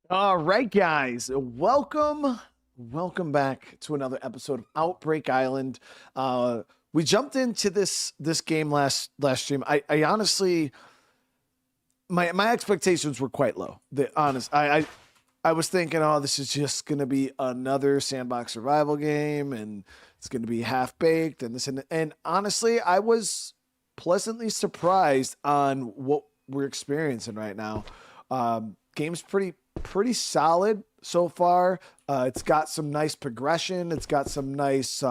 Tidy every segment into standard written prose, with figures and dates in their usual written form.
All right, guys, welcome back to another episode of Outbreak Island. We jumped into this game last stream. I honestly, my expectations were quite low. I was thinking, oh, this is just gonna be another sandbox survival game, and it's gonna be half baked, and and honestly, I was pleasantly surprised on what we're experiencing right now. Game's pretty solid so far. It's got some nice progression. It's got some nice.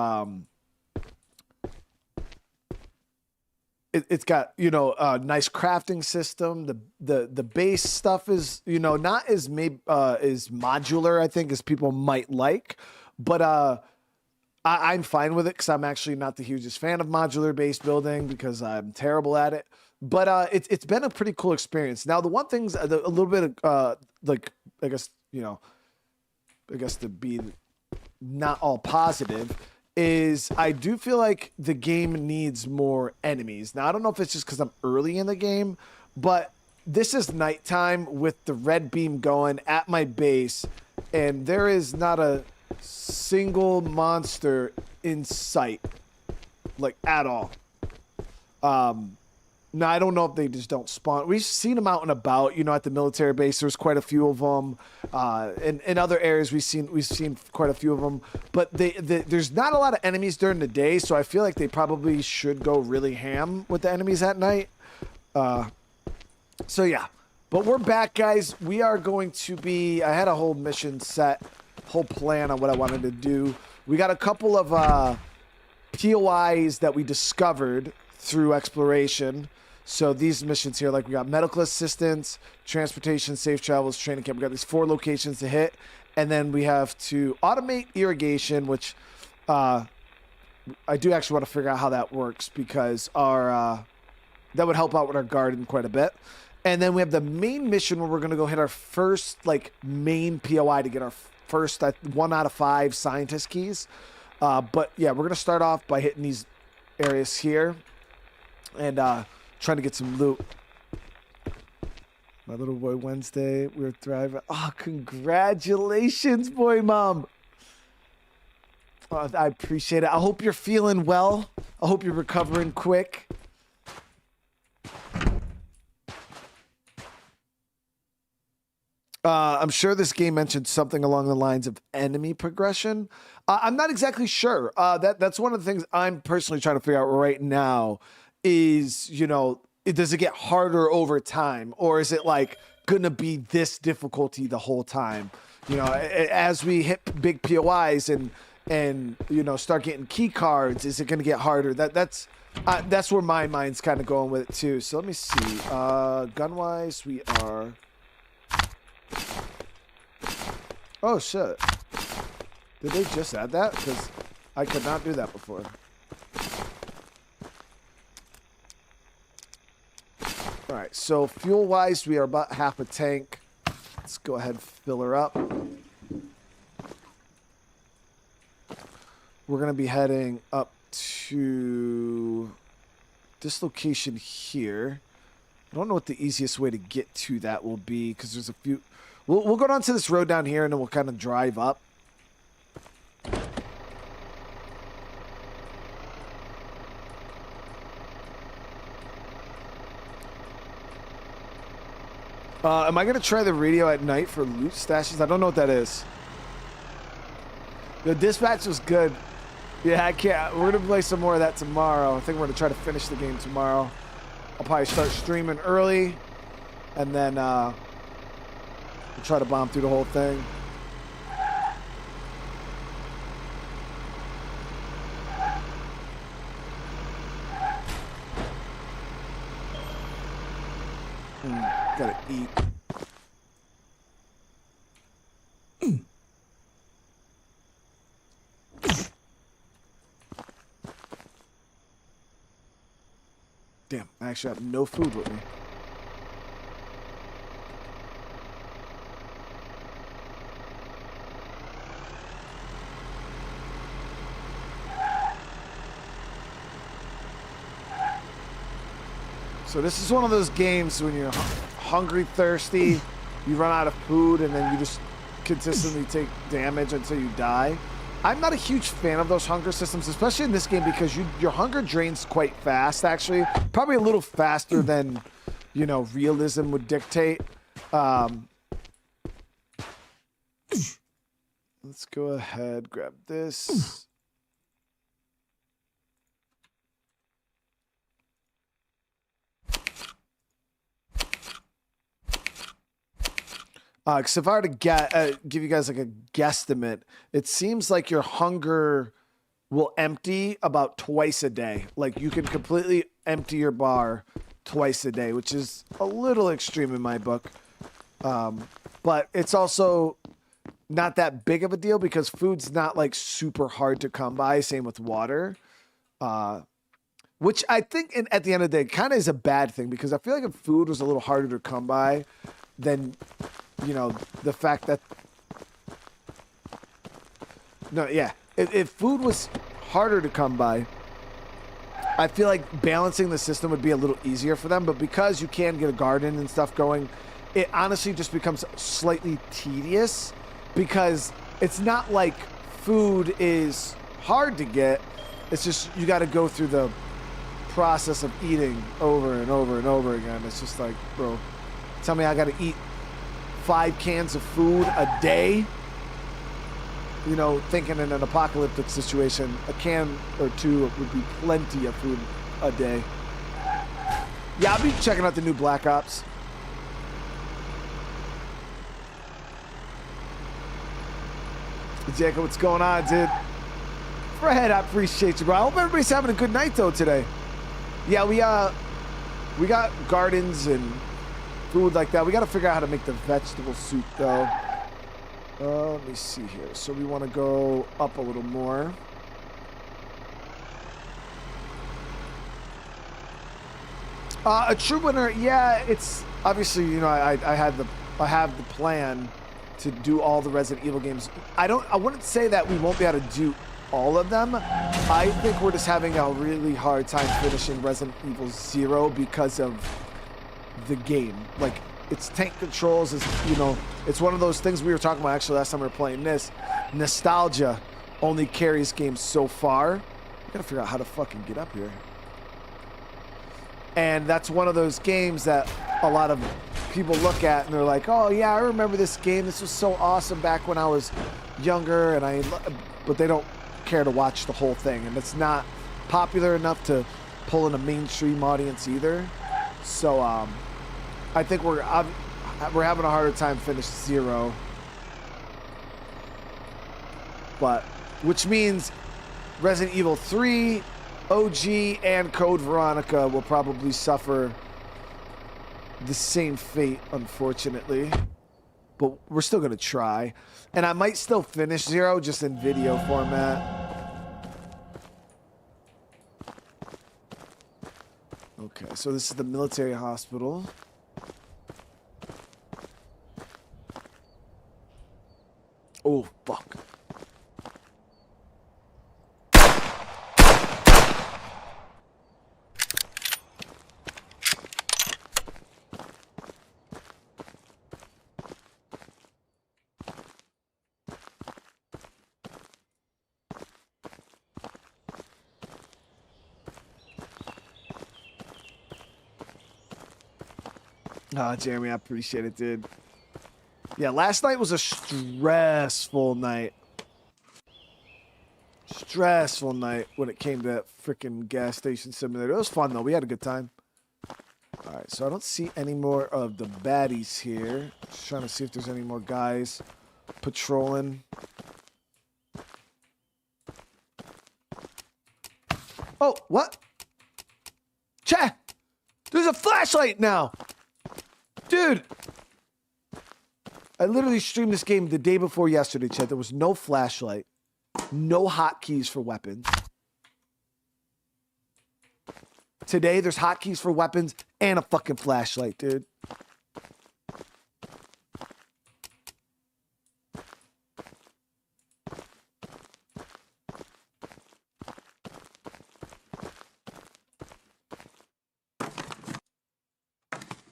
It's got a nice crafting system. The base stuff is not as maybe as modular, I think, as people might like, but I'm fine with it because I'm actually not the hugest fan of modular based building because I'm terrible at it. But it's been a pretty cool experience. Now the one thing's a little bit like I guess I guess to be not all positive is I do feel like the game needs more enemies. Now I don't know if it's just because I'm early in the game, but this is nighttime with the red beam going at my base, and there is not a single monster in sight, like at all. Now I don't know if they just don't spawn. We've seen them out and about, at the military base. There's quite a few of them. In other areas, we've seen quite a few of them. But there's not a lot of enemies during the day, so I feel like they probably should go really ham with the enemies at night. So yeah, but we're back, guys. We are going to be. I had a whole mission set, whole plan on what I wanted to do. We got a couple of POIs that we discovered through exploration. So these missions here, like we got medical assistance, transportation, safe travels, training camp. We got these 4 locations to hit. And then we have to automate irrigation, which I do actually want to figure out how that works because our that would help out with our garden quite a bit. And then we have the main mission where we're going to go hit our first main POI to get our first 1 out of 5 scientist keys. But yeah, we're going to start off by hitting these areas here and trying to get some loot. My little boy Wednesday, we're thriving. Oh, congratulations, boy mom. Oh, I appreciate it. I hope you're feeling well. I hope you're recovering quick. I'm sure this game mentioned something along the lines of enemy progression. I'm not exactly sure. That's one of the things I'm personally trying to figure out right now is, does it get harder over time, or is it gonna be this difficulty the whole time? As we hit big POIs and start getting key cards, is it gonna get harder? That's where my mind's kind of going with it too. So let me see. Gun wise, we are. Oh shit! Did they just add that? Because I could not do that before. All right, so fuel-wise, we are about half a tank. Let's go ahead and fill her up. We're going to be heading up to this location here. I don't know what the easiest way to get to that will be because there's a few... We'll go down to this road down here, and then we'll kind of drive up. Am I going to try the radio at night for loot stashes? I don't know what that is. The dispatch was good. Yeah, I can't. We're going to play some more of that tomorrow. I think we're going to try to finish the game tomorrow. I'll probably start streaming early, and then we'll try to bomb through the whole thing. Gotta eat. Damn, I actually have no food with me. So this is one of those games when you're hungry, thirsty, you run out of food and then you just consistently take damage until you die. I'm not a huge fan of those hunger systems, especially in this game, because your hunger drains quite fast, actually. Probably a little faster than, you know, realism would dictate. Let's go ahead, grab this. Because if I were to give you guys like a guesstimate, it seems like your hunger will empty about twice a day. Like you can completely empty your bar twice a day, which is a little extreme in my book. But it's also not that big of a deal because food's not like super hard to come by. Same with water. Which I think at the end of the day kind of is a bad thing, because I feel like if food was a little harder to come by, then, you know, the fact that... No, yeah. If food was harder to come by, I feel like balancing the system would be a little easier for them. But because you can get a garden and stuff going, it honestly just becomes slightly tedious, because it's not like food is hard to get. It's just you got to go through the process of eating over and over and over again. It's just like, bro, tell me I got to eat 5 cans of food a day? You know, thinking in an apocalyptic situation, a can or 2 would be plenty of food a day. Yeah, I'll be checking out the new Black Ops. Jacob, what's going on, dude? Fred, I appreciate you, bro. I hope everybody's having a good night, though, today. Yeah, we got gardens and food like that. We got to figure out how to make the vegetable soup, though. Let me see here. So we want to go up a little more. A true winner, yeah. It's obviously, you know, I have the plan to do all the Resident Evil games. I wouldn't say that we won't be able to do all of them. I think we're just having a really hard time finishing Resident Evil 0 because of the game. Like, its tank controls is, you know, it's one of those things we were talking about actually last time we were playing this. Nostalgia only carries games so far. I gotta figure out how to fucking get up here. And that's one of those games that a lot of people look at and they're like, oh yeah, I remember this game. This was so awesome back when I was younger, but they don't care to watch the whole thing, and it's not popular enough to pull in a mainstream audience either. So I think we're having a harder time finishing 0, but which means Resident Evil 3, OG, and Code Veronica will probably suffer the same fate, unfortunately. But we're still gonna try. And I might still finish 0 just in video format. Okay, so this is the military hospital. Oh, fuck. Oh, Jeremy, I appreciate it, dude. Yeah, last night was a stressful night. Stressful night when it came to that freaking gas station simulator. It was fun, though. We had a good time. All right, so I don't see any more of the baddies here. Just trying to see if there's any more guys patrolling. Oh, what? Chat! There's a flashlight now! Dude! I literally streamed this game the day before yesterday, chat. There was no flashlight. No hotkeys for weapons. Today, there's hotkeys for weapons and a fucking flashlight, dude.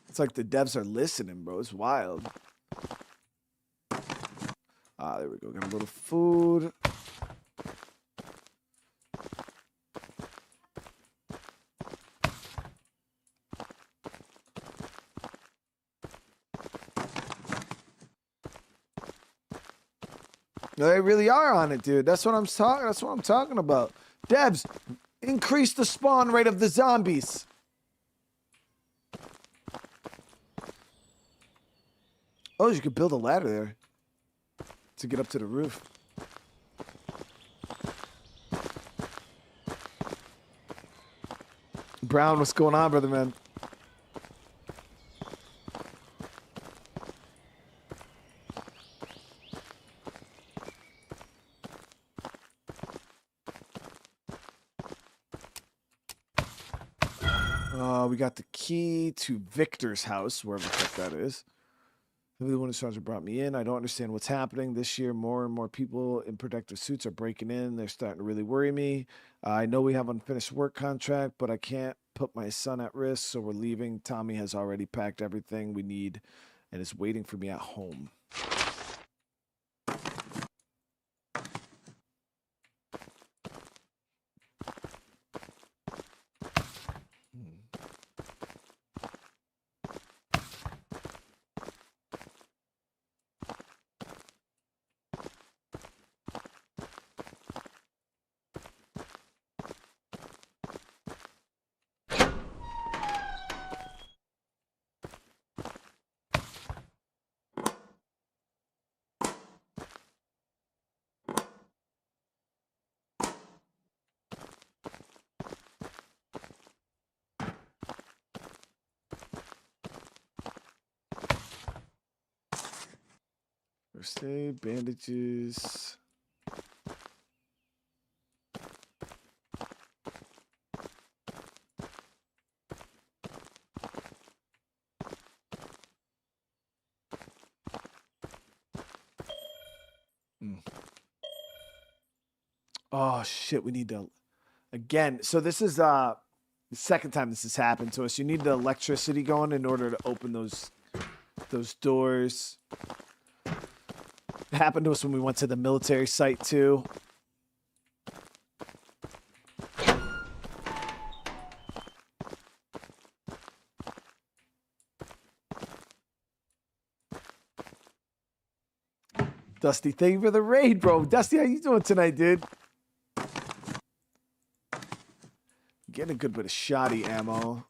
It's like the devs are listening, bro. It's wild. There we go. Got a little food. They really are on it, dude. That's what I'm talking. That's what I'm talking about. Debs, increase the spawn rate of the zombies. Oh, you could build a ladder there to get up to the roof. Brown, what's going on, brother man? We got the key to Victor's house, wherever the fuck that is. The one who sergeant brought me in. I don't understand what's happening. This year, more and more people in protective suits are breaking in. They're starting to really worry me. I know we have unfinished work contract, but I can't put my son at risk, so we're leaving. Tommy has already packed everything we need and is waiting for me at home. First aid, bandages. Oh shit, we need to again. So this is the second time this has happened to us. You need the electricity going in order to open those doors. It happened to us when we went to the military site too. Dusty, thank you for the raid, bro. Dusty, how you doing tonight, dude? Getting a good bit of shoddy ammo.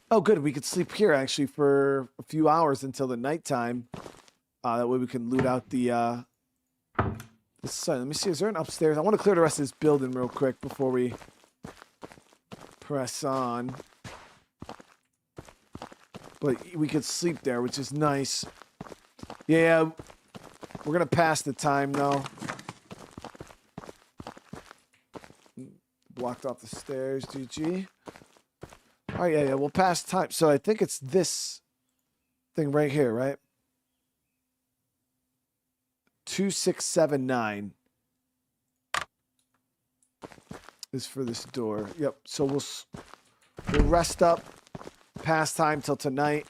Oh, good. We could sleep here actually for a few hours until the nighttime. That way we can loot out the sun. Let me see. Is there an upstairs? I want to clear the rest of this building real quick before we press on. But we could sleep there, which is nice. Yeah, we're going to pass the time, though. Blocked off the stairs, GG. Oh, yeah, we'll pass time. So I think it's this thing right here, right? 2679 is for this door. Yep, so we'll rest up, pass time till tonight.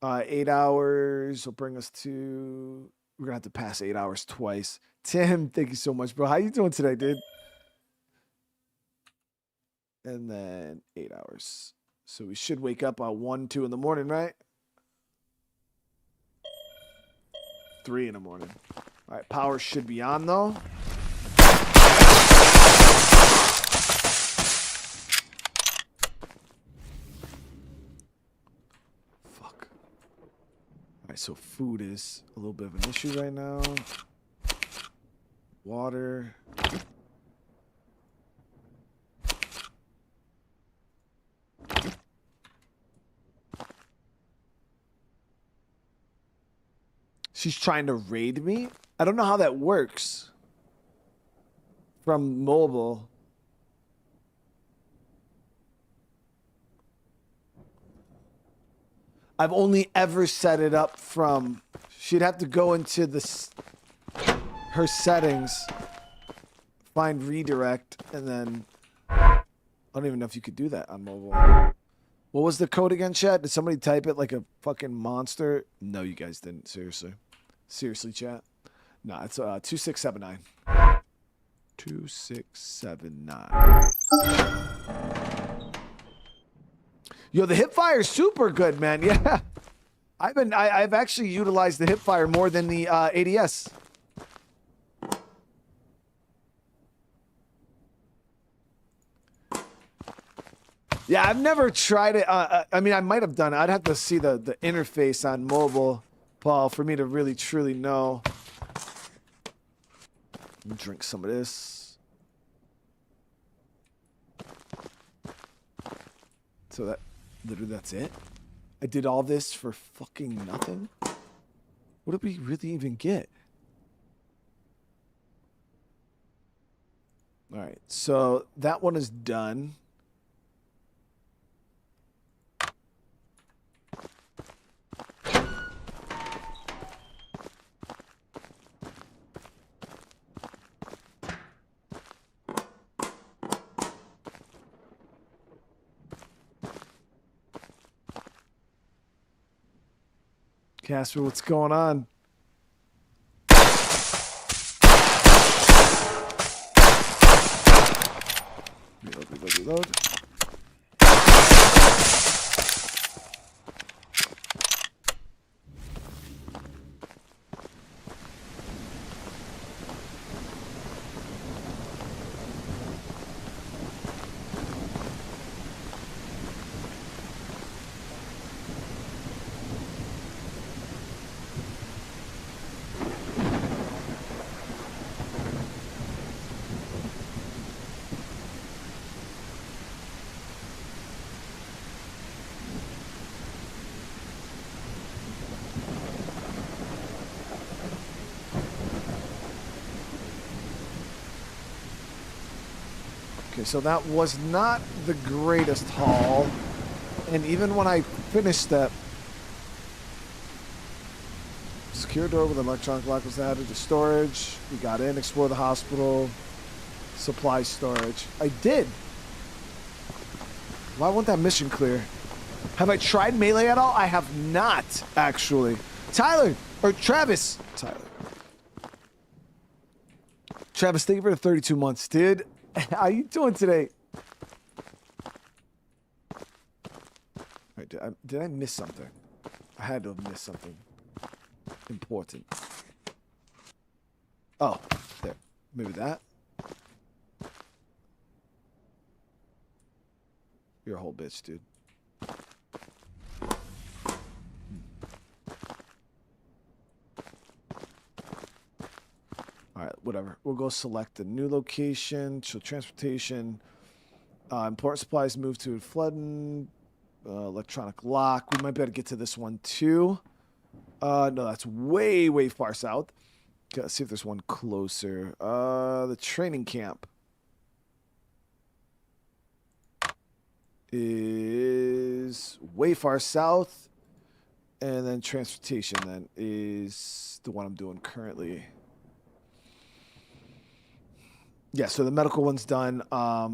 8 hours will bring us to... We're going to have to pass 8 hours twice. Tim, thank you so much, bro. How you doing today, dude? And then 8 hours. So we should wake up at 1, 2 in the morning, right? 3 in the morning. All right, power should be on, though. Fuck. All right, so food is a little bit of an issue right now. Water. She's trying to raid me? I don't know how that works. From mobile. I've only ever set it up from... She'd have to go into her settings, find redirect, and then don't even know if you could do that on mobile. What was the code again, chat? Did somebody type it like a fucking monster? No, you guys didn't. Seriously. Seriously, chat. No, it's 2679. 2679. Yo, the hipfire is super good, man. Yeah. I've actually utilized the hipfire more than the ADS. Yeah, I've never tried it. I mean, I might have done it. I'd have to see the interface on mobile, Paul, for me to really, truly know. Drink some of this. So that, literally, that's it? I did all this for fucking nothing? What did we really even get? All right, so that one is done. Casper, what's going on? Reload. Okay, so that was not the greatest haul. And even when I finished that, secure door with electronic lock was added to storage. We got in, explore the hospital, supply storage. I did. Why won't that mission clear? Have I tried Melee at all? I have not, actually. Tyler, or Travis. Tyler. Travis, thank you for the 32 months, dude. How you doing today? Wait, did I miss something? I had to have missed something important. Oh, there. Maybe that. You're a whole bitch, dude. All right, whatever. We'll go select a new location. So transportation. Important supplies move to flooding. Electronic lock. We might be able to get to this one too. No, that's way, way far south. Okay, let's see if there's one closer. The training camp is way far south. And then transportation then is the one I'm doing currently. Yeah, so the medical one's done. Yeah,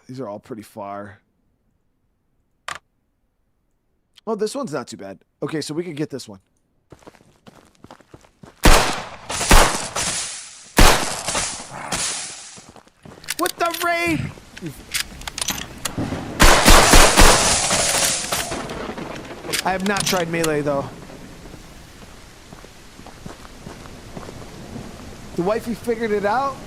these are all pretty far. Oh, this one's not too bad. Okay, so we can get this one. What the raid? I have not tried Melee, though. The wifey figured it out.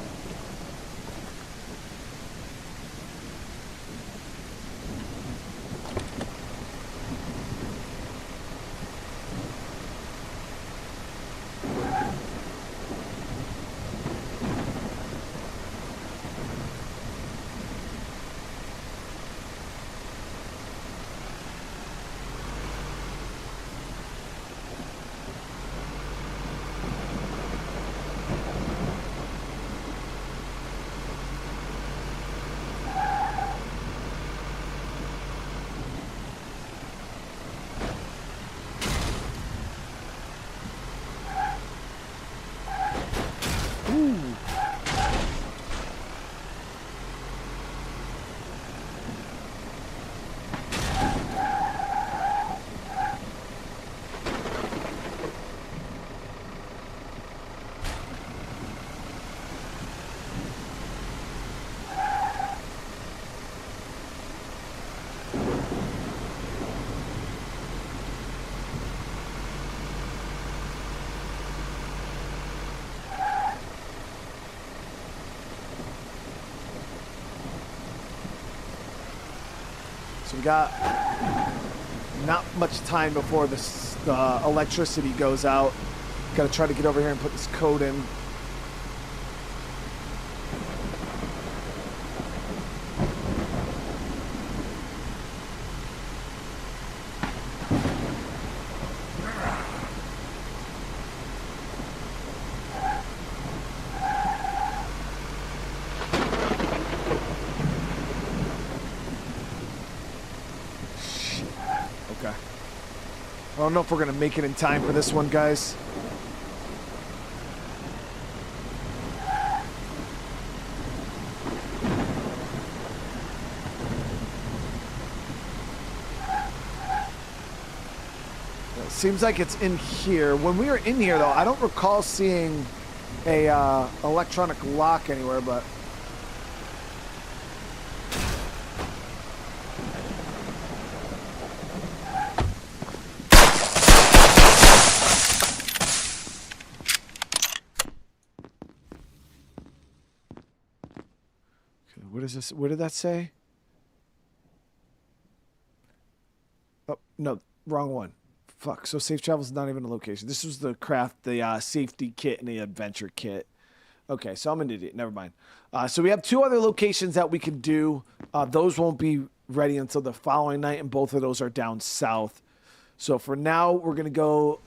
Ooh. So we got not much time before the electricity goes out. Got to try to get over here and put this code in. I don't know if we're going to make it in time for this one, guys. It seems like it's in here. When we were in here, though, I don't recall seeing a electronic lock anywhere, but... What is this? What did that say? Oh, no, wrong one. Fuck. So safe travel is not even a location. This was the safety kit and the adventure kit. Okay, so I'm an idiot. Never mind. So we have 2 other locations that we can do. Those won't be ready until the following night, and both of those are down south. So for now, we're going to go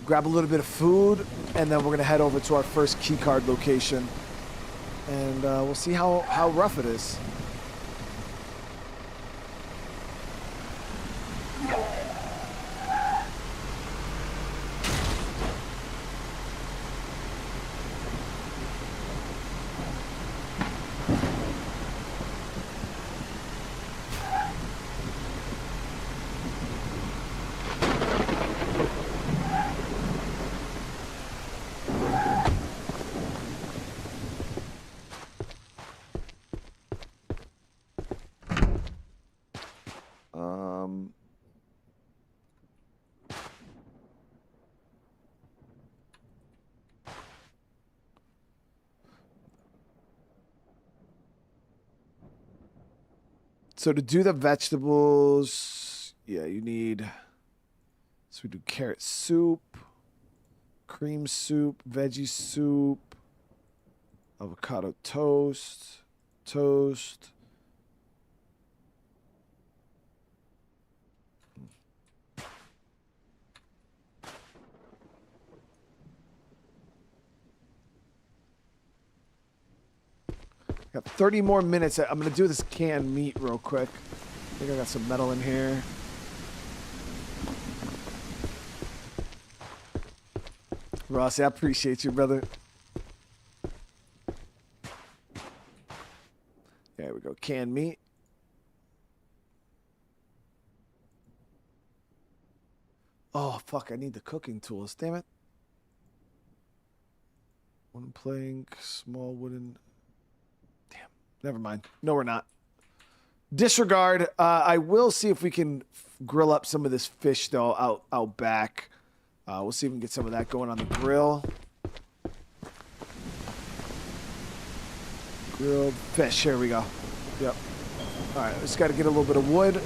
grab a little bit of food, and then we're going to head over to our first keycard location. And we'll see how rough it is. So to do the vegetables, yeah, you need, so we do carrot soup, cream soup, veggie soup, avocado toast. Got 30 more minutes. I'm going to do this canned meat real quick. I think I got some metal in here. Rossi, I appreciate you, brother. There we go. Canned meat. Oh, fuck. I need the cooking tools. Damn it. Wooden plank, small wooden... Never mind. No, we're not. Disregard. I will see if we can grill up some of this fish, though, out back. We'll see if we can get some of that going on the grill. Grilled fish. Here we go. Yep. All right. Just got to get a little bit of wood.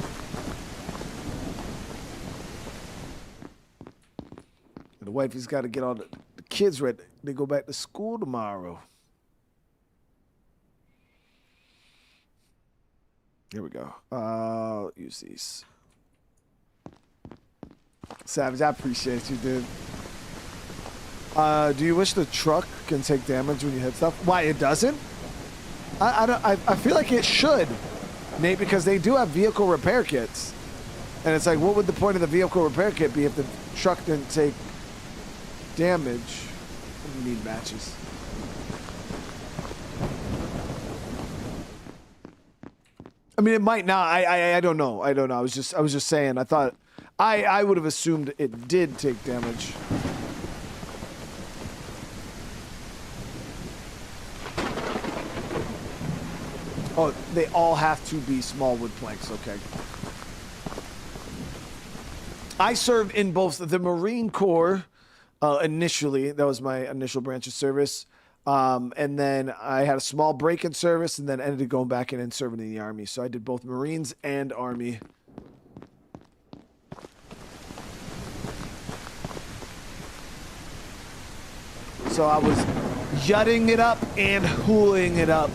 And the wifey's got to get all the kids ready. They go back to school tomorrow. Here we go. Use these. Savage, I appreciate you, dude. Do you wish the truck can take damage when you hit stuff? Why, it doesn't? I feel like it should, Nate, because they do have vehicle repair kits. And it's like, what would the point of the vehicle repair kit be if the truck didn't take damage? You need matches. I mean, it might not. I don't know. I don't know. I was just saying. I thought I would have assumed it did take damage. Oh, they all have to be small wood planks. Okay. I served in both the Marine Corps initially. That was my initial branch of service. And then I had a small break-in service and then ended up going back in and serving in the Army. So I did both Marines and Army. So I was yutting it up and hooling it up.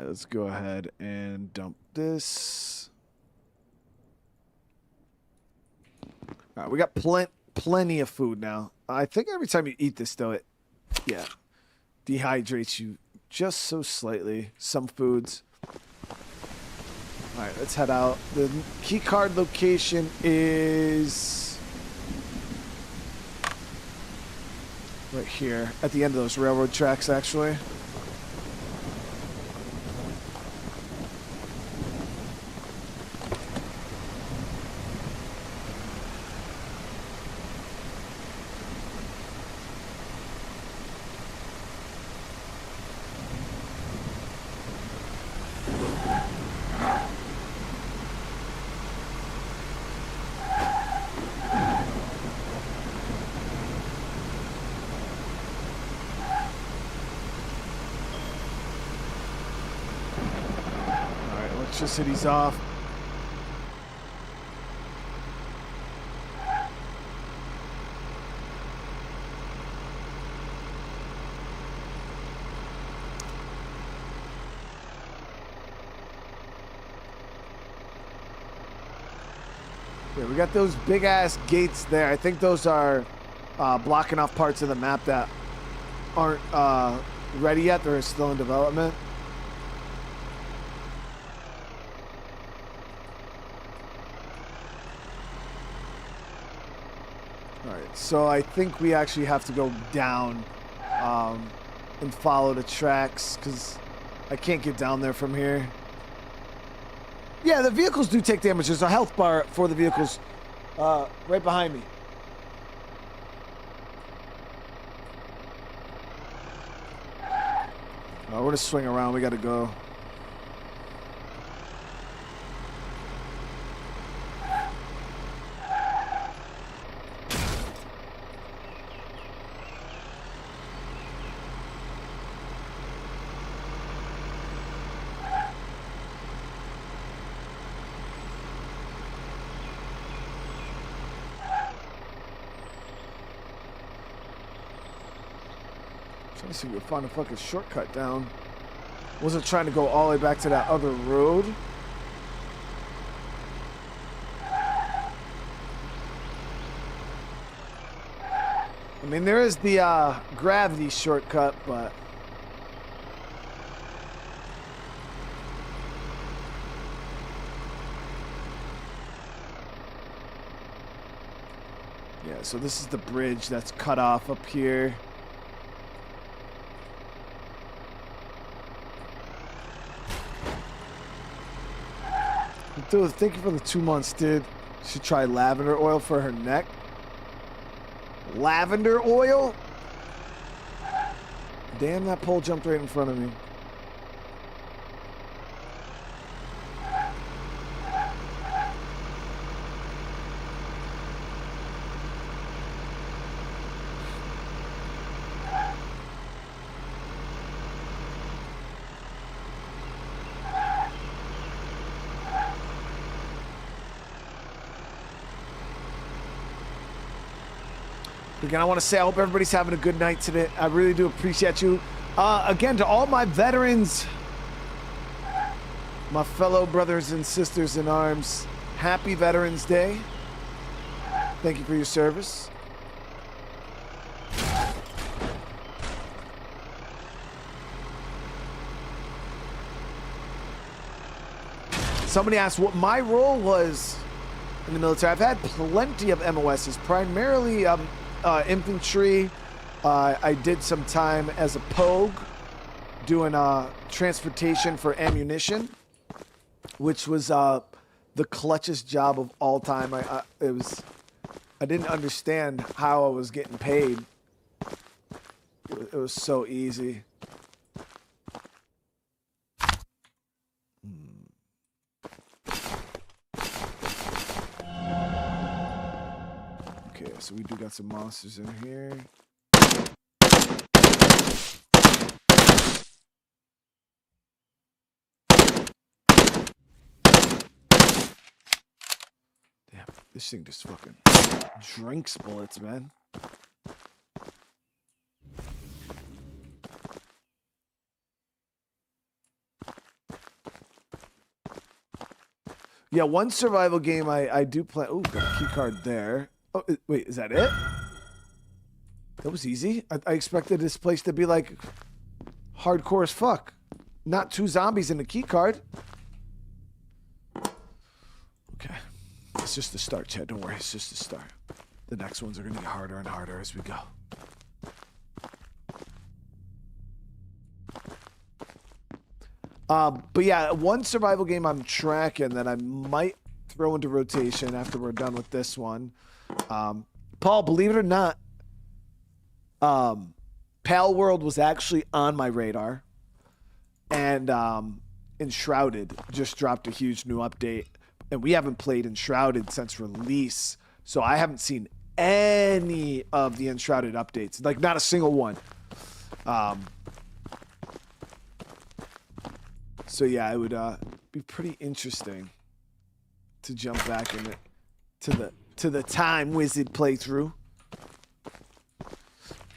Let's go ahead and dump this. All right, we got plenty of food now. I think every time you eat this, though, yeah, dehydrates you just so slightly. Some foods. All right, let's head out. The key card location is right here at the end of those railroad tracks, actually. Electricity's off. Yeah, we got those big ass gates there. I think those are blocking off parts of the map that aren't ready yet. They're still in development. So I think we actually have to go down and follow the tracks because I can't get down there from here. Yeah, the vehicles do take damage. There's a health bar for the vehicles right behind me. We're going to swing around. We got to go. Let's see if we can find a fucking shortcut down. Wasn't trying to go all the way back to that other road. I mean, there is the gravity shortcut, but yeah, so this is the bridge that's cut off up here. Dude, thank you for the 2 months, dude. Should try lavender oil for her neck. Lavender oil? Damn, that pole jumped right in front of me. Again, I want to say I hope everybody's having a good night today. I really do appreciate you. Again, to all my veterans, my fellow brothers and sisters in arms, happy Veterans Day. Thank you for your service. Somebody asked what my role was in the military. I've had plenty of MOSs, primarily infantry. I did some time as a POG doing transportation for ammunition, which was the clutchest job of all time. I didn't understand how I was getting paid. It was so easy. Okay, so we do got some monsters in here. Damn, this thing just fucking drinks bullets, man. Yeah, one survival game I do play. Oh, got a key card there. Oh, wait, is that it? That was easy. I expected this place to be like hardcore as fuck. Not 2 zombies and a key card. Okay. It's just the start, Chad. Don't worry. It's just the start. The next ones are going to get harder and harder as we go. But yeah, one survival game I'm tracking that I might throw into rotation after we're done with this one. Paul, believe it or not, Pal World was actually on my radar, and Enshrouded just dropped a huge new update, and we haven't played Enshrouded since release, so I haven't seen any of the Enshrouded updates, like not a single one. So yeah, it would be pretty interesting to jump back to the Time Wizard playthrough.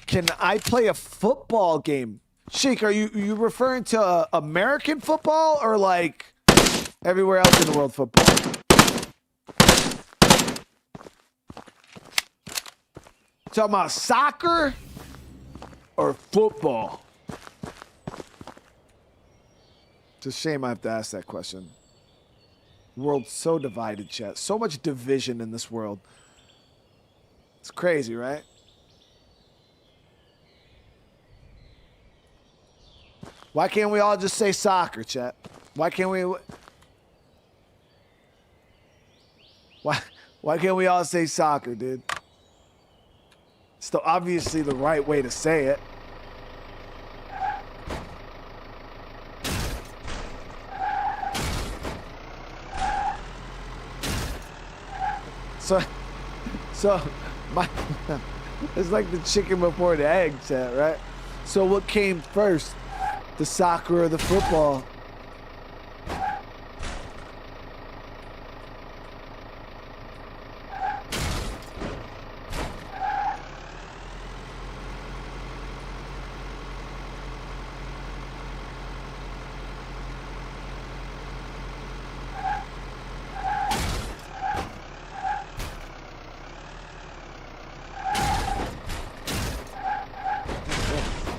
Can I play a football game? Sheik, are you referring to American football or like everywhere else in the world football? Talking about soccer or football? It's a shame I have to ask that question. World's so divided, chat. So much division in this world. It's crazy, right? Why can't we all just say soccer, chat? Why can't we... Why can't we all say soccer, dude? It's obviously the right way to say it. So it's like the chicken before the egg, chat, right? So what came first, the soccer or the football?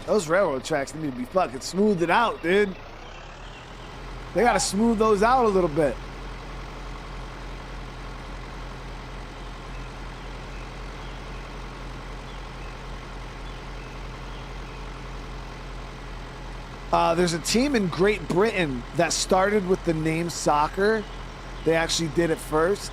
Those railroad tracks need to be fucking smoothed out, dude. They gotta smooth those out a little bit. There's a team in Great Britain that started with the name soccer. They actually did it first.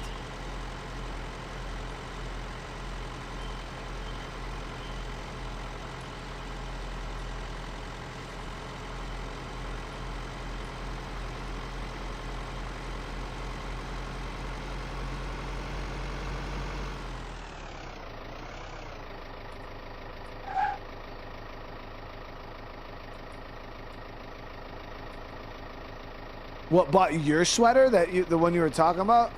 What, bought your sweater? The one you were talking about?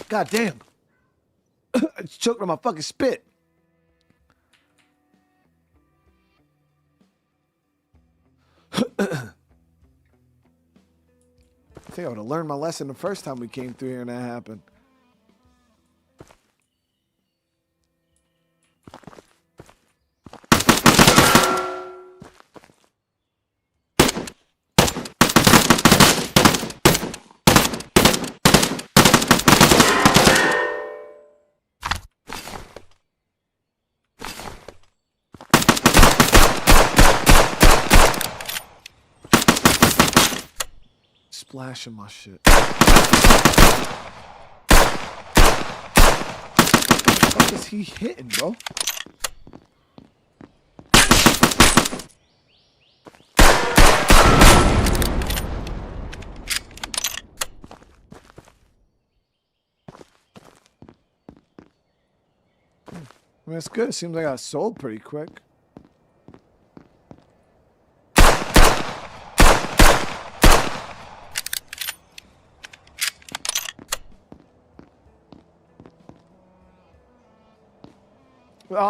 God damn. It's choking on my fucking spit. I think I would have learned my lesson the first time we came through here and that happened. Splashing my shit. What the fuck is he hitting, bro? I mean, that's good. It seems like I got sold pretty quick.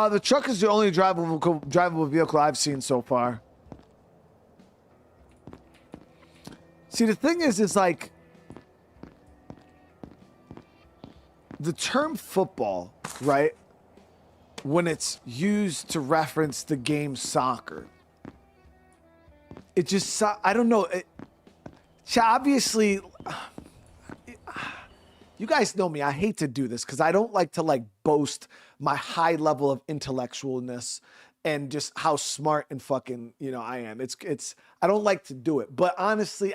The truck is the only drivable vehicle I've seen so far. See, the thing is like the term football, right? When it's used to reference the game soccer, it just, I don't know. Obviously, you guys know me. I hate to do this because I don't like to like boast my high level of intellectualness and just how smart and fucking, you know, I am. I don't like to do it, but honestly,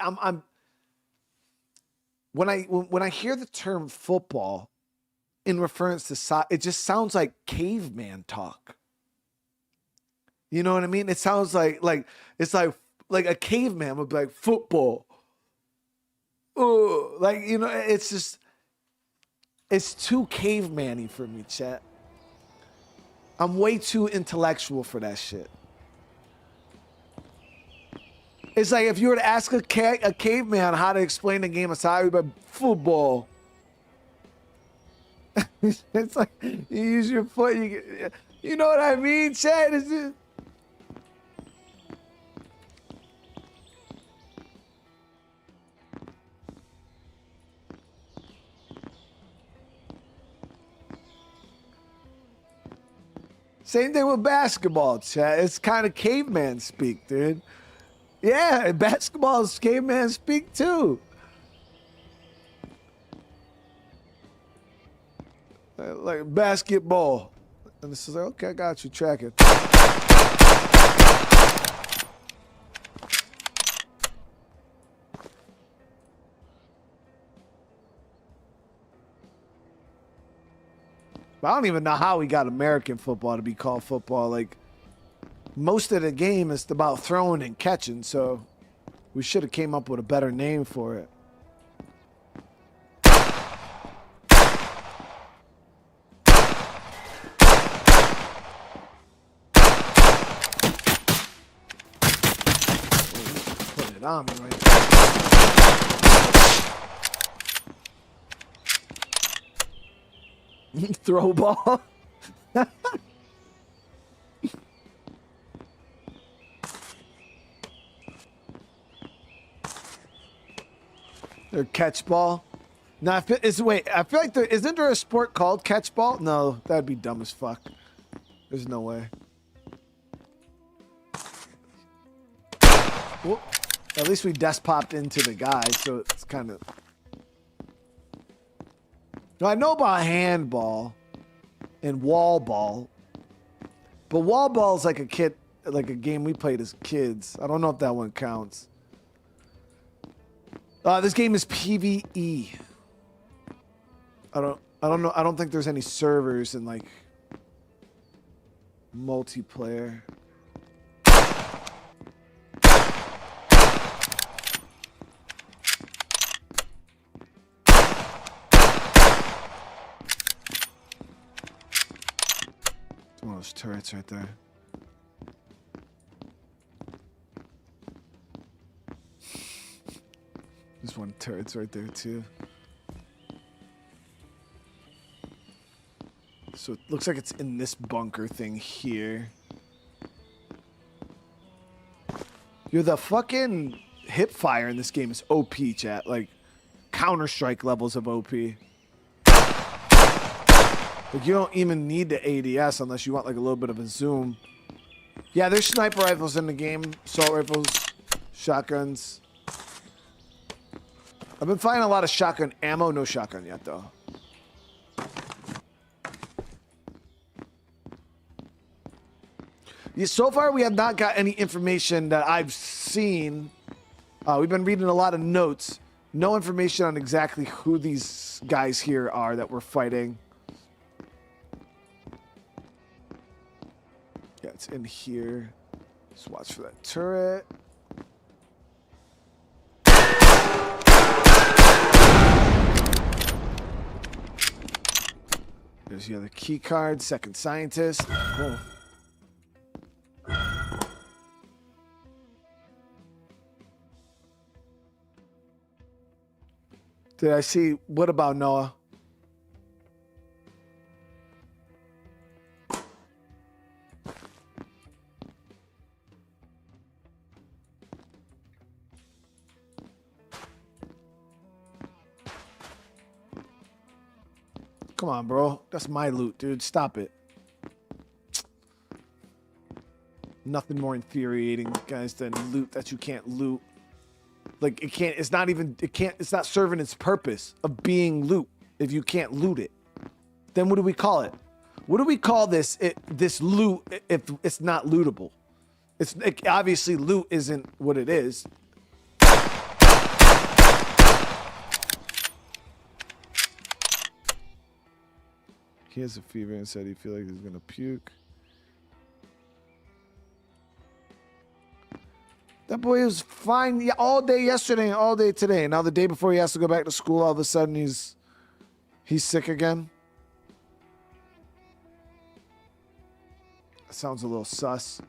when I hear the term football in reference to soccer, it just sounds like caveman talk. You know what I mean? It sounds like it's like a caveman would be like football. Oh, like, you know, it's just, it's too caveman-y for me, chat. I'm way too intellectual for that shit. It's like if you were to ask a caveman how to explain the game of soccer, but football. It's like you use your foot. You know what I mean, chat? It's just, same thing with basketball, chat. It's kind of caveman speak, dude. Yeah, basketball is caveman speak too. Like basketball. And this is like, okay, I got you, track it. I don't even know how we got American football to be called football. Like, most of the game is about throwing and catching, so we should have came up with a better name for it. Put it on me right now. Throw ball. Or catch ball. Now, I feel like isn't there a sport called catch ball? No, that'd be dumb as fuck. There's no way. Well, at least we desk popped into the guy, so it's kind of. No, I know about handball and wall ball, but wall ball is like a game we played as kids. I don't know if that one counts. This game is PvE. I don't know. I don't think there's any servers in like multiplayer. It's one of those turrets right there. There's one turret's right there too. So it looks like it's in this bunker thing here. You're the fucking hip fire in this game is OP, chat. Like, Counter-Strike levels of OP. Like, you don't even need the ADS unless you want, like, a little bit of a zoom. Yeah, there's sniper rifles in the game. Assault rifles, shotguns. I've been finding a lot of shotgun ammo. No shotgun yet, though. Yeah, so far, we have not got any information that I've seen. We've been reading a lot of notes. No information on exactly who these guys here are that we're fighting. Yeah, it's in here. Just watch for that turret. There's the other key card, second scientist. Oh. Did I see? What about Noah? Come on, bro. That's my loot, dude. Stop it. Nothing more infuriating, guys, than loot that you can't loot. Like, it can't, it's not even, it can't, it's not serving its purpose of being loot if you can't loot it. Then what do we call it? What do we call this, this loot if it's not lootable? Obviously loot isn't what it is. He has a fever and said he feels like he's gonna puke. That boy was fine all day yesterday and all day today. Now the day before he has to go back to school, all of a sudden he's sick again. That sounds a little sus.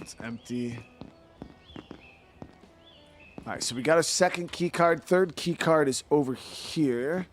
It's empty. All right, so we got a second key card. Third key card is over here.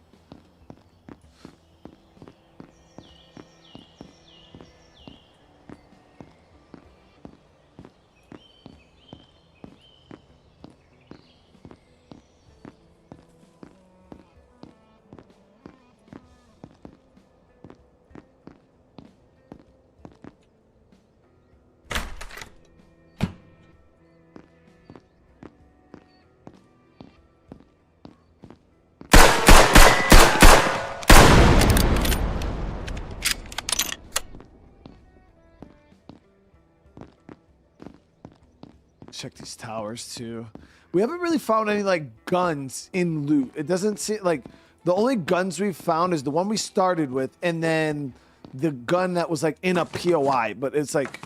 Check these towers too. We haven't really found any like guns in loot. It doesn't seem like the only guns we've found is the one we started with and then the gun that was like in a POI, but it's like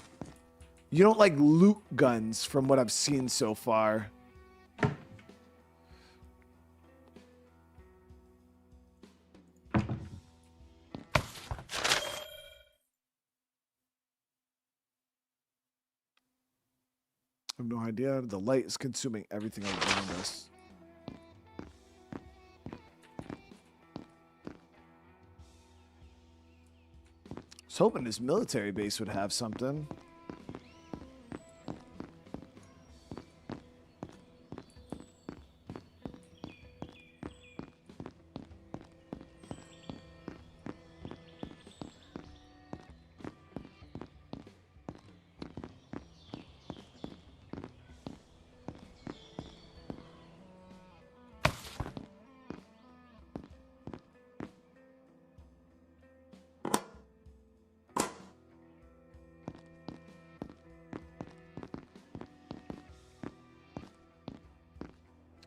you don't like loot guns from what I've seen so far. I have no idea. The light is consuming everything around us. I was hoping this military base would have something.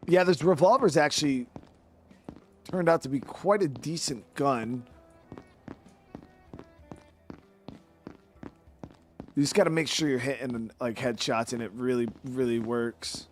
Yeah, this revolver's actually turned out to be quite a decent gun. You just got to make sure you're hitting like headshots, and it really, really works.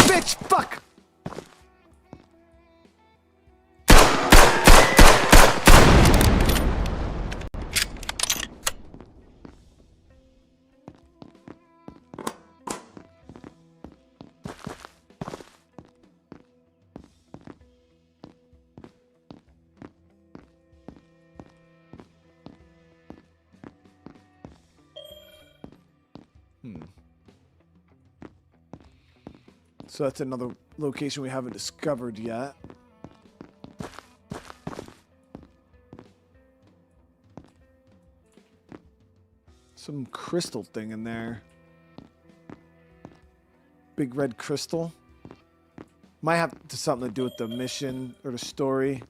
Bitch, fuck! So that's another location we haven't discovered yet. Some crystal thing in there. Big red crystal. Might have something to do with the mission or the story.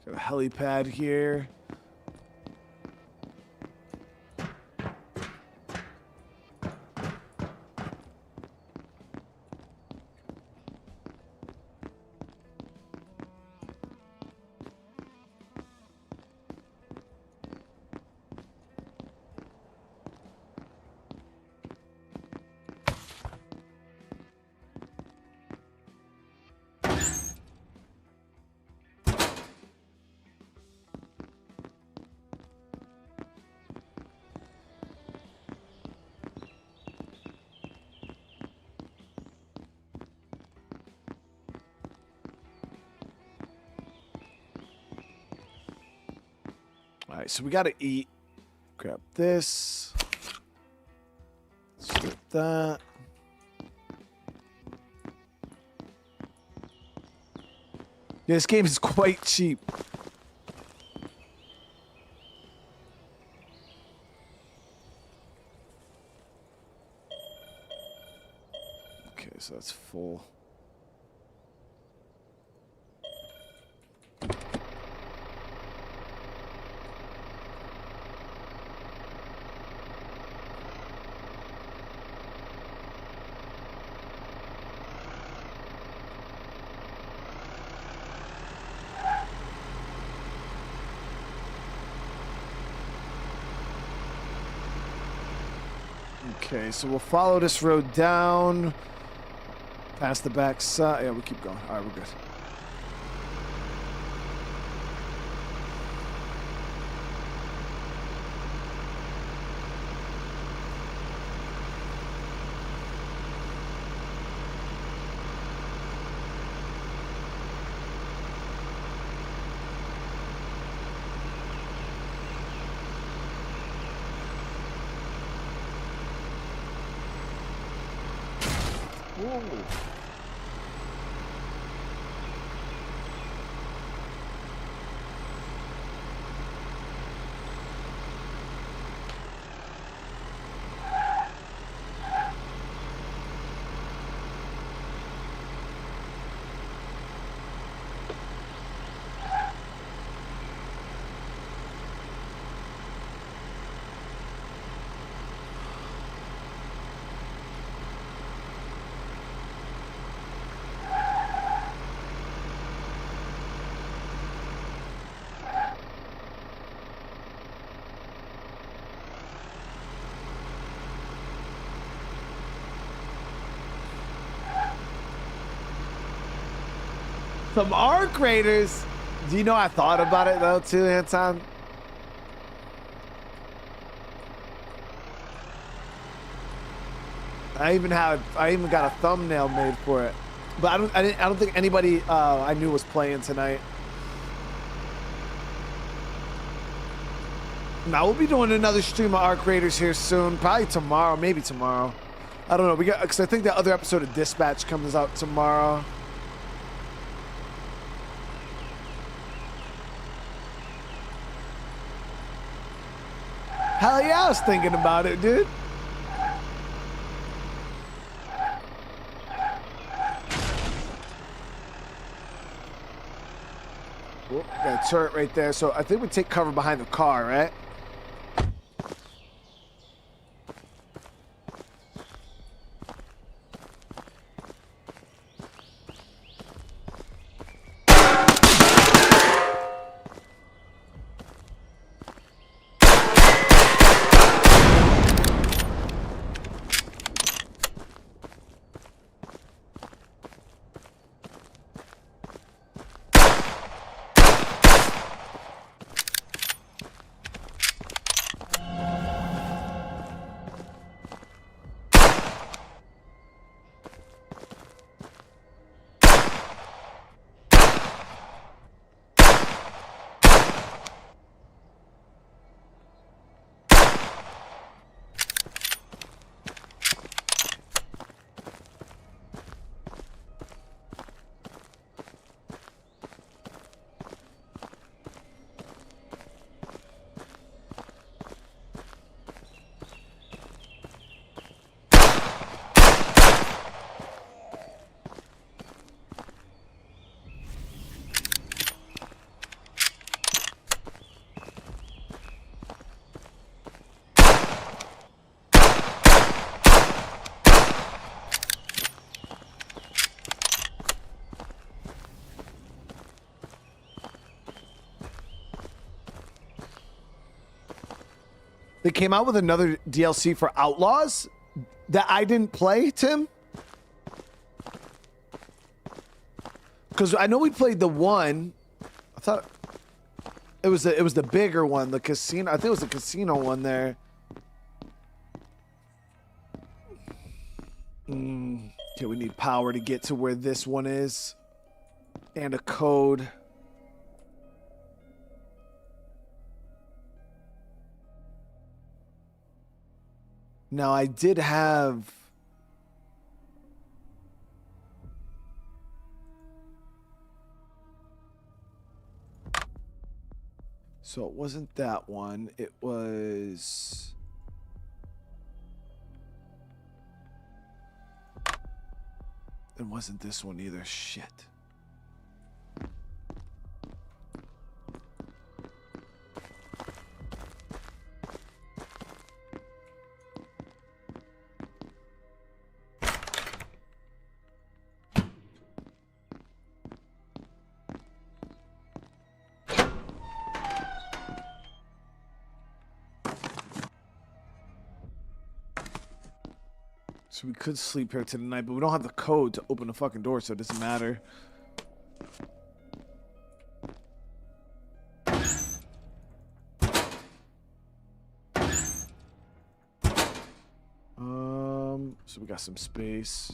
Got a helipad here. All right, so we got to eat. Grab this. Let's get that. Yeah, this game is quite cheap. Okay, so that's full. Okay, so we'll follow this road down, past the back side. Yeah, we keep going. All right, we're good. Whoa. Some arc raiders. Do you know I thought about it though too, Anton? I even got a thumbnail made for it, but I don't think anybody I knew was playing tonight. Now we'll be doing another stream of Arc Raiders here soon, probably tomorrow, maybe tomorrow. I don't know. We got because I think that other episode of Dispatch comes out tomorrow. Hell yeah, I was thinking about it, dude. Oh, got a turret right there. So I think we take cover behind the car, right? They came out with another DLC for Outlaws that I didn't play, Tim. Because I know we played the one. I thought it was the bigger one, the casino. I think it was the casino one there. Okay, we need power to get to where this one is, and a code. Now, I did have... So it wasn't that one. It was... It wasn't this one either. Shit. So we could sleep here tonight, but we don't have the code to open the fucking door, so it doesn't matter. So we got some space.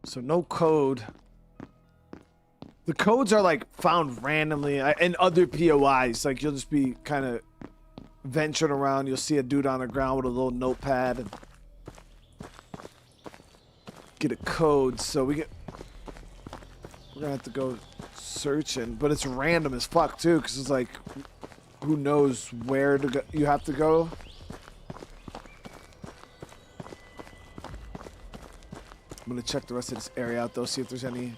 So no code. The codes are like found randomly in other POIs. Like you'll just be kind of venturing around. You'll see a dude on the ground with a little notepad and get a code. So we're gonna have to go searching, but it's random as fuck too, because it's like who knows where to go. You have to go. I'm gonna check the rest of this area out though, see if there's any.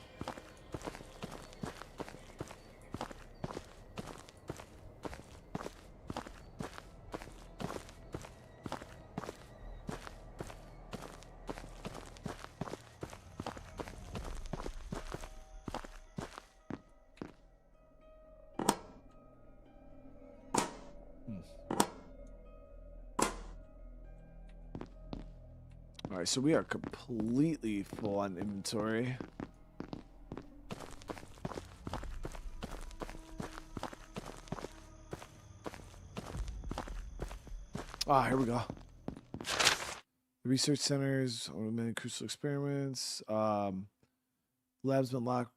All right, so we are completely full on inventory. Ah, here we go. Research centers, automated crucial experiments. Lab's been locked.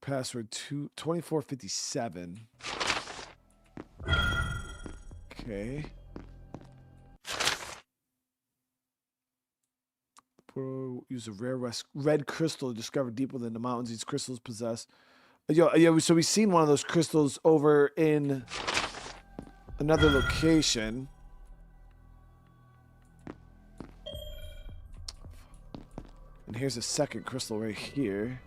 Password 2457. Okay. Use a rare red crystal discovered deep within the mountains. These crystals possess. So we've seen one of those crystals over in another location. And here's a second crystal right here.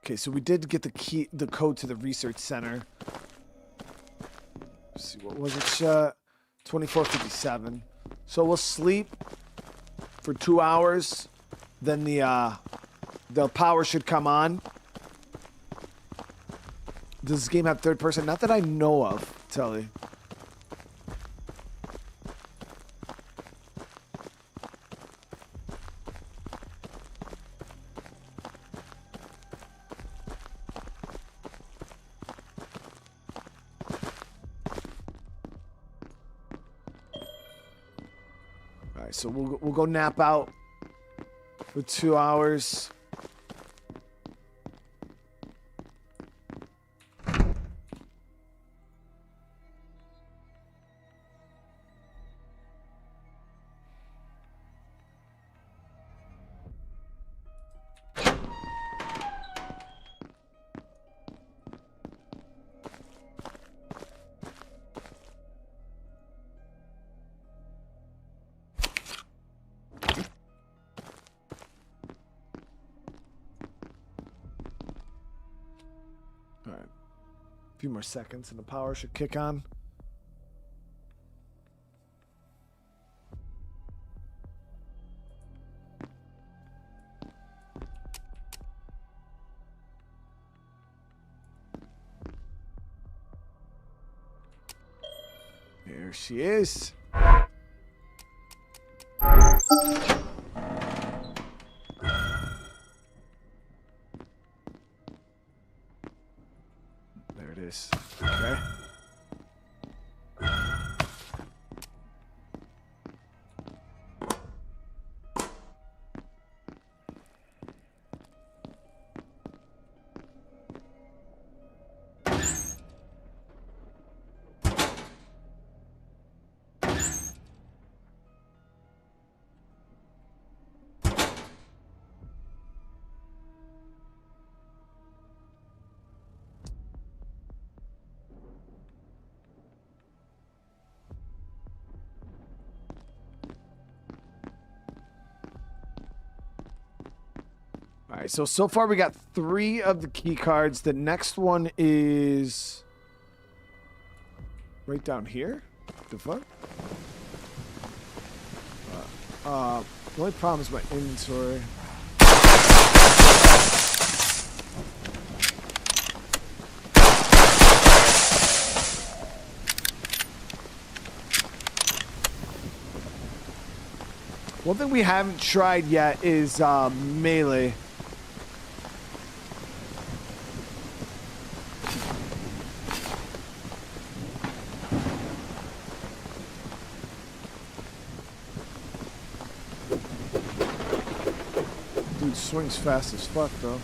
Okay, so we did get the code to the research center. Let's see, what was it, chat? 2457. So we'll sleep for 2 hours. Then the power should come on. Does this game have third person? Not that I know of, Telly. So we'll go nap out for 2 hours. Few more seconds and the power should kick on. There she is. Okay. All right, so far we got 3 of the key cards. The next one is right down here. The fuck? The only problem is my inventory. One thing we haven't tried yet is melee. Dude swings fast as fuck, though.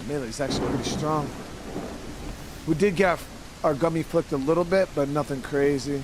Melee's actually pretty strong. We did get our gummy flicked a little bit, but nothing crazy.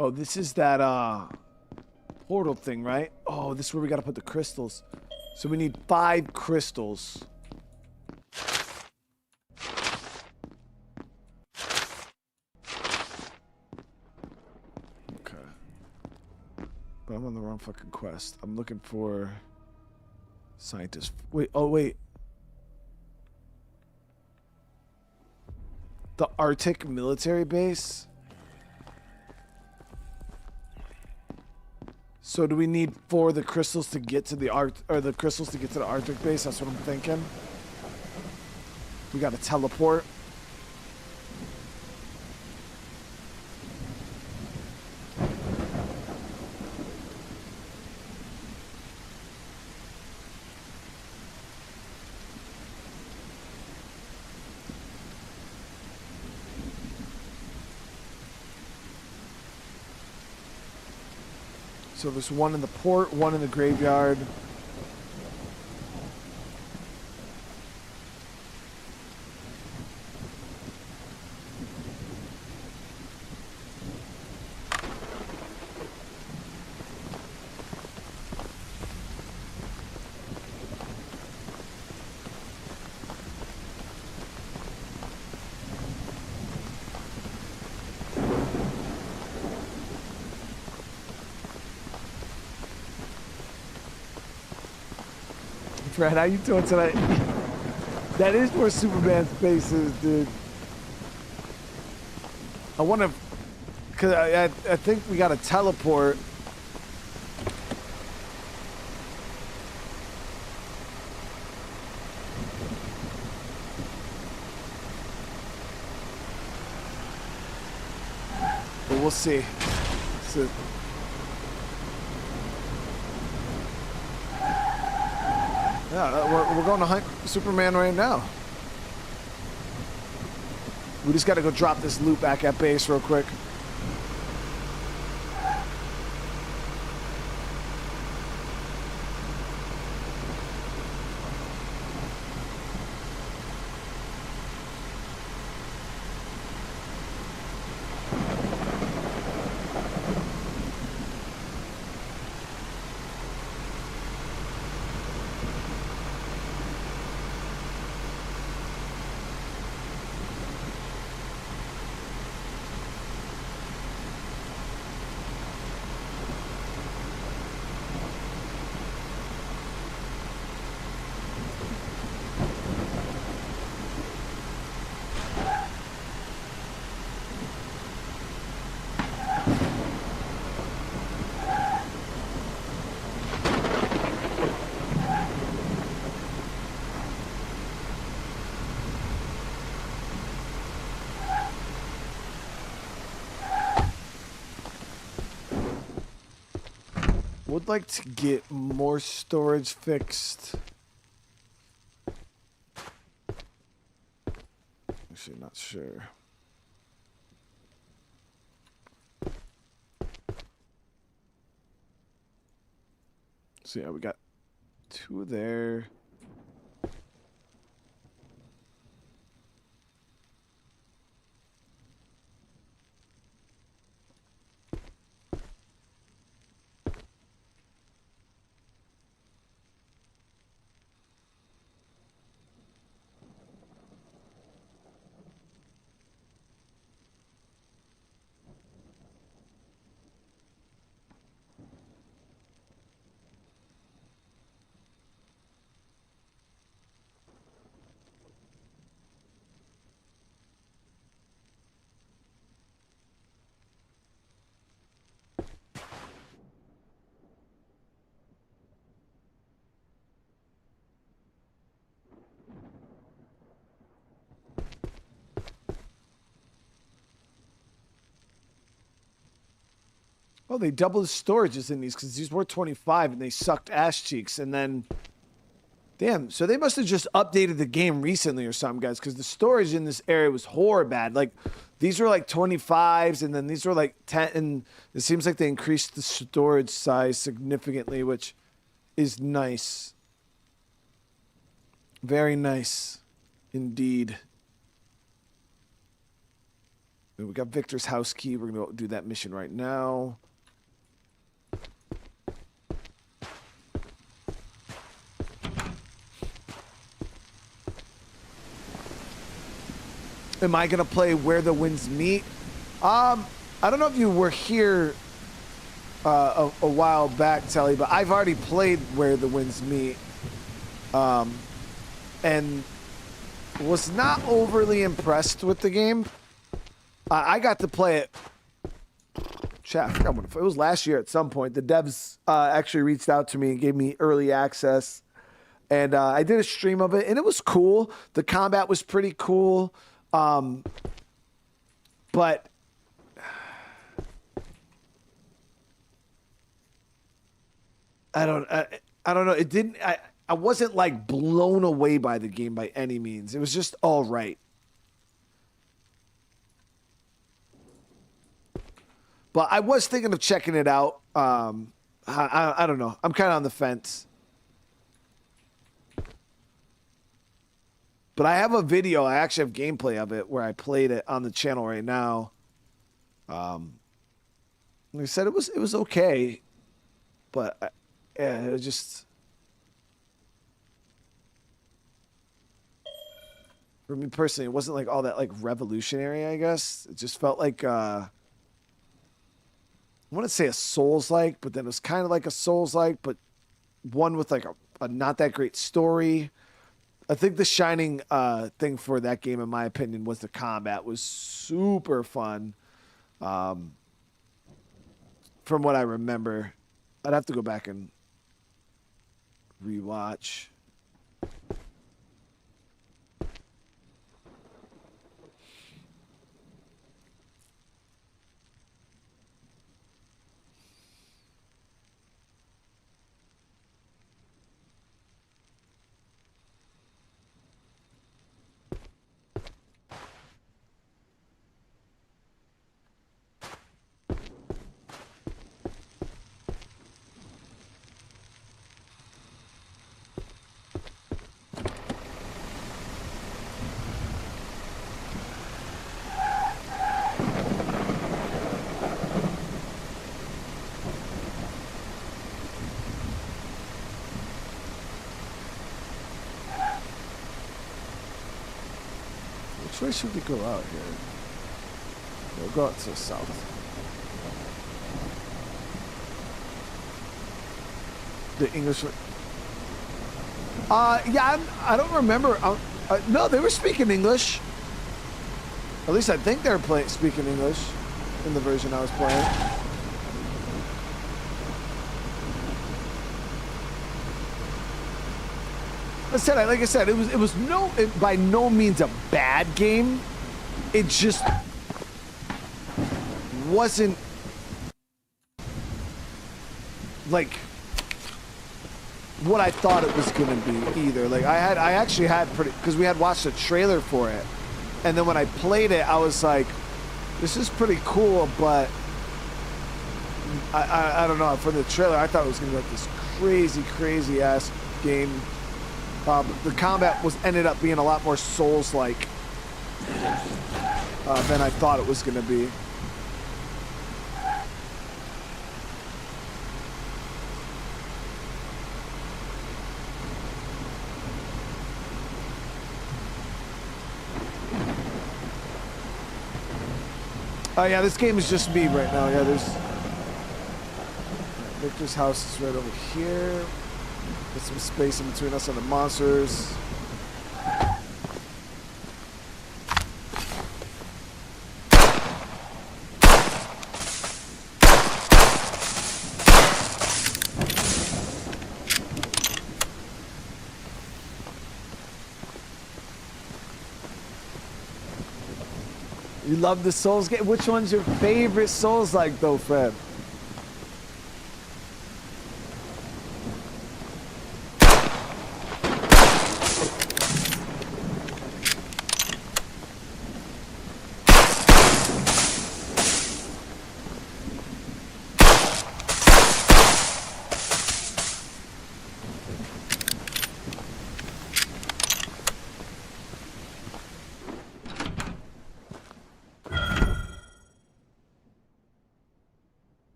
Oh, this is that portal thing, right? Oh, this is where we gotta put the crystals. So we need 5 crystals. Okay. But I'm on the wrong fucking quest. I'm looking for scientists. Wait, oh wait. The Arctic military base? So do we need 4 of the crystals to get to the crystals to get to the Arctic base? That's what I'm thinking. We gotta teleport. So there's 1 in the port, 1 in the graveyard. Fred, how you doing tonight? That is where Superman's base is, dude. I wonder, cause I think we got to teleport. But we'll see. So, yeah, we're going to hunt Superman right now. We just got to go drop this loot back at base real quick. Would like to get more storage fixed. Actually, not sure. So yeah, we got 2 there. Oh, they doubled the storages in these because these were 25 and they sucked ass cheeks. And then, damn, so they must have just updated the game recently or something, guys, because the storage in this area was horror bad. Like, these were like 25s and then these were like 10. And it seems like they increased the storage size significantly, which is nice. Very nice indeed. We got Victor's house key. We're going to do that mission right now. Am I going to play Where the Winds Meet? I don't know if you were here a while back, Telly, but I've already played Where the Winds Meet. And was not overly impressed with the game. I got to play it. Chat, I forgot what it was last year at some point. The devs actually reached out to me and gave me early access. And I did a stream of it, and it was cool. The combat was pretty cool. But I don't know. It didn't. I wasn't like blown away by the game by any means. It was just all right. But I was thinking of checking it out. I don't know. I'm kind of on the fence. But I have a video. I actually have gameplay of it where I played it on the channel right now. Like I said, it was okay, but yeah, it was just for me personally, it wasn't like all that like revolutionary. I guess it just felt like I want to say a Souls-like, but then it was kind of like a Souls-like, but one with like a not that great story. I think the shining thing for that game, in my opinion, was the combat was super fun. From what I remember, I'd have to go back and rewatch. Which way should we go out here? We'll go out to the south. The English. Yeah, I don't remember. No, they were speaking English. At least I think they were speaking English in the version I was playing. Like I said, it was by no means a bad game. It just wasn't like what I thought it was gonna be either. Like I actually had because we had watched a trailer for it, and then when I played it, I was like, this is pretty cool, but I don't know. From the trailer, I thought it was gonna be like this crazy ass game. The combat ended up being a lot more Souls-like than I thought it was going to be. Oh yeah, this game is just me right now. Yeah, there's Victor's house is right over here. Get some space in between us and the monsters. You love the Souls game? Which one's your favorite Souls-like though, Fred?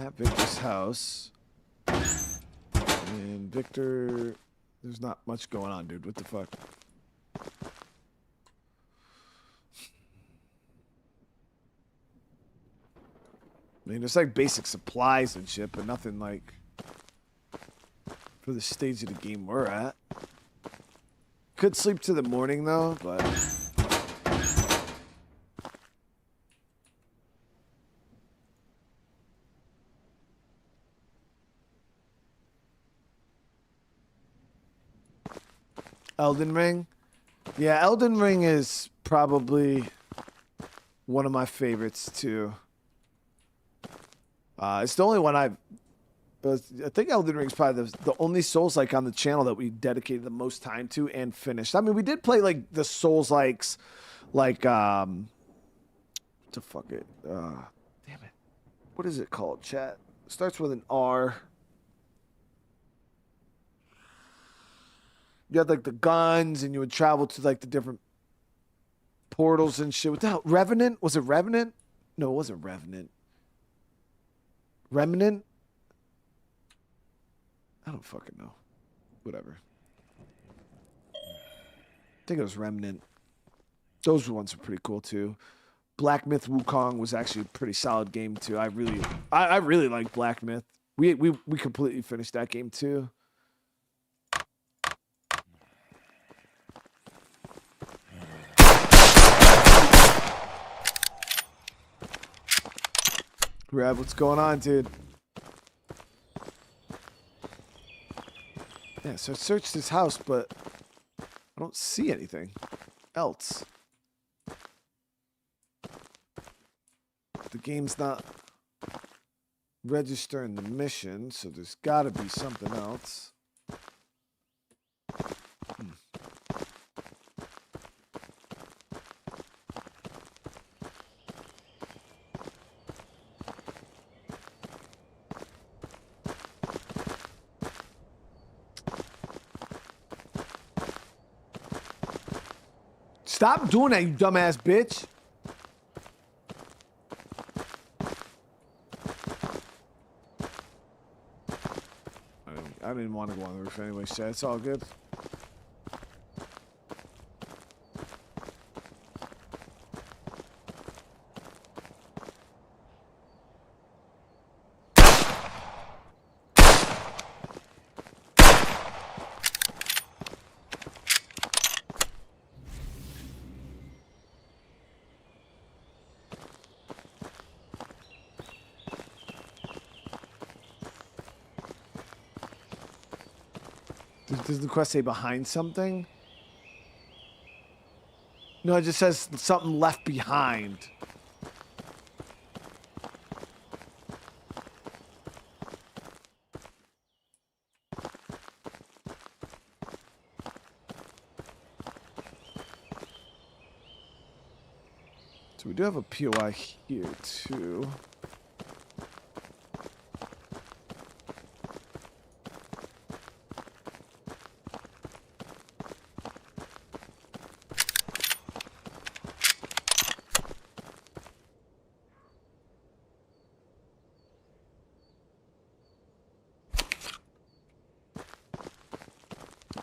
at Victor's house. And Victor, there's not much going on, dude. What the fuck? I mean, it's like basic supplies and shit, but nothing like for the stage of the game we're at. Could sleep to the morning though, but Elden Ring? Yeah, Elden Ring is probably one of my favorites too. It's the only one I think Elden Ring's probably the only Souls-like on the channel that we dedicated the most time to and finished. I mean, we did play like the Souls-likes, like what the fuck it? Damn it, what is it called? Chat starts with an R. You had like the guns, and you would travel to like the different portals and shit. Without Revenant, was it Revenant? No, it wasn't Revenant. Remnant? I don't fucking know. Whatever. I think it was Remnant. Those ones are pretty cool too. Black Myth Wukong was actually a pretty solid game too. I really like Black Myth. We completely finished that game too. Rev, what's going on, dude? Yeah, so I searched his house, but I don't see anything else. The game's not registering the mission, so there's got to be something else. Stop doing that, you dumbass bitch. I didn't want to go on the roof anyway, so it's all good. Does the quest say behind something? No, it just says something left behind. So we do have a POI here too.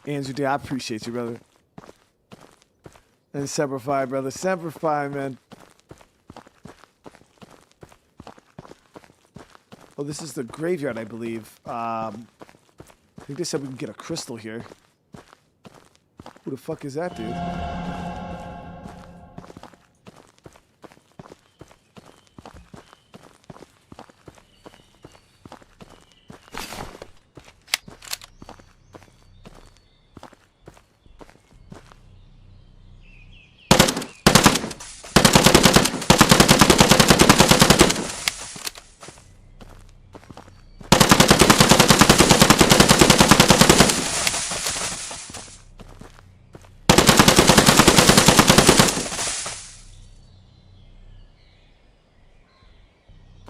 Andrew D, I appreciate you, brother. And Semper Fi, brother. Semper Fi, man. Oh, this is the graveyard, I believe. I think they said we can get a crystal here. Who the fuck is that, dude?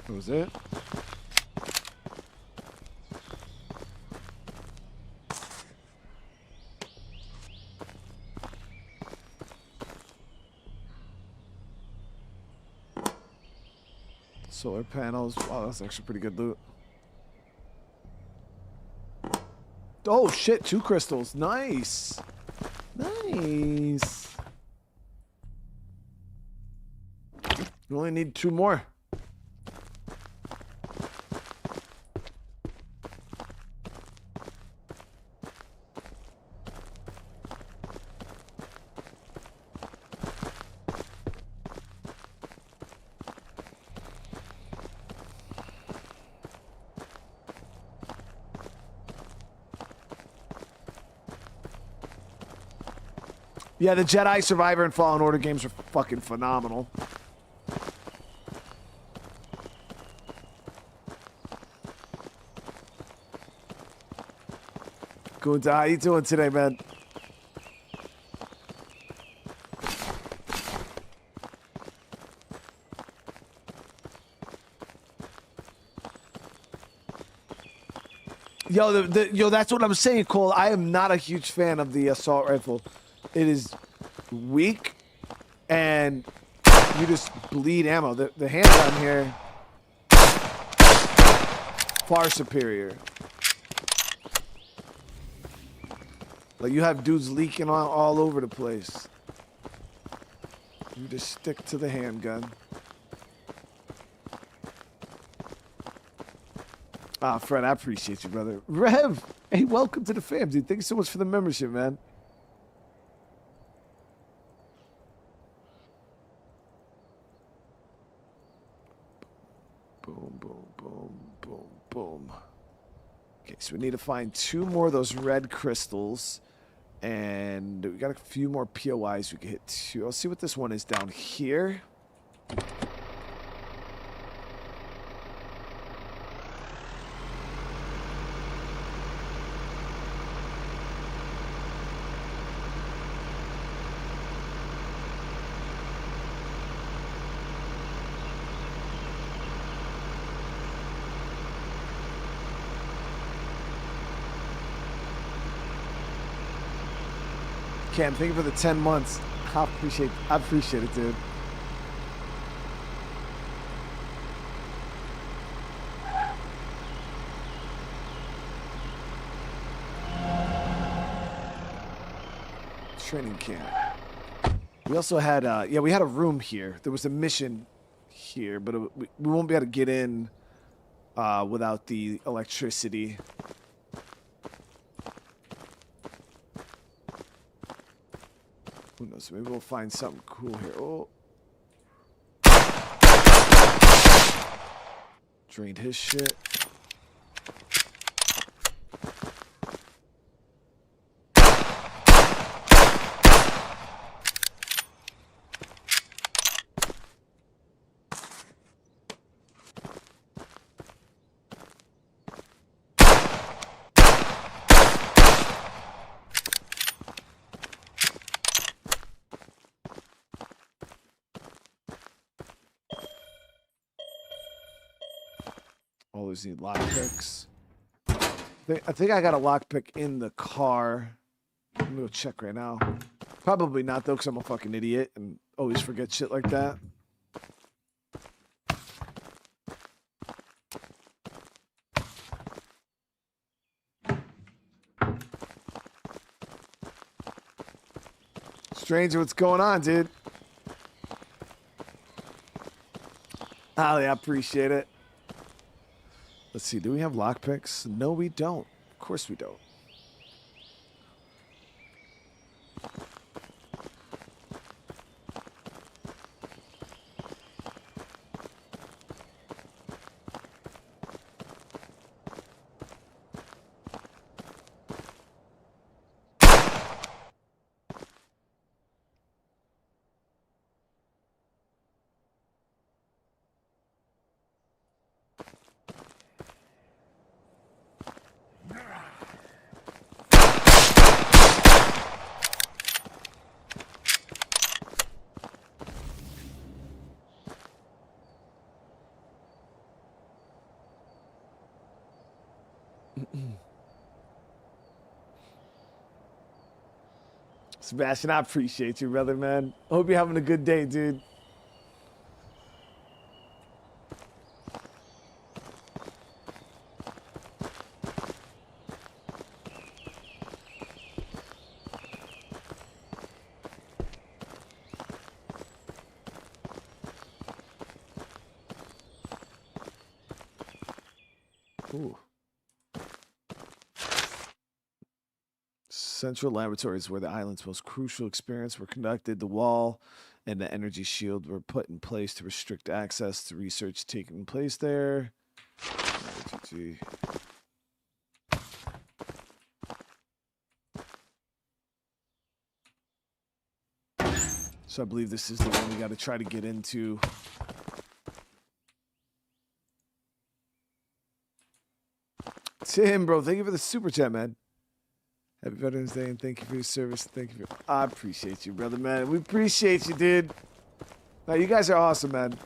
That was it. Solar panels. Wow, that's actually pretty good loot. Oh shit, 2 crystals. Nice. Nice. You only need 2 more. Yeah, the Jedi Survivor and Fallen Order games are fucking phenomenal. Good. How you doing today, man? Yo, that's what I'm saying, Cole. I am not a huge fan of the assault rifle. It is weak, and you just bleed ammo. The handgun here, far superior. Like, you have dudes leaking all over the place. You just stick to the handgun. Ah, Fred, I appreciate you, brother. Rev, hey, welcome to the fam, dude. Thanks so much for the membership, man. Boom, boom, boom, boom, boom. Okay, so we need to find 2 more of those red crystals. And we got a few more POIs we can hit too. I'll see what this one is down here. Cam, thank you for the 10 months. I appreciate it, dude. Training camp. We also had, we had a room here. There was a mission here, but we won't be able to get in without the electricity. Who knows? Maybe we'll find something cool here. Oh. Drained his shit. Always need lockpicks. I think I got a lockpick in the car. Let me go check right now. Probably not, though, because I'm a fucking idiot and always forget shit like that. Stranger, what's going on, dude? Ali, I appreciate it. Let's see, do we have lockpicks? No, we don't. Of course we don't. Sebastian, I appreciate you, brother, man. I hope you're having a good day, dude. Central laboratories where the island's most crucial experiments were conducted. The wall and the energy shield were put in place to restrict access to research taking place there. GG. So I believe this is the one we got to try to get into. Tim, bro, thank you for the super chat, man. Happy Veterans Day, and thank you for your service. Thank you for... I appreciate you, brother, man. We appreciate you, dude. Now, you guys are awesome, man.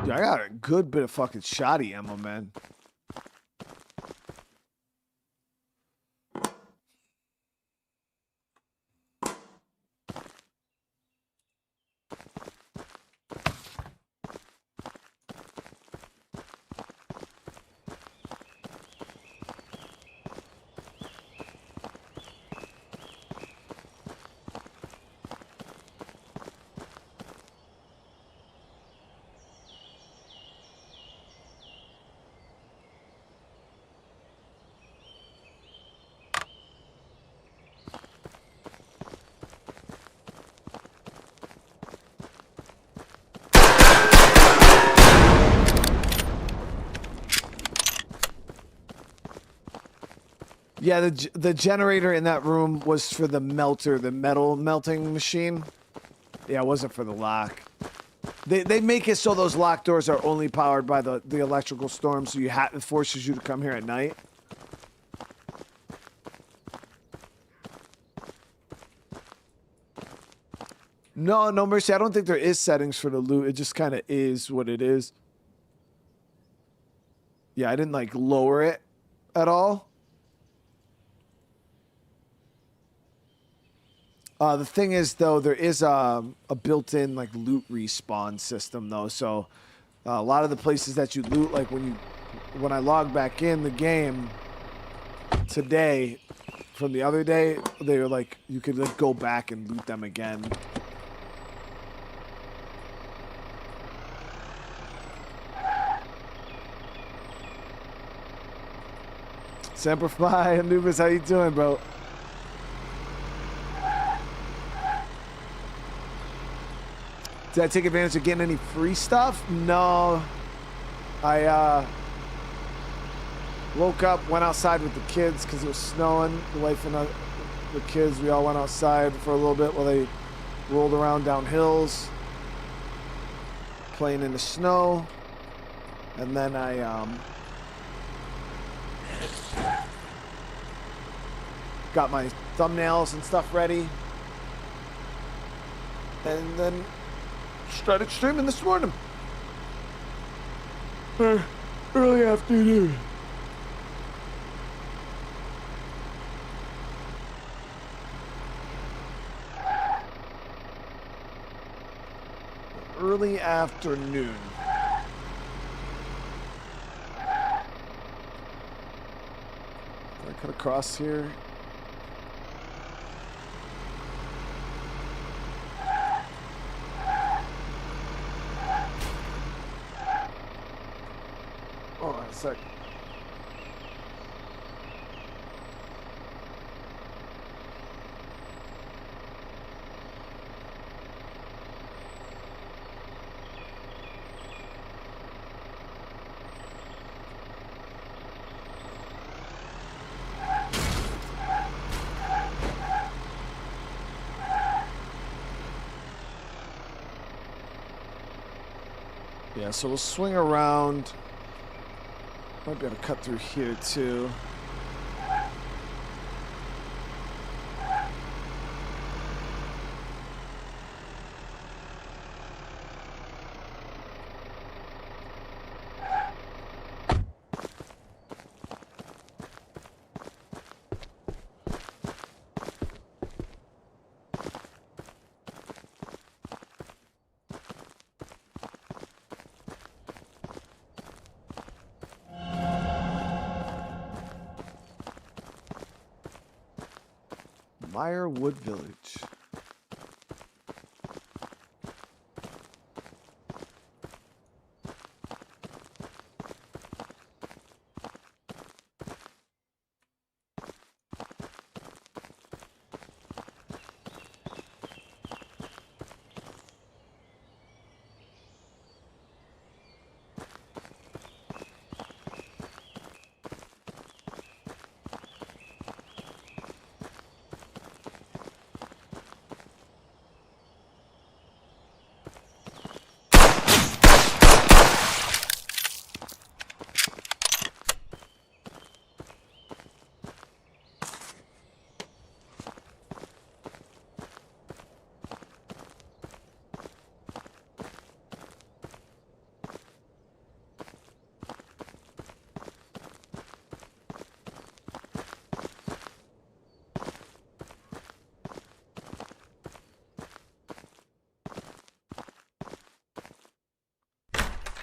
Dude, I got a good bit of fucking shoddy ammo, man. Yeah, the generator in that room was for the melter, the metal melting machine. Yeah, it wasn't for the lock. They make it so those lock doors are only powered by the electrical storm, so it forces you to come here at night. No, no mercy. I don't think there is settings for the loot. It just kind of is what it is. Yeah, I didn't like lower it at all. The thing is, though, there is a built-in like loot respawn system, though. So a lot of the places that you loot, like when I log back in the game today from the other day, they were like you could like go back and loot them again. Semper Fi, Anubis, how you doing, bro? Did I take advantage of getting any free stuff? No. I woke up, went outside with the kids because it was snowing. The wife and the kids, we all went outside for a little bit while they rolled around down hills, playing in the snow. And then I got my thumbnails and stuff ready. And then started streaming this morning. Early afternoon. Early afternoon. Can I cut across here? Hold on a sec. Yeah, so we'll swing around. Might be able to cut through here too. Meyerwood Village.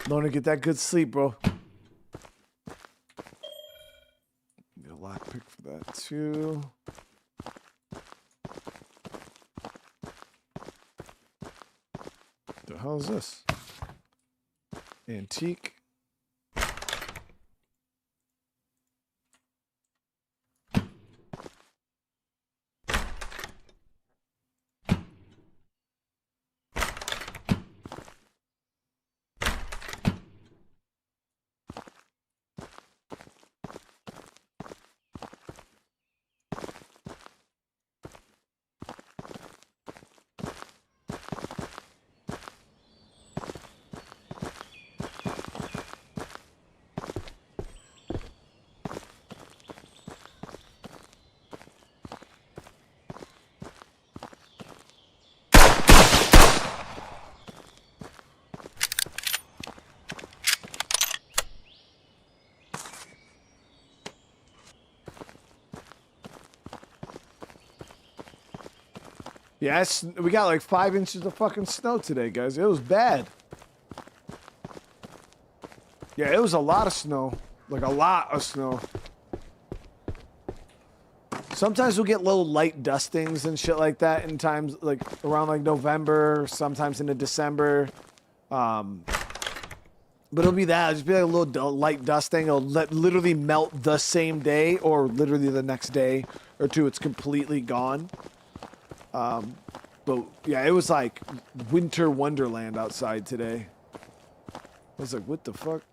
Learn to get that good sleep, bro. Get a lockpick for that too. The hell is this? Antique. Yeah, we got like 5 inches of fucking snow today, guys. It was bad. Yeah, it was a lot of snow. Like a lot of snow. Sometimes we'll get little light dustings and shit like that in times like around like November, sometimes into December. But it'll be that. It'll just be like a little light dusting. It'll literally melt the same day or literally the next day or two. It's completely gone. But yeah, it was like winter wonderland outside today. I was like, what the fuck?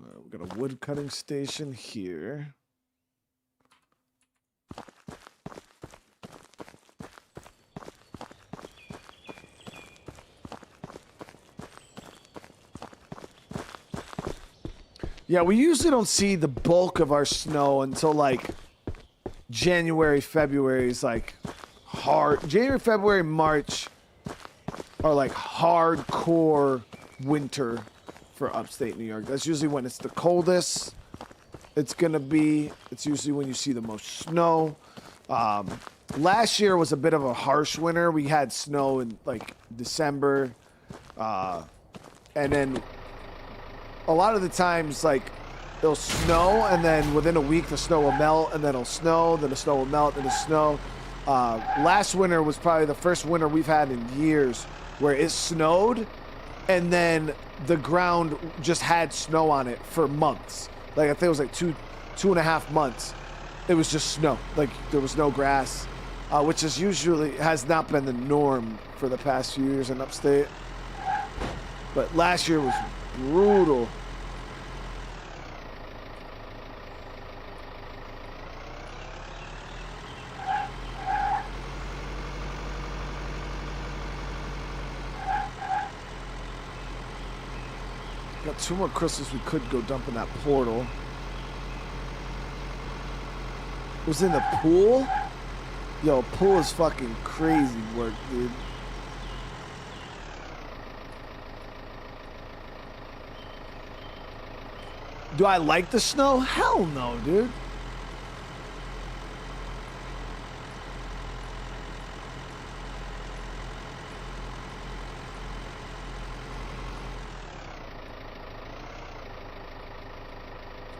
All right, we got a wood cutting station here. Yeah, we usually don't see the bulk of our snow until like January, February is like hard. January, February, March are like hardcore winter for upstate New York. That's usually when it's the coldest it's gonna be. It's usually when you see the most snow. Last year was a bit of a harsh winter. We had snow in like December, and then a lot of the times, like, it'll snow, and then within a week, the snow will melt, and then it'll snow, then the snow will melt, then it'll snow. Last winter was probably the first winter we've had in years where it snowed, and then the ground just had snow on it for months. Like, I think it was like two and a half months. It was just snow. Like, there was no grass, which is usually has not been the norm for the past few years in upstate. But last year was brutal. Got 2 more crystals we could go dump in that portal. It was in the pool? Yo, pool is fucking crazy work, dude. Do I like the snow? Hell no, dude.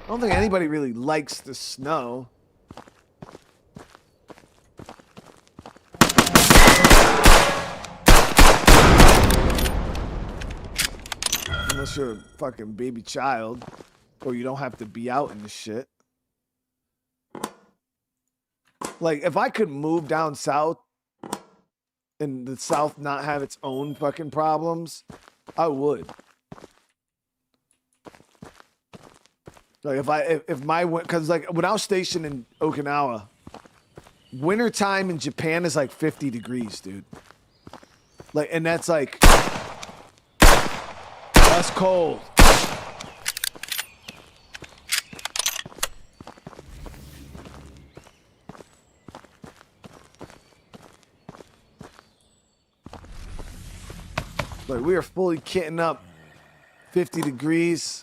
I don't think anybody really likes the snow. Unless you're a fucking baby child, or you don't have to be out in the shit. Like, if I could move down south and the south not have its own fucking problems, I would. Like, if my, because like when I was stationed in Okinawa, wintertime in Japan is like 50 degrees, dude. Like, and that's like, that's cold. Like, we are fully kitting up 50 degrees.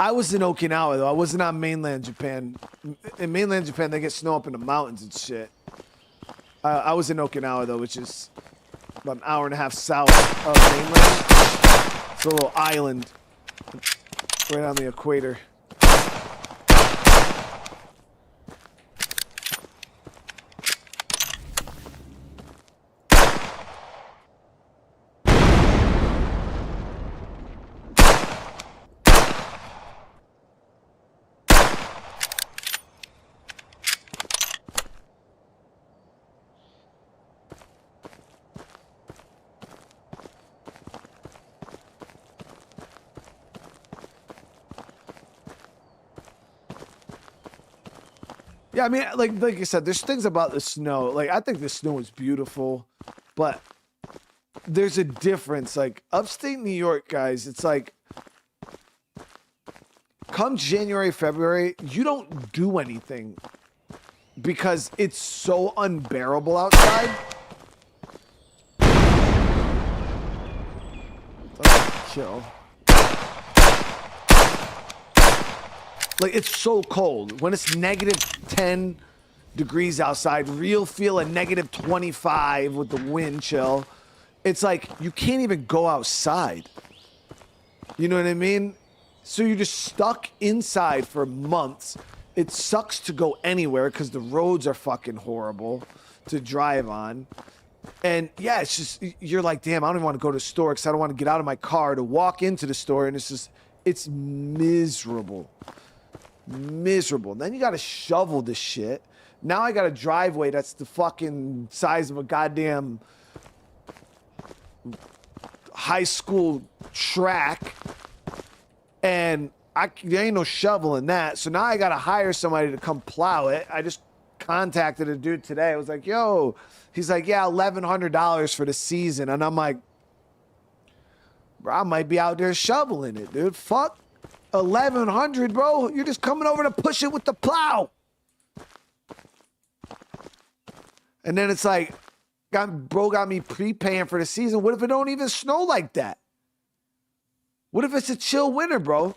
I was in Okinawa, though. I wasn't on mainland Japan. In mainland Japan, they get snow up in the mountains and shit. I was in Okinawa, though, which is about an hour and a half south of mainland. It's a little island right on the equator. Yeah, I mean, like you said, there's things about the snow. Like, I think the snow is beautiful, but there's a difference. Like, upstate New York, guys, it's like, come January, February, you don't do anything because it's so unbearable outside. Let's kill. Like, it's so cold. When it's negative 10 degrees outside, real feel a negative 25 with the wind chill. It's like, you can't even go outside. You know what I mean? So you're just stuck inside for months. It sucks to go anywhere because the roads are fucking horrible to drive on. And yeah, it's just, you're like, damn, I don't even want to go to the store because I don't want to get out of my car to walk into the store. And it's just, it's miserable. Miserable. And then you got to shovel the shit. Now I got a driveway that's the fucking size of a goddamn high school track. And there ain't no shovel in that. So now I got to hire somebody to come plow it. I just contacted a dude today. I was like, yo, he's like, yeah, $1,100 for the season. And I'm like, bro, I might be out there shoveling it, dude. Fuck. 1,100, bro. You're just coming over to push it with the plow. And then it's like, bro got me prepaying for the season. What if it don't even snow like that? What if it's a chill winter, bro?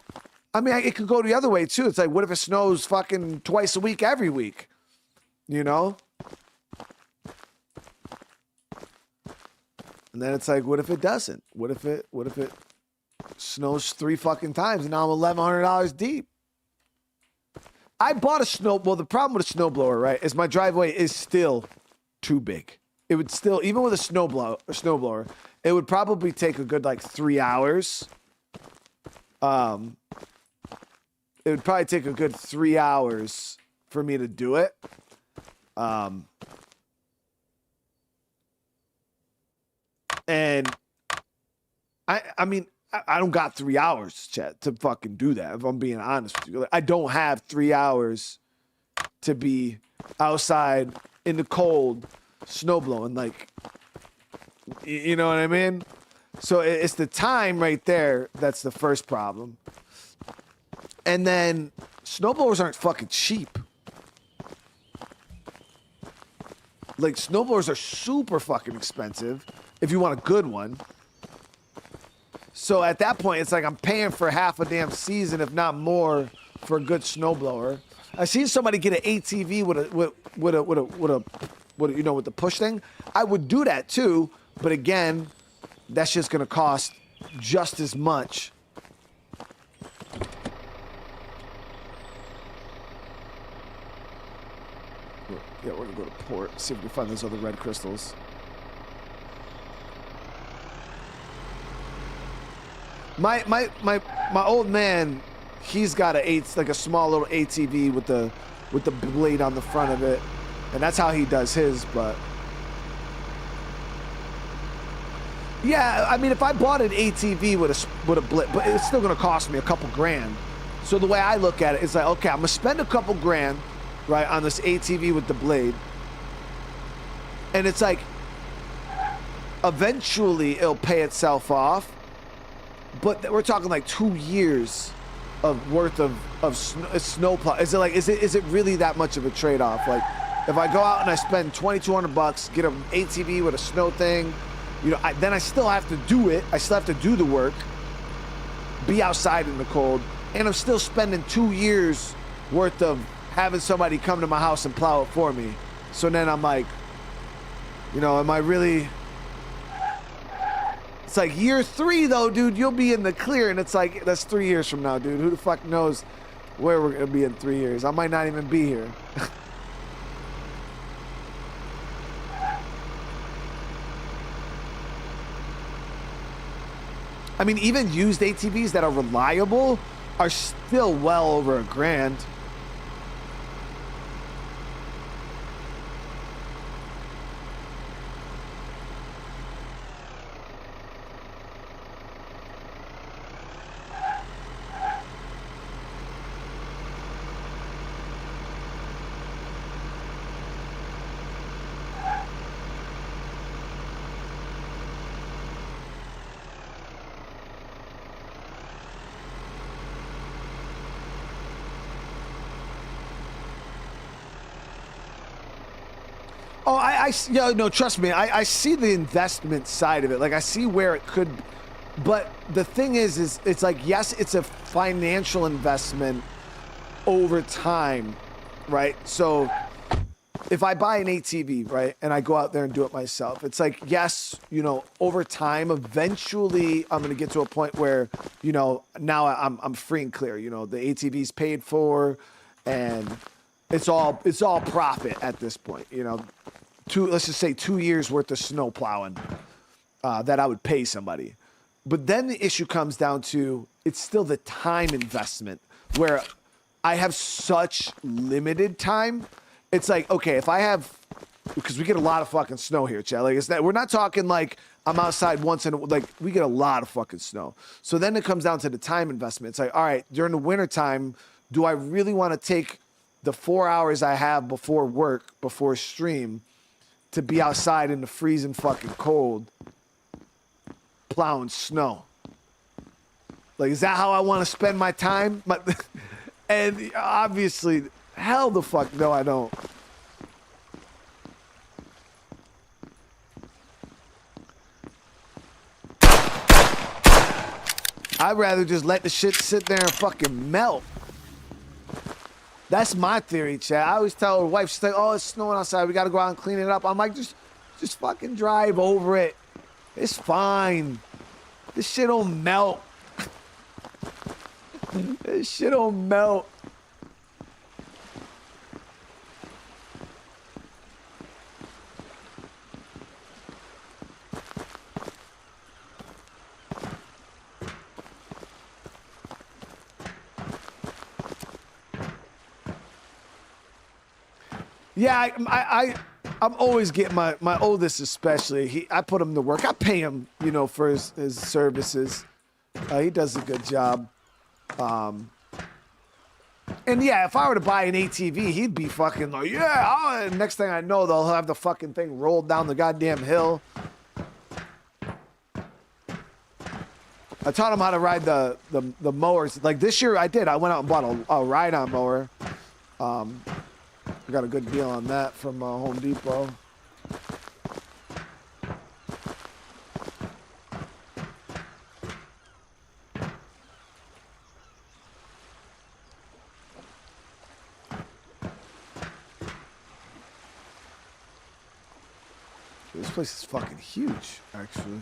I mean, it could go the other way too. It's like, what if it snows fucking twice a week, every week? You know? And then it's like, what if it doesn't? What if it snows 3 fucking times and now I'm $1,100 deep? I bought well, the problem with a snowblower, right, is my driveway is still too big. It would still, even with a snowblower, it would probably take a good like 3 hours. It would probably take a good 3 hours for me to do it. And I mean, I don't got 3 hours, chat, to fucking do that, if I'm being honest with you. Like, I don't have 3 hours to be outside in the cold, snow blowing. Like, you know what I mean? So it's the time right there that's the first problem. And then snowblowers aren't fucking cheap. Like, snowblowers are super fucking expensive if you want a good one. So at that point, it's like I'm paying for half a damn season, if not more, for a good snowblower. I seen somebody get an ATV with you know, with the push thing. I would do that too, but again, that's just gonna cost just as much. Yeah, we're gonna go to port, see if we can find those other red crystals. My old man, he's got like a small little ATV with the blade on the front of it, and that's how he does his. But yeah, I mean, if I bought an ATV with a blade, but it's still gonna cost me a couple grand. So the way I look at it is like, okay, I'm gonna spend a couple grand, right, on this ATV with the blade, and it's like eventually it'll pay itself off. But we're talking like 2 years of worth of snowplow. Is it really that much of a trade-off? Like, if I go out and I spend $2,200, get an ATV with a snow thing, you know, then I still have to do it. I still have to do the work, be outside in the cold, and I'm still spending 2 years worth of having somebody come to my house and plow it for me. So then I'm like, you know, am I really? It's like year 3 though, dude, you'll be in the clear, and it's like, that's 3 years from now, dude. Who the fuck knows where we're gonna be in 3 years? I might not even be here. I mean, even used ATVs that are reliable are still well over a grand. Oh, yeah, no, trust me. I see the investment side of it. Like, I see where it could, but the thing is it's like, yes, it's a financial investment over time, right? So if I buy an ATV, right, and I go out there and do it myself, it's like, yes, you know, over time, eventually I'm going to get to a point where, you know, now I'm free and clear. You know, the ATV's paid for, and it's all profit at this point. You know, let's just say 2 years worth of snow plowing that I would pay somebody. But then the issue comes down to, it's still the time investment, where I have such limited time. It's like, okay, if I have, because we get a lot of fucking snow here, Chad. Like, it's that we're not talking like I'm outside once in a, like, we get a lot of fucking snow. So then it comes down to the time investment. It's like, all right, during the winter time, do I really want to take the 4 hours I have before work, before stream, to be outside in the freezing fucking cold, plowing snow? Like, is that how I want to spend my time? And obviously, hell the fuck no, I don't. I'd rather just let the shit sit there and fucking melt. That's my theory, Chad. I always tell her wife, she's like, oh, it's snowing outside, we gotta go out and clean it up. I'm like, just fucking drive over it. It's fine. This shit don't melt. This shit don't melt. Yeah, I'm always getting my oldest, especially. I put him to work. I pay him, you know, for his services. He does a good job. And yeah, if I were to buy an ATV, he'd be fucking like, yeah. Next thing I know, they'll have the fucking thing rolled down the goddamn hill. I taught him how to ride the mowers. Like this year, I did. I went out and bought a ride-on mower. I got a good deal on that from Home Depot. This place is fucking huge, actually.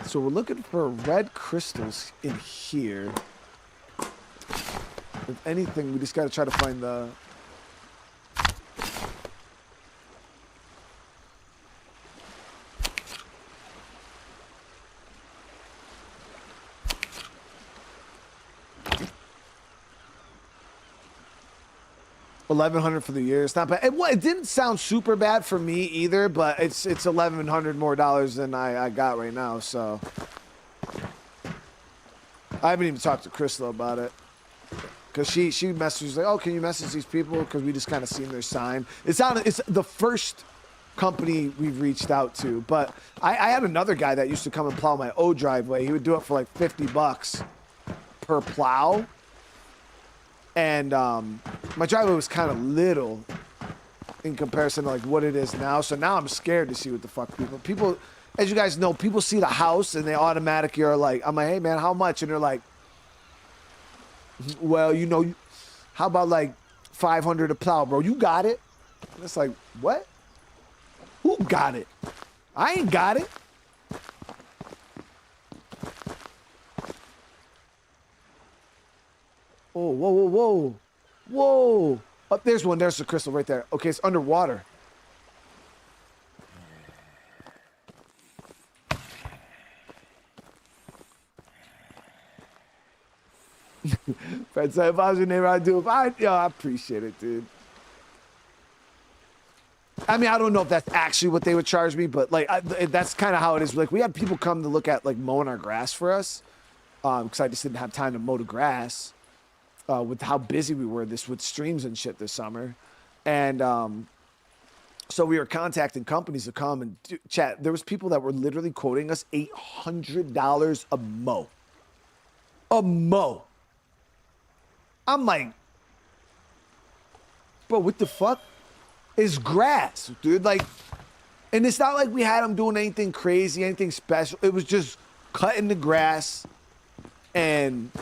So we're looking for red crystals in here. If anything, we just gotta try to find the... $1,100 for the year. It's not bad. It didn't sound super bad for me either, but it's $1,100 more than I got right now. So I haven't even talked to Crystal about it because she messages like, "Oh, can you message these people?" Because we just kind of seen their sign. It's the first company we've reached out to, but I had another guy that used to come and plow my old driveway. He would do it for like $50 per plow. And my driveway was kind of little in comparison to like what it is now. So now I'm scared to see what the fuck people, as you guys know, people see the house and they automatically are like, I'm like, hey man, how much? And they're like, well, you know, how about like 500 a plow, bro? You got it. And it's like, what? Who got it? I ain't got it. Oh, whoa, whoa, whoa. Whoa. Oh, there's one. There's the crystal right there. Okay, it's underwater. Fred said, if I was your neighbor, I'd do it. I appreciate it, dude. I mean, I don't know if that's actually what they would charge me, but like that's kind of how it is. Like we had people come to look at like mowing our grass for us because I just didn't have time to mow the grass. With how busy we were with streams and shit this summer. And so we were contacting companies to come and chat. There was people that were literally quoting us $800 a mow. A mow. I'm like, bro, what the fuck? It's grass, dude. Like, and it's not like we had them doing anything crazy, anything special. It was just cutting the grass and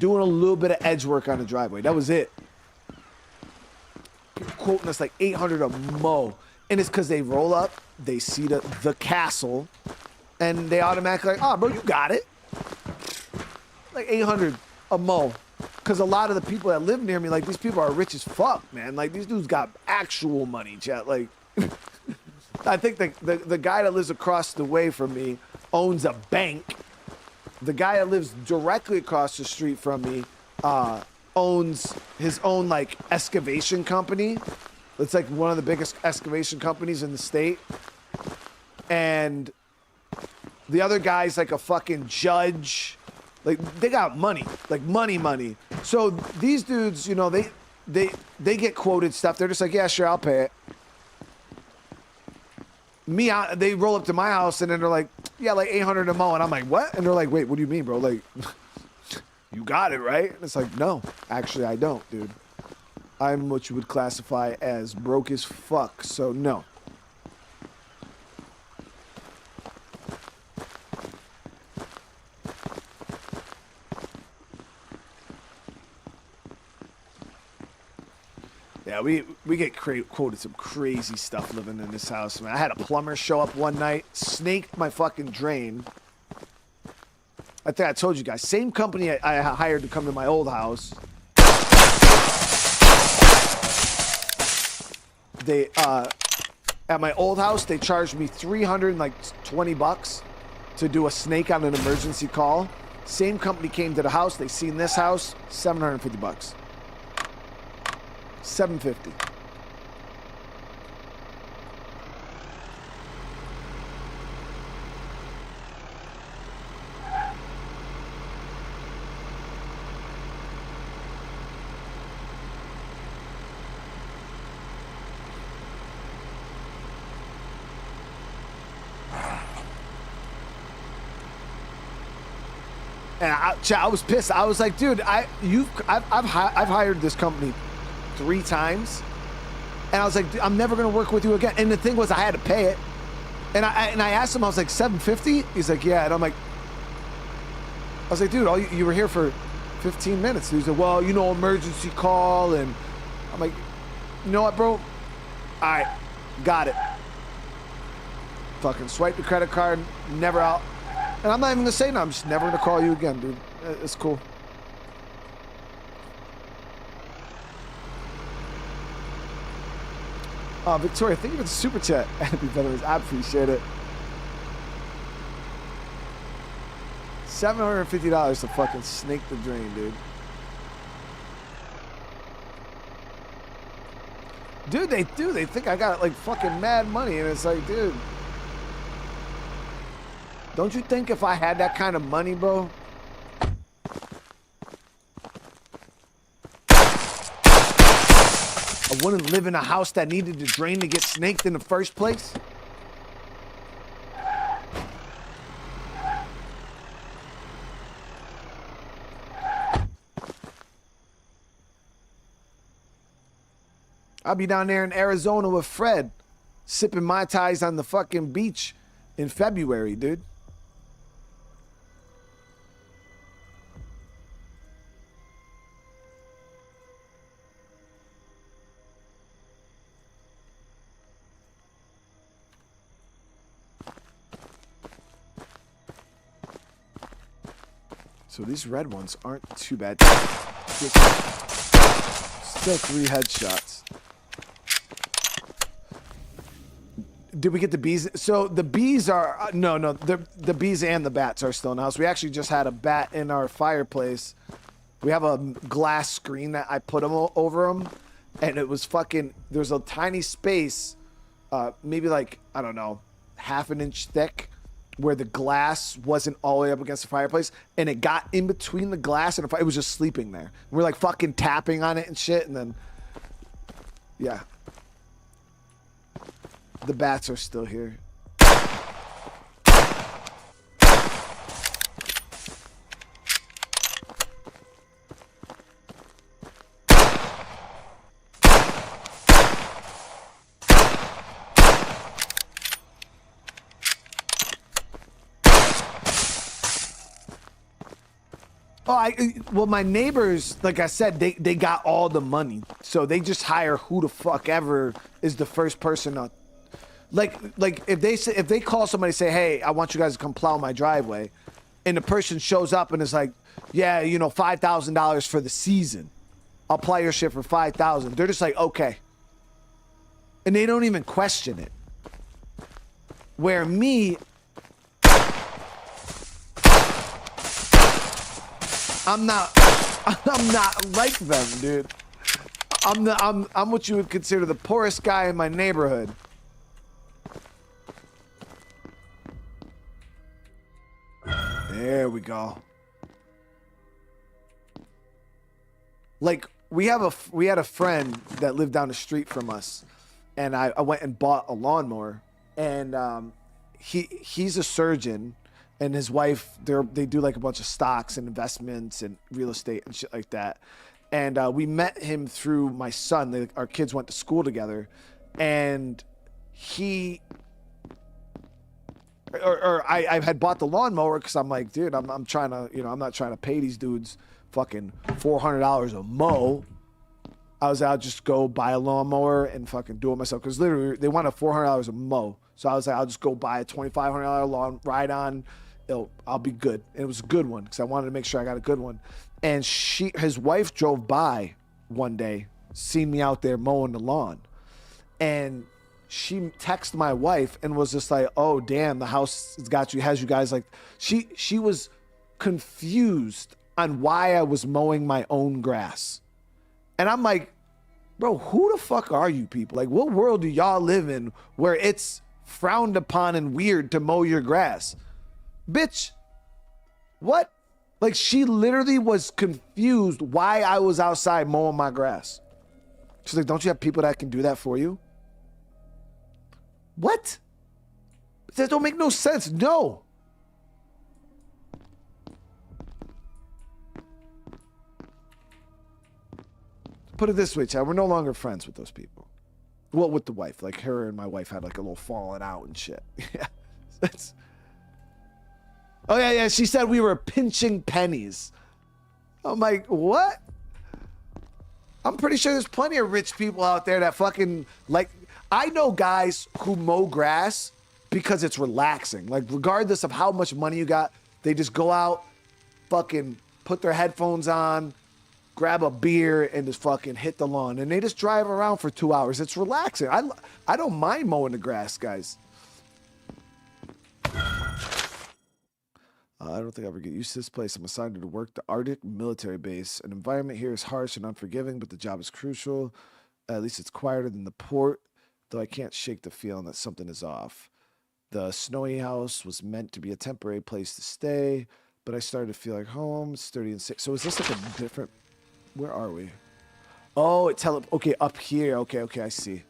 doing a little bit of edge work on the driveway. That was it. People quoting us like $800 a mow. And it's because they roll up, they see the castle, and they automatically like, oh, bro, you got it. Like $800 a mow. Because a lot of the people that live near me, like, these people are rich as fuck, man. Like, these dudes got actual money, chat. Like, I think the guy that lives across the way from me owns a bank. The guy that lives directly across the street from me owns his own like excavation company. It's like one of the biggest excavation companies in the state. And the other guy's like a fucking judge. Like they got money, like money. So these dudes, you know, they get quoted stuff. They're just like, yeah, sure, I'll pay it. They roll up to my house and then they're like, yeah, like $800 a mow. And I'm like, what? And they're like, wait, what do you mean, bro? Like, you got it, right? And it's like, no, actually, I don't, dude. I'm what you would classify as broke as fuck. So, no. Yeah, we get quoted some crazy stuff living in this house, man. I had a plumber show up one night, snaked my fucking drain. I think I told you guys. Same company I hired to come to my old house. They at my old house, they charged me $320 to do a snake on an emergency call. Same company came to the house. They seen this house, $750. $750. And I was pissed. I was like, dude, I've hired this company 3 times, and I was like, I'm never gonna work with you again. And the thing was, I had to pay it, and I asked him, I was like, $750? He's like, yeah. And I'm like, I was like, dude, you were here for 15 minutes. He said, well, you know, emergency call, and I'm like, you know what, bro? All right, Got it. Fucking swipe the credit card, never out. And I'm not even gonna say no, I'm just never gonna call you again, dude. It's cool. Victoria, thank you for the super chat. I appreciate it. $750 to fucking snake the drain, dude. Dude, they do. They think I got like fucking mad money, and it's like, dude. Don't you think if I had that kind of money, bro? I wouldn't live in a house that needed to drain to get snaked in the first place? I'll be down there in Arizona with Fred, sipping Mai Tais on the fucking beach in February, dude. So these red ones aren't too bad. Still 3 headshots. Did we get the bees? So the bees are no. The bees and the bats are still in the house. We actually just had a bat in our fireplace. We have a glass screen that I put them over them, and it was fucking. There's a tiny space, maybe like I don't know, half an inch thick, where the glass wasn't all the way up against the fireplace, and it got in between the glass and the fire. It was just sleeping there. We're like fucking tapping on it and shit, and then yeah. The bats are still here. Oh, well, my neighbors, like I said, they got all the money, so they just hire who the fuck ever is the first person to. Like if they call somebody and say, hey, I want you guys to come plow my driveway, and the person shows up and is like, yeah, you know, $5,000 for the season. I'll plow your shit for $5,000. They're just like, okay. And they don't even question it. Where me, I'm not like them, dude. I'm what you would consider the poorest guy in my neighborhood. There we go. Like we had a friend that lived down the street from us, and I went and bought a lawnmower, and he's a surgeon, and his wife they do like a bunch of stocks and investments and real estate and shit like that, and we met him through my son. Our kids went to school together, and I had bought the lawnmower because I'm like, dude, I'm trying to, you know, I'm not trying to pay these dudes fucking $400 a mow. I was like, I'll just go buy a lawnmower and fucking do it myself, because literally they wanted $400 a mow. So I was like, I'll just go buy a $2,500 lawn, ride on, I'll be good. And it was a good one because I wanted to make sure I got a good one. And his wife drove by one day, seen me out there mowing the lawn, and she texted my wife and was just like, oh damn, the house has you guys like. She was confused on why I was mowing my own grass. And I'm like, bro, who the fuck are you people? Like, what world do y'all live in where it's frowned upon and weird to mow your grass? Bitch, what? Like, she literally was confused why I was outside mowing my grass. She's like, don't you have people that can do that for you? What? That don't make no sense. No. Put it this way, Chad. We're no longer friends with those people. Well, with the wife. Like, her and my wife had like a little falling out and shit. Yeah. That's... Oh, yeah. She said we were pinching pennies. I'm like, what? I'm pretty sure there's plenty of rich people out there that fucking like... I know guys who mow grass because it's relaxing. Like, regardless of how much money you got, they just go out, fucking put their headphones on, grab a beer, and just fucking hit the lawn. And they just drive around for 2 hours. It's relaxing. I don't mind mowing the grass, guys. I don't think I ever get used to this place. I'm assigned to work the Arctic military base. An environment here is harsh and unforgiving, but the job is crucial. At least it's quieter than the port, though I can't shake the feeling that something is off. The snowy house was meant to be a temporary place to stay, but I started to feel like home, sturdy and safe. So is this like a different... Where are we? Oh, okay, up here. Okay, I see.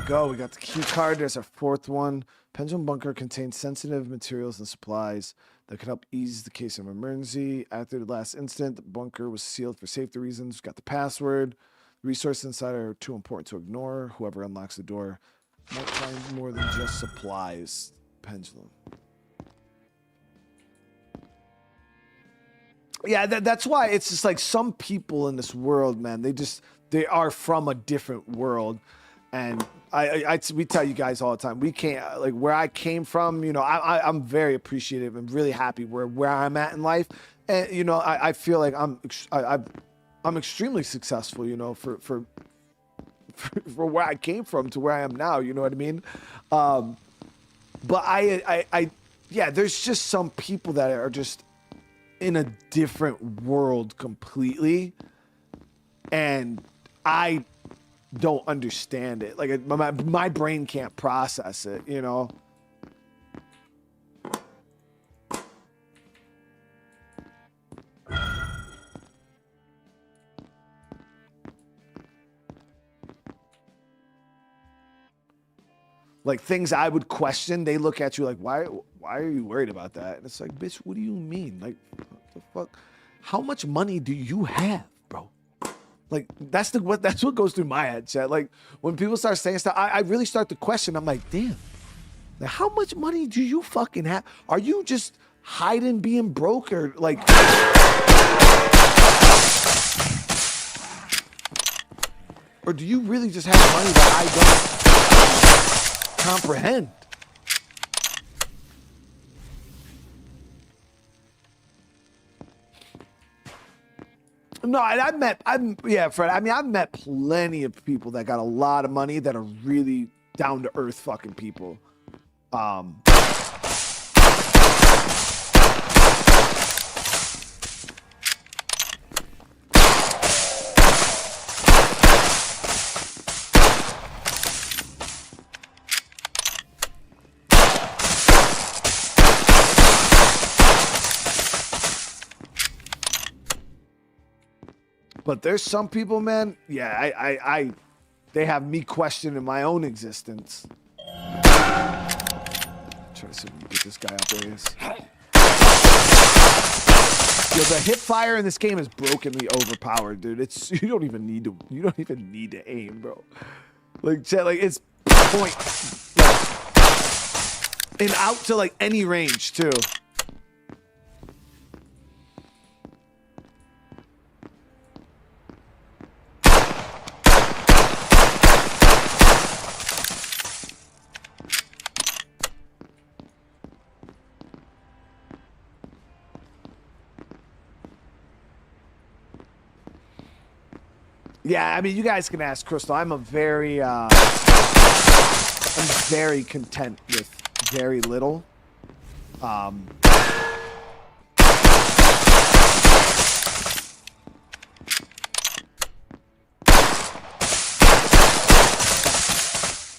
Go. We got the key card. There's our fourth one. Pendulum bunker contains sensitive materials and supplies that can help ease the case of emergency. After the last incident, the bunker was sealed for safety reasons. Got the password. The resources inside are too important to ignore. Whoever unlocks the door might find more than just supplies. Pendulum. Yeah, that's why it's just like some people in this world, man, they are from a different world. And we tell you guys all the time, we can't, like, where I came from, you know, I'm very appreciative and really happy where I'm at in life. And, you know, I feel like I'm extremely successful, you know, for where I came from to where I am now, you know what I mean? But yeah, there's just some people that are just in a different world completely. And I don't understand it. Like, my brain can't process it, you know? Like, things I would question, they look at you like, why are you worried about that? And it's like, bitch, what do you mean? Like, what the fuck? How much money do you have, bro? Like, that's what goes through my head, chat. Like, when people start saying stuff, I really start to question. I'm like, damn, like, how much money do you fucking have? Are you just hiding being broke, or like, or do you really just have money that I don't comprehend? No, Fred. I mean, I've met plenty of people that got a lot of money that are really down to earth fucking people. But there's some people, man, yeah, they have me questioning my own existence. Try to see if we can get this guy out there. Yo, the hip fire in this game is brokenly overpowered, dude. You don't even need to aim, bro. Like, it's point. And out to like any range too. Yeah, I mean, you guys can ask Crystal. I'm very content with very little.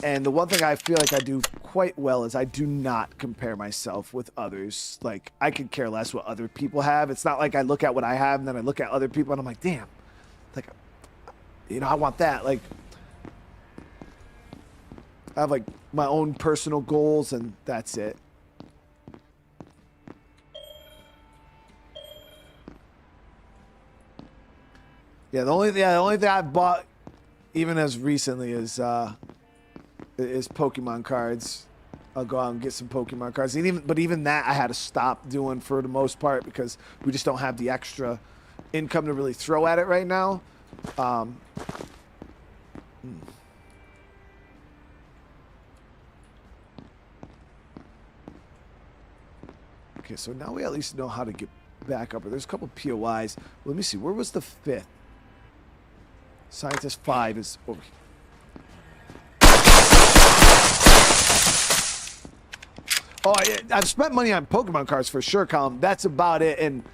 And the one thing I feel like I do quite well is I do not compare myself with others. Like, I could care less what other people have. It's not like I look at what I have and then I look at other people and I'm like, damn, like, you know, I want that. Like, I have like my own personal goals and that's it. Yeah, the only thing I've bought even as recently is Pokemon cards. I'll go out and get some Pokemon cards. And even that I had to stop doing for the most part because we just don't have the extra income to really throw at it right now. Okay, so now we at least know how to get back up. There's a couple POIs. Let me see. Where was the 5th? Scientist 5 is over here. Oh, I've spent money on Pokemon cards for sure, Colin. That's about it. And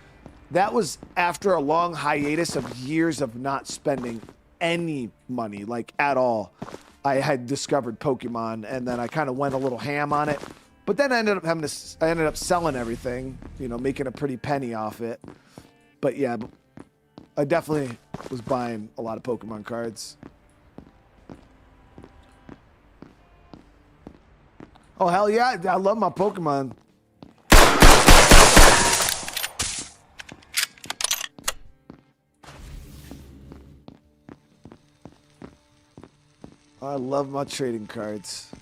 that was after a long hiatus of years of not spending any money, like at all. I had discovered Pokemon, and then I kind of went a little ham on it. But then I ended up selling everything, you know, making a pretty penny off it. But yeah, I definitely was buying a lot of Pokemon cards. Oh, hell yeah. I love my Pokemon. I love my trading cards.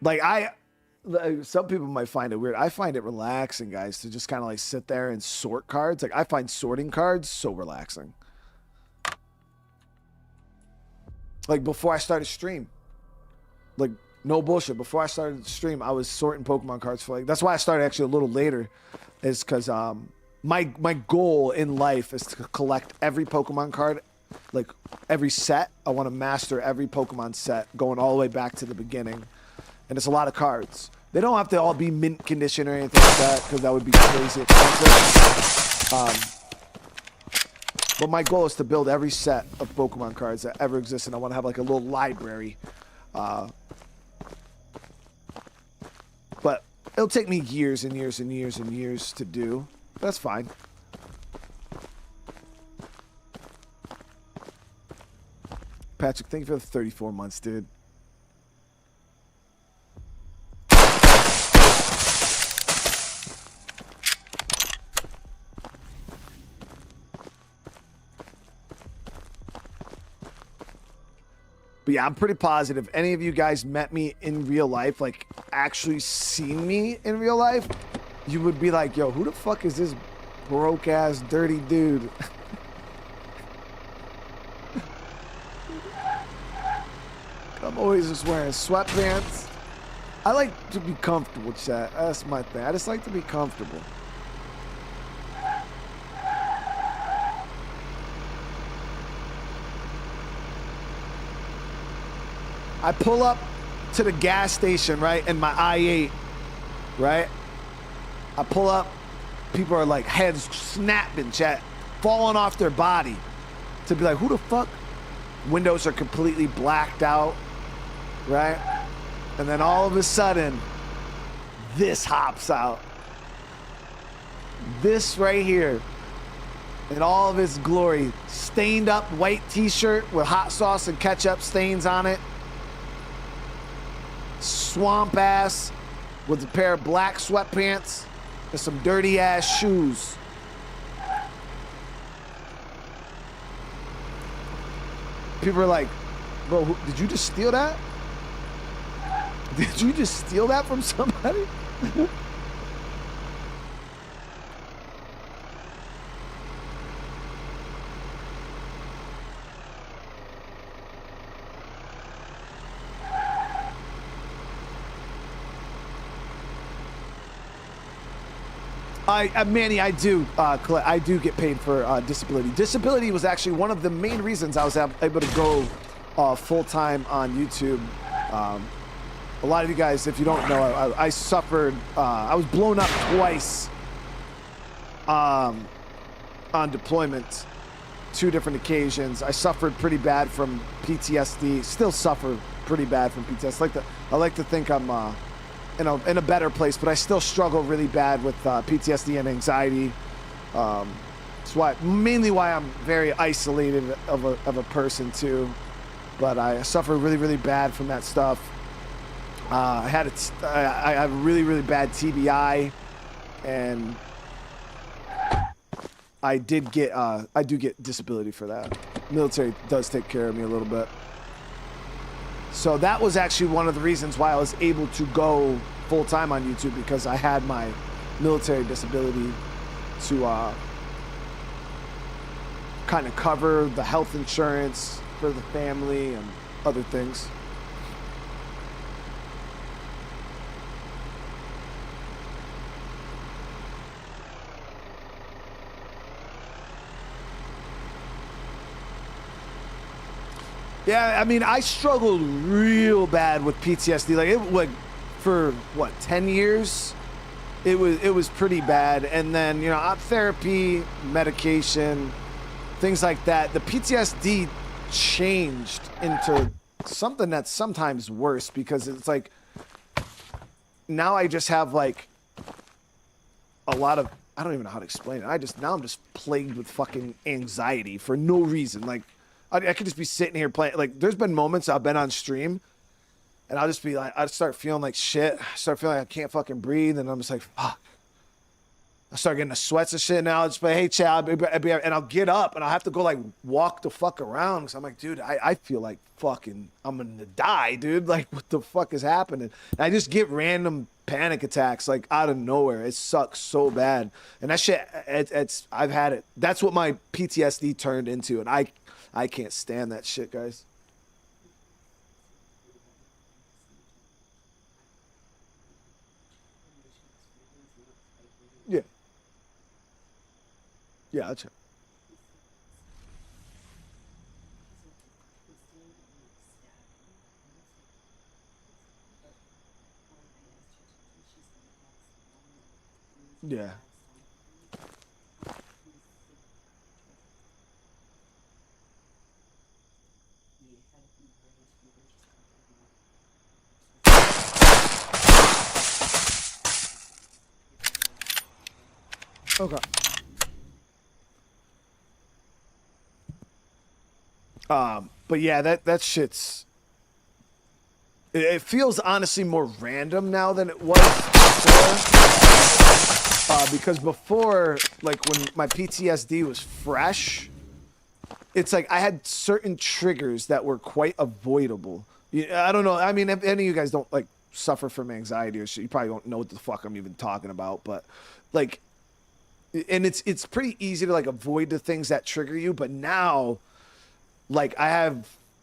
Like, some people might find it weird. I find it relaxing, guys, to just kind of like sit there and sort cards. Like, I find sorting cards so relaxing. Like, before I started stream. Like, no bullshit. Before I started the stream, I was sorting Pokemon cards for like. That's why I started actually a little later, is because my goal in life is to collect every Pokemon card, like every set. I want to master every Pokemon set, going all the way back to the beginning, and it's a lot of cards. They don't have to all be mint condition or anything like that, because that would be crazy expensive. But my goal is to build every set of Pokemon cards that ever exist, and I want to have like a little library. But it'll take me years and years and years and years to do. That's fine. Patrick, thank you for the 34 months, dude. But yeah, I'm pretty positive any of you guys met me in real life, like actually seen me in real life, you would be like, yo, who the fuck is this broke ass dirty dude? I'm always just wearing sweatpants. I like to be comfortable, chat. That's my thing. I just like to be comfortable. I pull up to the gas station, right, in my i8, right? I pull up, people are like heads snapping, chat, falling off their body to be like, who the fuck? Windows are completely blacked out, right? And then all of a sudden, this hops out. This right here, in all of its glory, stained up white t-shirt with hot sauce and ketchup stains on it. Swamp ass with a pair of black sweatpants and some dirty ass shoes. People are like, bro, did you just steal that? Did you just steal that from somebody? Manny, I do get paid for disability. Disability was actually one of the main reasons I was able to go full-time on YouTube. A lot of you guys, if you don't know, I suffered, I was blown up twice on deployment. 2 different occasions. I suffered pretty bad from PTSD. Still suffer pretty bad from PTSD. I like to think I'm in a better place, but I still struggle really bad with PTSD and anxiety. It's mainly why I'm very isolated of a person too. But I suffer really, really bad from that stuff. I have a really, really bad TBI, and I do get disability for that. Military does take care of me a little bit. So that was actually one of the reasons why I was able to go full time on YouTube, because I had my military disability to kind of cover the health insurance for the family and other things. Yeah, I mean, I struggled real bad with PTSD. Like for what, 10 years? It was pretty bad. And then, you know, therapy, medication, things like that. The PTSD changed into something that's sometimes worse, because it's like now I just have like a lot of, I don't even know how to explain it. Now I'm just plagued with fucking anxiety for no reason. Like I could just be sitting here playing. Like there's been moments I've been on stream and I'll just be like, I start feeling like shit. I start feeling like I can't fucking breathe, and I'm just like, fuck. I start getting the sweats and shit. Now I'll just be, hey, Chad, and I'll get up and I'll have to go like walk the fuck around, because I'm like, dude, I feel like fucking I'm gonna die, dude. Like, what the fuck is happening? And I just get random panic attacks like out of nowhere. It sucks so bad. And that shit, I've had it. That's what my PTSD turned into, and I can't stand that shit, guys. Yeah. Yeah, I'll check. Yeah. Okay. But yeah, that shit's. It feels honestly more random now than it was before. Because before, like when my PTSD was fresh, it's like I had certain triggers that were quite avoidable. I don't know. I mean, if any of you guys don't like suffer from anxiety or shit, you probably don't know what the fuck I'm even talking about. But like, and it's pretty easy to like avoid the things that trigger you. But now, like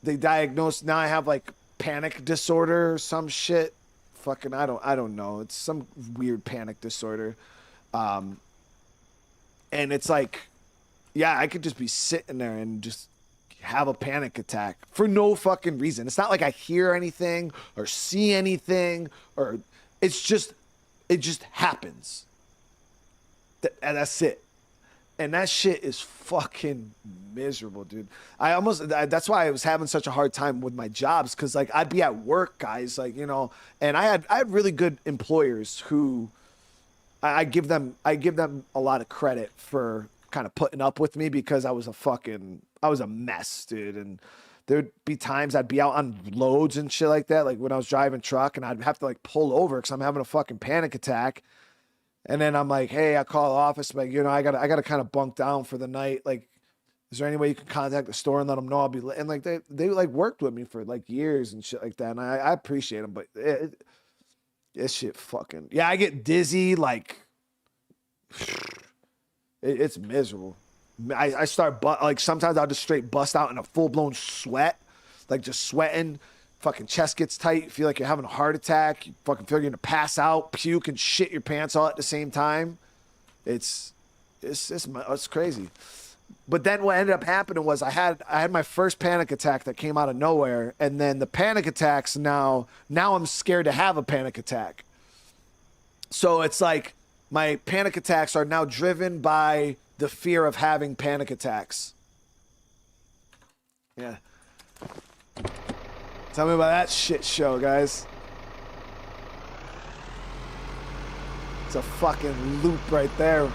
they diagnosed, now I have like panic disorder or some shit. Fucking, I don't know. It's some weird panic disorder. Um, and it's like, yeah, I could just be sitting there and just have a panic attack for no fucking reason. It's not like I hear anything or see anything, or it just happens. And that's it. And that shit is fucking miserable, dude. That's why I was having such a hard time with my jobs, because like I'd be at work, guys, like, you know, and I had really good employers who I give them a lot of credit for kind of putting up with me, because I was a mess, dude. And there'd be times I'd be out on loads and shit like that, like when I was driving truck, and I'd have to like pull over because I'm having a fucking panic attack. And then I'm like, hey, I call the office, like, you know, I gotta kind of bunk down for the night. Like, is there any way you can contact the store and let them know I'll be and like they like worked with me for like years and shit like that, and I appreciate them, but this shit fucking, yeah, I get dizzy, like it's miserable. I start like sometimes I'll just straight bust out in a full blown sweat, like just sweating. Fucking chest gets tight. You feel like you're having a heart attack. You fucking feel like you're gonna pass out, puke, and shit your pants all at the same time. It's crazy. But then what ended up happening was I had my first panic attack that came out of nowhere, and then the panic attacks now I'm scared to have a panic attack. So it's like my panic attacks are now driven by the fear of having panic attacks. Yeah. Tell me about that shit show, guys. It's a fucking loop right there.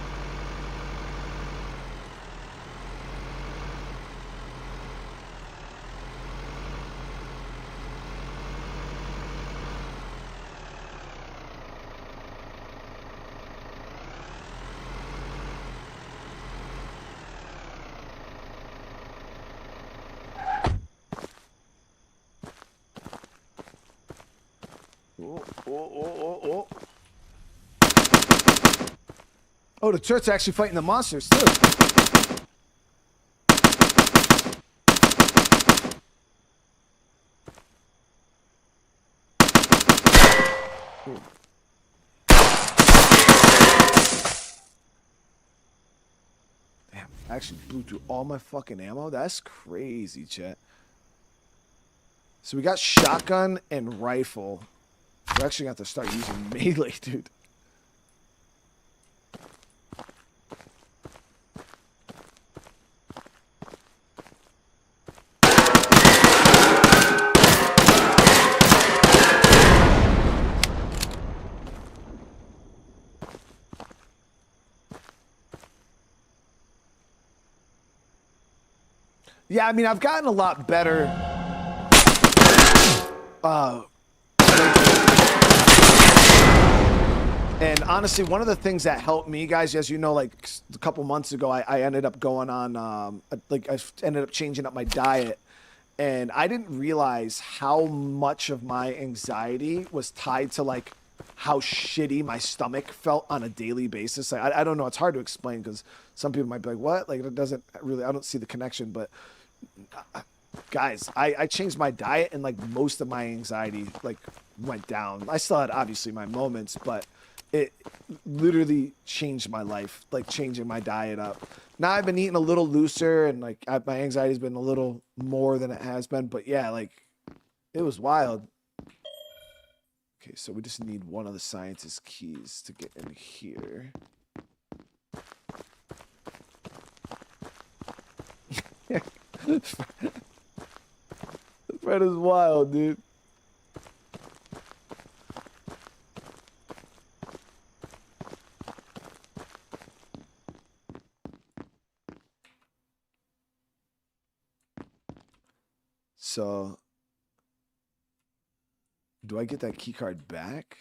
Oh, the turret's actually fighting the monsters, too. Ooh. Damn, I actually blew through all my fucking ammo? That's crazy, chat. So we got shotgun and rifle. We're actually going to have to start using melee, dude. Yeah, I mean, I've gotten a lot better. And honestly, one of the things that helped me, guys, as you know, like a couple months ago, I ended up going on, I ended up changing up my diet. And I didn't realize how much of my anxiety was tied to, like, how shitty my stomach felt on a daily basis. Like, I don't know. It's hard to explain because some people might be like, what? Like, it doesn't really, I don't see the connection. But guys, I changed my diet and, like, most of my anxiety, like, went down. I still had, obviously, my moments, but it literally changed my life, like changing my diet up. Now I've been eating a little looser and like my anxiety's been a little more than it has been, but yeah, like it was wild. Okay, so we just need one of the scientist keys to get in here. Fred is wild, dude. So, do I get that key card back?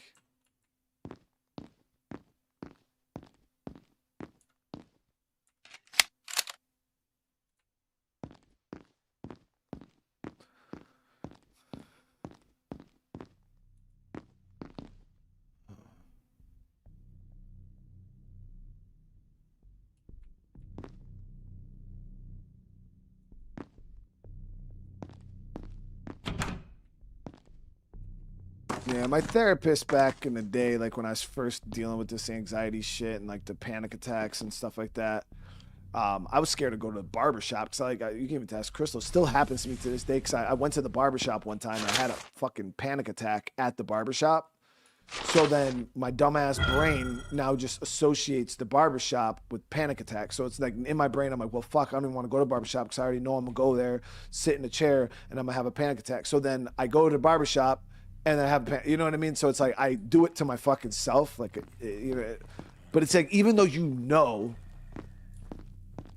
Yeah, my therapist back in the day, like when I was first dealing with this anxiety shit and like the panic attacks and stuff like that, I was scared to go to the barbershop because you can even ask Crystal. Still happens to me to this day because I went to the barbershop one time and I had a fucking panic attack at the barbershop. So then my dumbass brain now just associates the barbershop with panic attack. So it's like in my brain, I'm like, well, fuck, I don't even want to go to the barbershop because I already know I'm going to go there, sit in a chair, and I'm going to have a panic attack. So then I go to the barbershop and I have, you know what I mean? So it's like I do it to my fucking self. Like, you know, but it's like even though you know,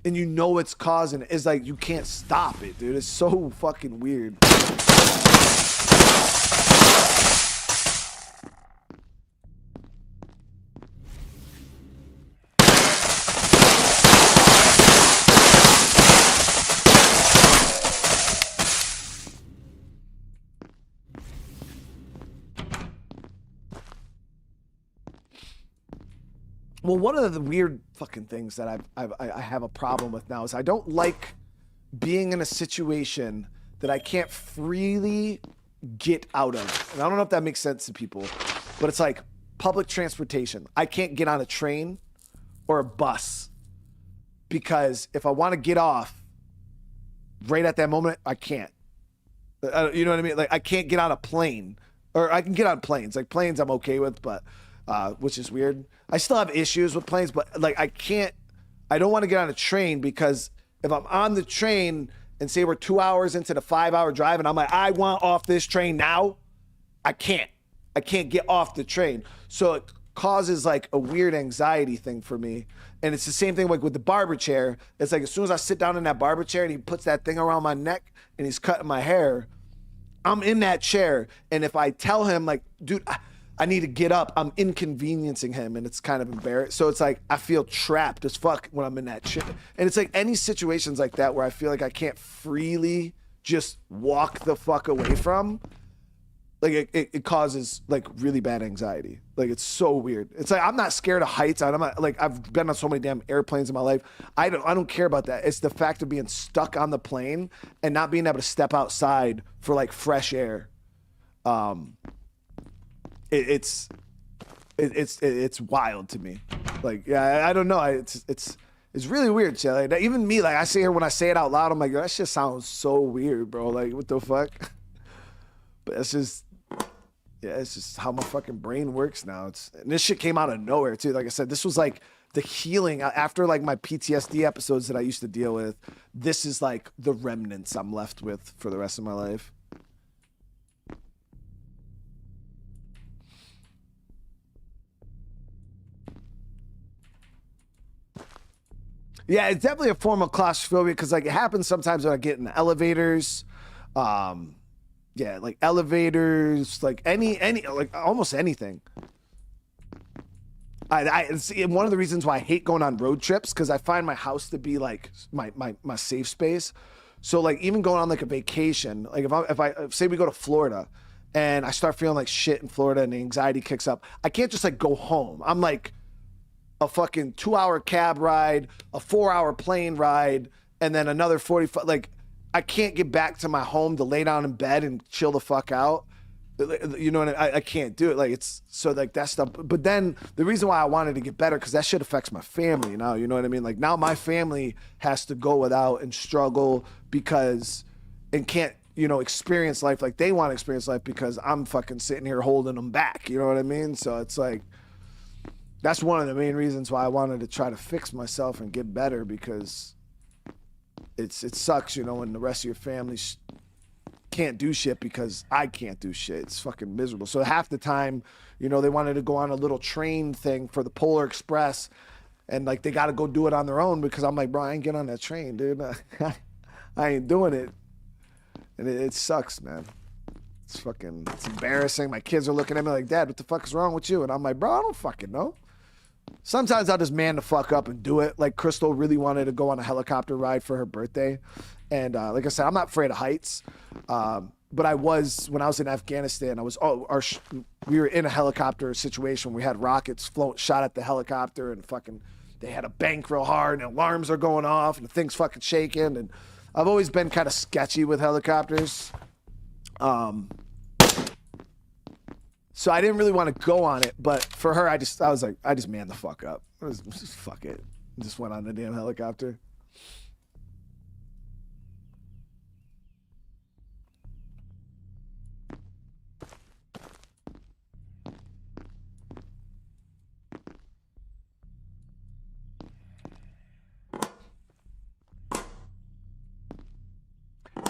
and you know it's causing it, it's like you can't stop it, dude. It's so fucking weird. Well, one of the weird fucking things that I have a problem with now is I don't like being in a situation that I can't freely get out of. And I don't know if that makes sense to people, but it's like public transportation. I can't get on a train or a bus because if I want to get off right at that moment, I can't. You know what I mean? Like I can't get on a plane, or I can get on planes. Like planes I'm okay with, but which is weird. I still have issues with planes, but like I don't want to get on a train because if I'm on the train and say we're 2 hours into the 5-hour drive and I'm like, I want off this train now, I can't get off the train. So it causes like a weird anxiety thing for me. And it's the same thing like with the barber chair. It's like as soon as I sit down in that barber chair and he puts that thing around my neck and he's cutting my hair, I'm in that chair. And if I tell him like, dude, I need to get up, I'm inconveniencing him, and it's kind of embarrassing. So it's like I feel trapped as fuck when I'm in that shit. And it's like any situations like that where I feel like I can't freely just walk the fuck away from, like it causes like really bad anxiety. Like it's so weird. It's like I'm not scared of heights. I'm not, like I've been on so many damn airplanes in my life. I don't care about that. It's the fact of being stuck on the plane and not being able to step outside for like fresh air. It's wild to me. Like, yeah, I don't know. It's really weird, shit. Like, even me, like I say here when I say it out loud, I'm like, that shit sounds so weird, bro. Like, what the fuck? But it's just, yeah, it's just how my fucking brain works now. And this shit came out of nowhere too. Like I said, this was like the healing after like my PTSD episodes that I used to deal with. This is like the remnants I'm left with for the rest of my life. Yeah, it's definitely a form of claustrophobia because like it happens sometimes when I get in elevators. Yeah, like elevators, like any like almost anything. It's one of the reasons why I hate going on road trips because I find my house to be like my safe space. So like even going on like a vacation, like if I say we go to Florida and I start feeling like shit in Florida and the anxiety kicks up, I can't just like go home. I'm like a fucking 2-hour cab ride, a 4-hour plane ride, and then another 45. Like, I can't get back to my home to lay down in bed and chill the fuck out. You know what I can't do it. Like, it's so like that stuff. But then the reason why I wanted to get better, because that shit affects my family now. You know what I mean? Like, now my family has to go without and struggle because, and can't, you know, experience life like they want to experience life because I'm fucking sitting here holding them back. You know what I mean? So it's like, that's one of the main reasons why I wanted to try to fix myself and get better, because it sucks, you know, when the rest of your family can't do shit because I can't do shit. It's fucking miserable. So half the time, you know, they wanted to go on a little train thing for the Polar Express, and like they got to go do it on their own because I'm like, bro, I ain't get on that train, dude. I ain't doing it, and it sucks, man. It's embarrassing. My kids are looking at me like, Dad, what the fuck is wrong with you? And I'm like, bro, I don't fucking know. Sometimes I'll just man the fuck up and do it. Like Crystal really wanted to go on a helicopter ride for her birthday. And like I said, I'm not afraid of heights. But I was, when I was in Afghanistan, we were in a helicopter situation. We had rockets shot at the helicopter, and fucking, they had a bank real hard and alarms are going off and the thing's fucking shaking. And I've always been kind of sketchy with helicopters. So I didn't really want to go on it, but for her, I was like, I just manned the fuck up. Just fuck it. Just went on the damn helicopter.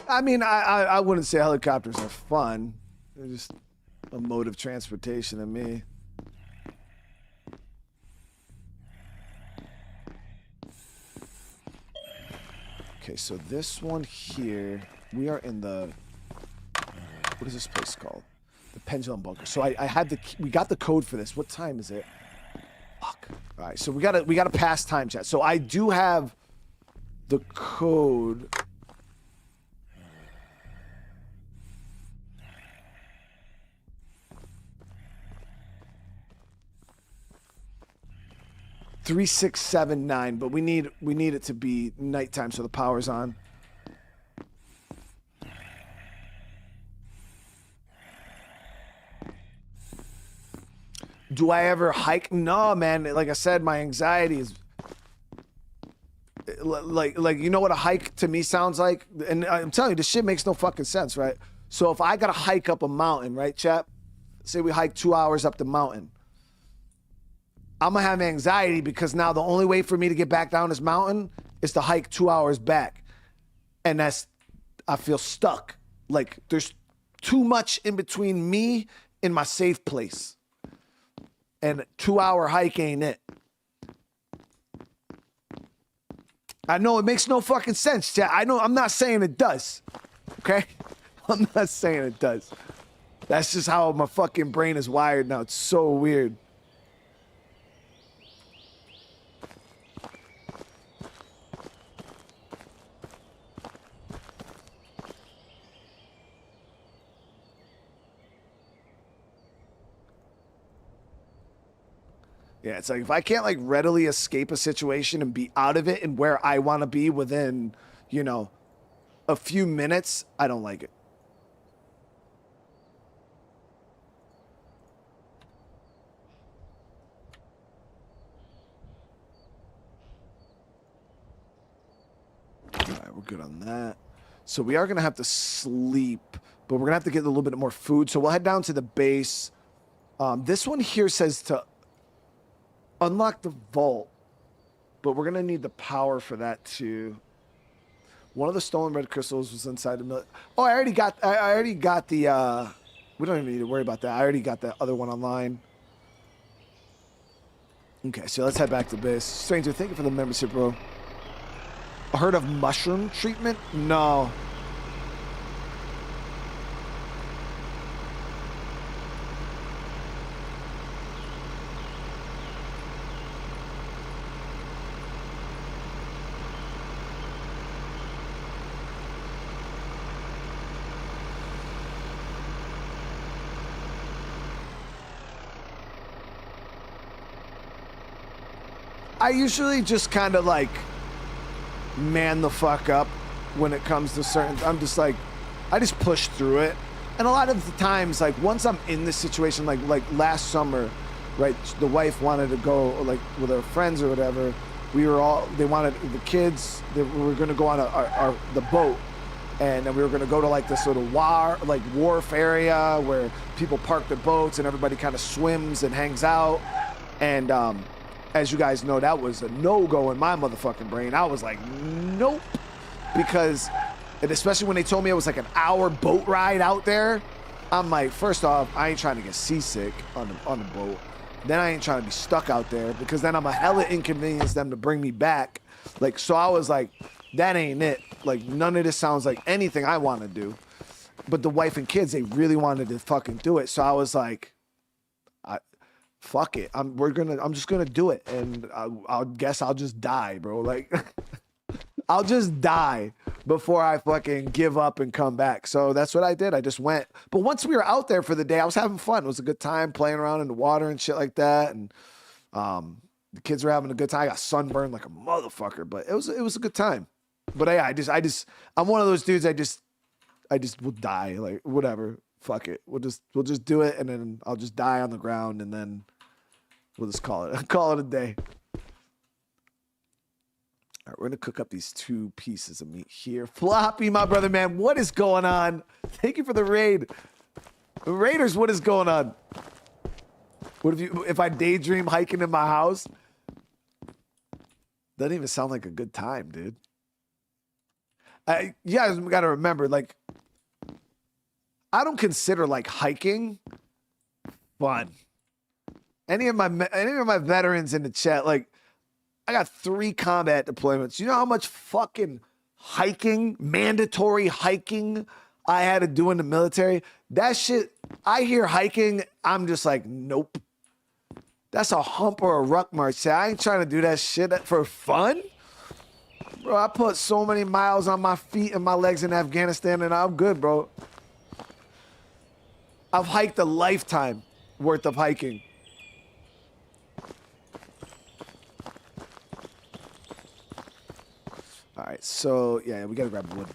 I mean, I wouldn't say helicopters are fun. They're just a mode of transportation to me. Okay, so this one here, we are in the, what is this place called? The Pendulum Bunker. So we got the code for this. What time is it? Fuck. All right, so we gotta pass time chat. So I do have the code. $3679, but we need it to be nighttime so the power's on. Do I ever hike? No, man. Like I said, my anxiety is like you know what a hike to me sounds like? And I'm telling you, this shit makes no fucking sense, right? So if I gotta hike up a mountain, right, chap? Say we hike 2 hours up the mountain. I'm gonna have anxiety because now the only way for me to get back down this mountain is to hike 2 hours back. And that's I feel stuck. Like there's too much in between me and my safe place. And 2-hour hike ain't it. I know it makes no fucking sense, chat. I know, I'm not saying it does. Okay? I'm not saying it does. That's just how my fucking brain is wired now. It's so weird. Yeah, it's like if I can't like readily escape a situation and be out of it and where I want to be within, you know, a few minutes, I don't like it. All right, we're good on that. So we are going to have to sleep, but we're going to have to get a little bit more food. So we'll head down to the base. This one here says to unlock the vault, but we're going to need the power for that too. One of the stolen red crystals was inside the mill. Oh, I already got the, we don't even need to worry about that. I already got the other one online. Okay, so let's head back to base. Stranger, thank you for the membership, bro. Heard of mushroom treatment? No. I usually just kind of like man the fuck up when it comes to certain, I'm just like, I just push through it. And a lot of the times, like once I'm in this situation, like last summer, right, the wife wanted to go like with her friends or whatever. We were all, they wanted, the kids, we were going to go on the boat. And then we were going to go to like this sort of wharf area where people park their boats and everybody kind of swims and hangs out. And, as you guys know, that was a no-go in my motherfucking brain. I was like, nope. Because, and especially when they told me it was like an hour boat ride out there, I'm like, first off, I ain't trying to get seasick on the boat. Then I ain't trying to be stuck out there because then I'm a hella inconvenience them to bring me back. Like, so I was like, that ain't it. Like, none of this sounds like anything I want to do. But the wife and kids, they really wanted to fucking do it. So I was like, fuck it. I'm just gonna do it, and I'll guess I'll just die, bro. Like, I'll just die before I fucking give up and come back. So that's what I did. I just went. But once we were out there for the day, I was having fun. It was a good time playing around in the water and shit like that, and the kids were having a good time. I got sunburned like a motherfucker, but it was a good time. But yeah, I'm one of those dudes. I just will die. Like, whatever. Fuck it. We'll just do it, and then I'll just die on the ground, and then we'll just call it a day. All right, we're gonna cook up these 2 pieces of meat here. Floppy, my brother, man, what is going on? Thank you for the raid. Raiders, what is going on? What if I daydream hiking in my house? Doesn't even sound like a good time, dude. You guys gotta remember, like, I don't consider like hiking fun. Any of my veterans in the chat, like, I got 3 combat deployments. You know how much fucking hiking, mandatory hiking I had to do in the military? That shit, I hear hiking, I'm just like, nope. That's a hump or a ruck march. I ain't trying to do that shit for fun. Bro, I put so many miles on my feet and my legs in Afghanistan, and I'm good, bro. I've hiked a lifetime worth of hiking. All right, so yeah, we gotta grab wood.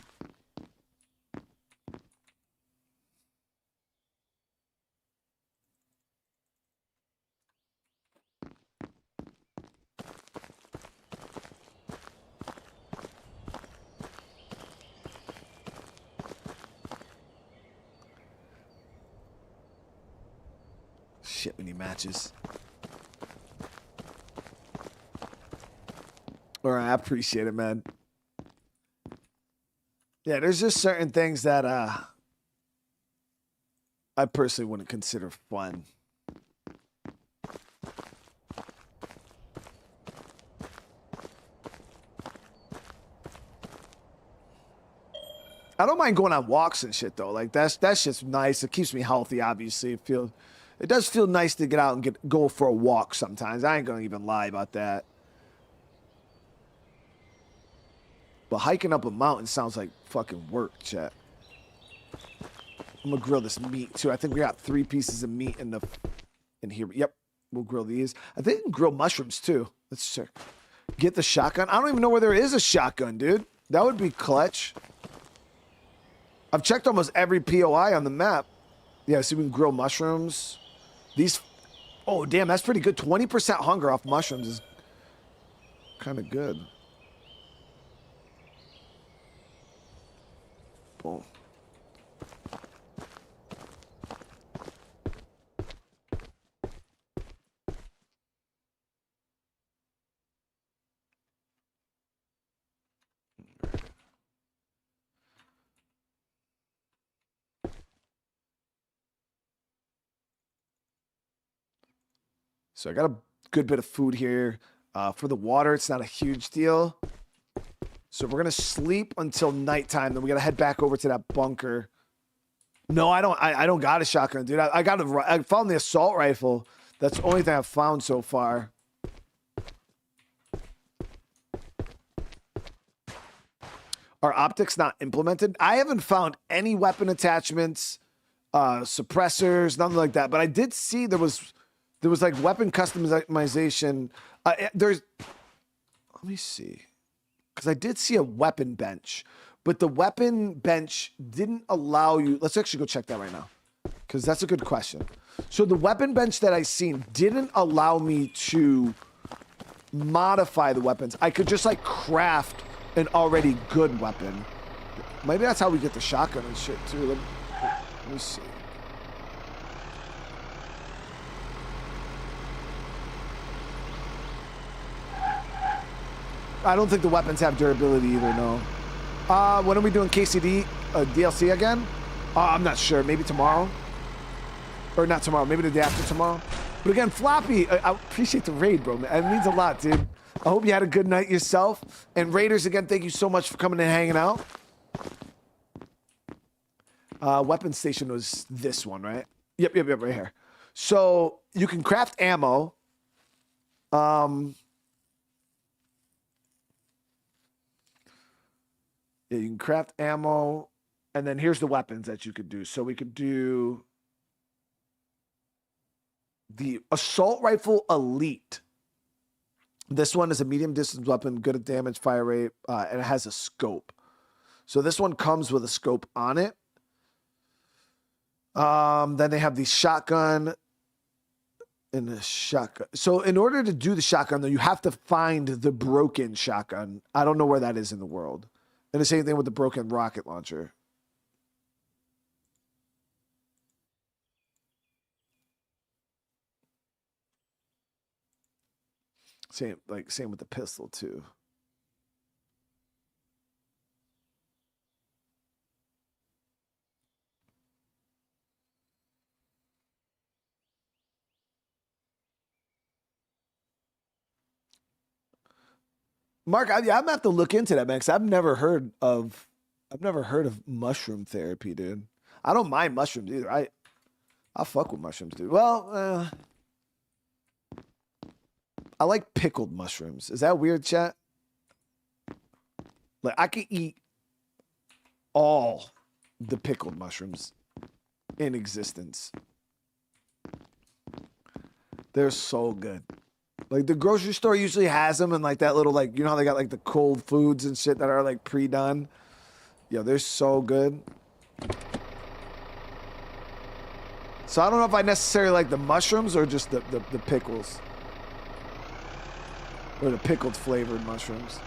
Shit, we need matches. All right, I appreciate it, man. Yeah, there's just certain things that I personally wouldn't consider fun. I don't mind going on walks and shit though. Like that's just nice. It keeps me healthy. Obviously, it does feel nice to get out and go for a walk sometimes. I ain't gonna even lie about that. But hiking up a mountain sounds like fucking work, chat. I'm gonna grill this meat too. I think we got 3 pieces of meat in here. Yep, we'll grill these. I think we can grill mushrooms too. Let's check. Get the shotgun. I don't even know where there is a shotgun, dude. That would be clutch. I've checked almost every POI on the map. Yeah, see, we can grill mushrooms. These, oh damn, that's pretty good. 20% hunger off mushrooms is kind of good. Boom. So I got a good bit of food here. For the water, it's not a huge deal. So we're gonna sleep until nighttime. Then we gotta head back over to that bunker. No, I don't got a shotgun, dude. I found the assault rifle. That's the only thing I've found so far. Are optics not implemented? I haven't found any weapon attachments, suppressors, nothing like that. But I did see there was like weapon customization. Let me see. Because I did see a weapon bench, but the weapon bench didn't allow you. Let's actually go check that right now, because that's a good question. So the weapon bench that I seen didn't allow me to modify the weapons. I could just like craft an already good weapon. Maybe that's how we get the shotgun and shit too. Let me see. I don't think the weapons have durability either, no. When are we doing KCD DLC again? I'm not sure. Maybe tomorrow? Or not tomorrow. Maybe the day after tomorrow. But again, Floppy, I appreciate the raid, bro. Man. It means a lot, dude. I hope you had a good night yourself. And Raiders, again, thank you so much for coming and hanging out. Weapon station was this one, right? Yep, right here. So you can craft ammo. Yeah, you can craft ammo, and then here's the weapons that you could do. So we could do the Assault Rifle Elite. This one is a medium distance weapon, good at damage, fire rate, and it has a scope. So this one comes with a scope on it. Then they have the shotgun and the shotgun. So in order to do the shotgun, though, you have to find the broken shotgun. I don't know where that is in the world. And the same thing with the broken rocket launcher. Same with the pistol too. Mark, I'm gonna have to look into that, man, because I've never heard of mushroom therapy, dude. I don't mind mushrooms either. I fuck with mushrooms, dude. Well, I like pickled mushrooms. Is that weird, chat? Like I could eat all the pickled mushrooms in existence. They're so good. Like the grocery store usually has them in like that little, like, you know how they got like the cold foods and shit that are like pre-done. Yo, they're so good. So I don't know if I necessarily like the mushrooms or just the pickles. Or the pickled flavored mushrooms.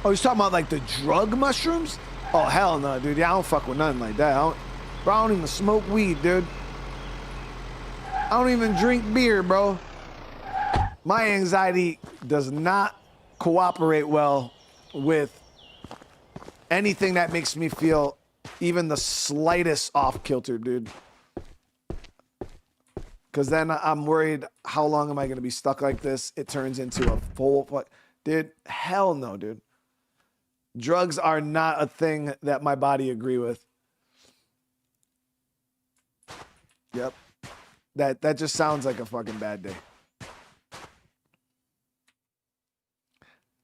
Oh, he's talking about like the drug mushrooms? Oh, hell no, dude. Yeah, I don't fuck with nothing like that. I don't even smoke weed, dude. I don't even drink beer, bro. My anxiety does not cooperate well with anything that makes me feel even the slightest off kilter, dude. Because then I'm worried, how long am I going to be stuck like this? It turns into a full... Dude, hell no, dude. Drugs are not a thing that my body agree with. Yep. That just sounds like a fucking bad day.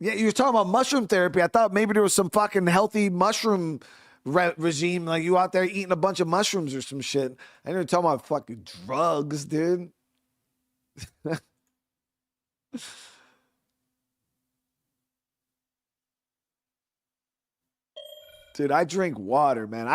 Yeah, you were talking about mushroom therapy. I thought maybe there was some fucking healthy mushroom regime, like you out there eating a bunch of mushrooms or some shit. I didn't talk about fucking drugs, dude. Dude, I drink water, man.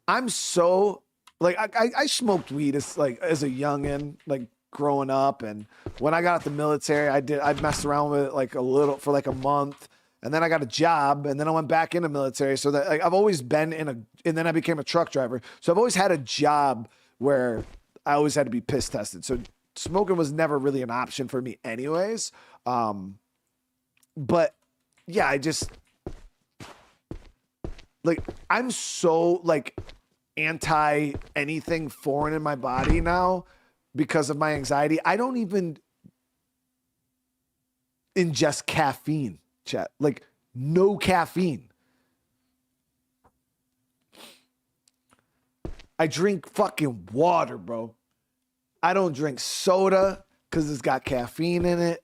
I'm so like I smoked weed as a youngin, like growing up, and when I got out the military, I messed around with it like a little for like a month. And then I got a job, and then I went back in the military. So that like, I've always been and then I became a truck driver. So I've always had a job where I always had to be piss tested. So smoking was never really an option for me anyways. But yeah, I just like, I'm so like anti anything foreign in my body now because of my anxiety. I don't even ingest caffeine. Chat, like no caffeine. I drink fucking water, bro. I don't drink soda because it's got caffeine in it.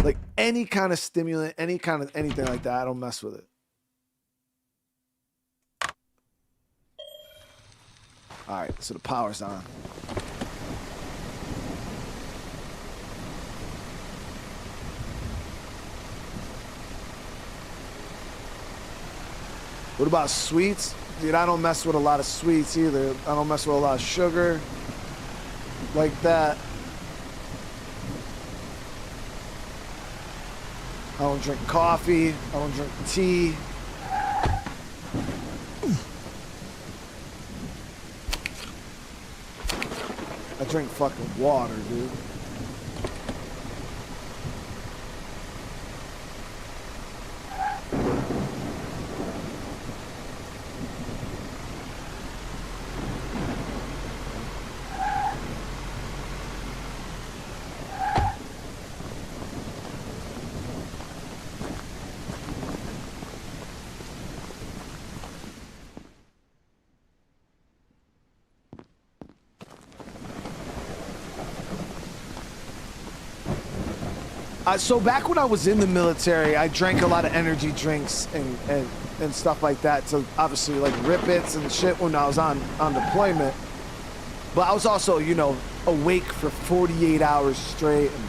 Like any kind of stimulant, any kind of anything like that, I don't mess with it. All right, so the power's on. What about sweets? Dude, I don't mess with a lot of sweets either. I don't mess with a lot of sugar like that. I don't drink coffee. I don't drink tea. I drink fucking water, dude. So back when I was in the military, I drank a lot of energy drinks and stuff like that. So obviously like Rip-Its and shit when I was on deployment. But I was also, you know, awake for 48 hours straight. And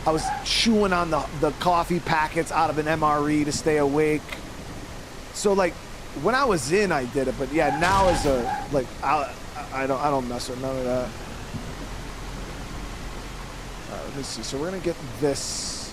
I was chewing on the coffee packets out of an MRE to stay awake. So like when I was in, I did it. But yeah, now as a, like, I don't mess with none of that. Let me see. So we're gonna get this.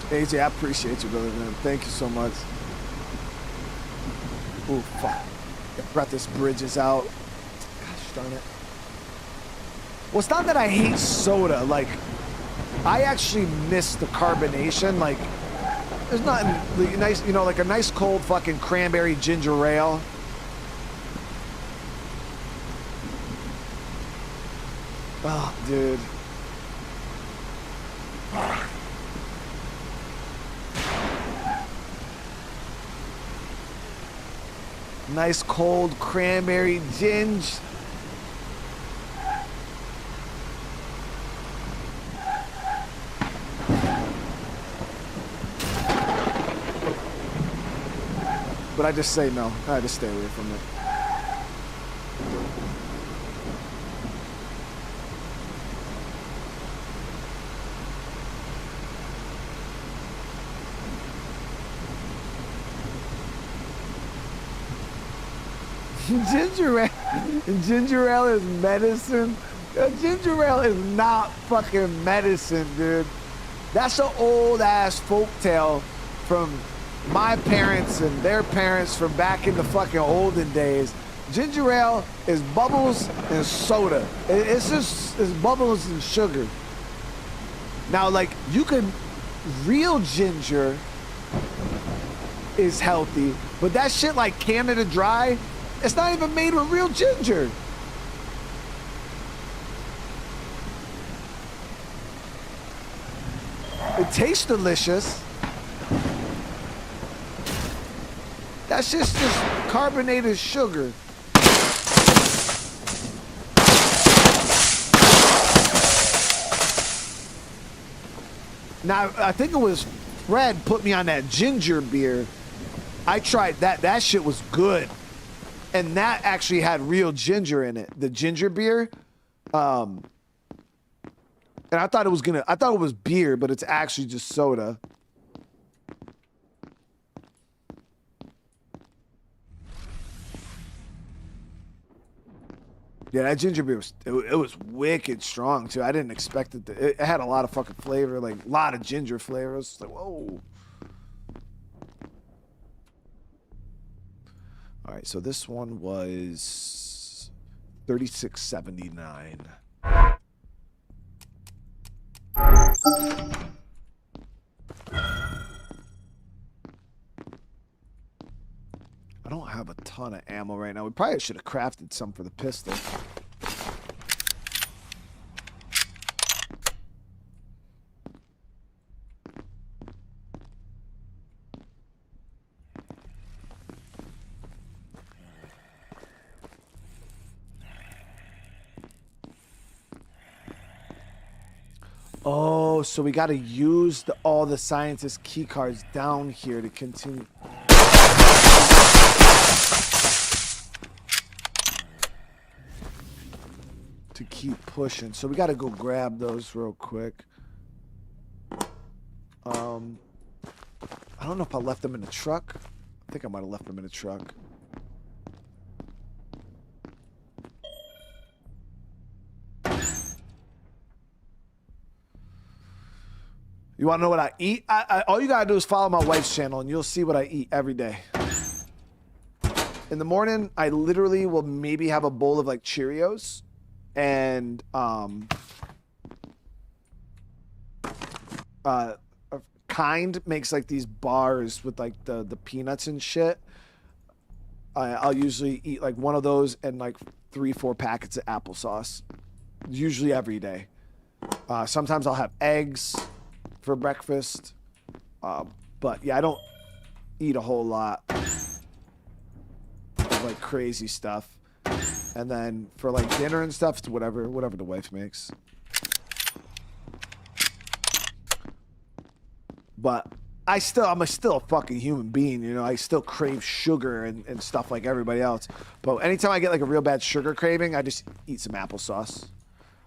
AJ, I appreciate you, brother, man. Thank you so much. Oh fuck! I brought this bridges out. Gosh darn it. Well, it's not that I hate soda. Like, I actually miss the carbonation. Like, there's nothing like, nice, you know, like a nice cold fucking cranberry ginger ale. Oh, dude. Nice cold cranberry ginger. But I just say no. I just stay away from it. Ginger ale is medicine. Ginger ale is not fucking medicine, dude. That's an old ass folktale from my parents and their parents from back in the fucking olden days. Ginger ale is bubbles and soda. It's bubbles and sugar. Now, like, you can, real ginger is healthy, but that shit like Canada Dry, it's not even made with real ginger. It tastes delicious. That shit's just carbonated sugar. Now, I think it was Fred put me on that ginger beer. I tried that. That shit was good. And that actually had real ginger in it. The ginger beer. And I thought it was beer, but it's actually just soda. Yeah, that ginger beer was wicked strong too. I didn't expect it to. It had a lot of fucking flavor, like a lot of ginger flavor. It was like, whoa. All right, so this one was $36.79. I don't have a ton of ammo right now. We probably should have crafted some for the pistol. Oh, so we got to use all the scientist key cards down here to continue. To keep pushing. So we got to go grab those real quick. I don't know if I left them in the truck. I think I might have left them in the truck. You want to know what I eat? All you got to do is follow my wife's channel and you'll see what I eat every day. In the morning, I literally will maybe have a bowl of like Cheerios. And Kind makes like these bars with like the peanuts and shit. I'll usually eat like one of those and like 3-4 packets of applesauce. Usually every day. Sometimes I'll have eggs for breakfast. But yeah, I don't eat a whole lot of like crazy stuff. And then for like dinner and stuff, it's whatever the wife makes. But I'm still a fucking human being, you know. I still crave sugar and stuff like everybody else. But anytime I get like a real bad sugar craving, I just eat some applesauce.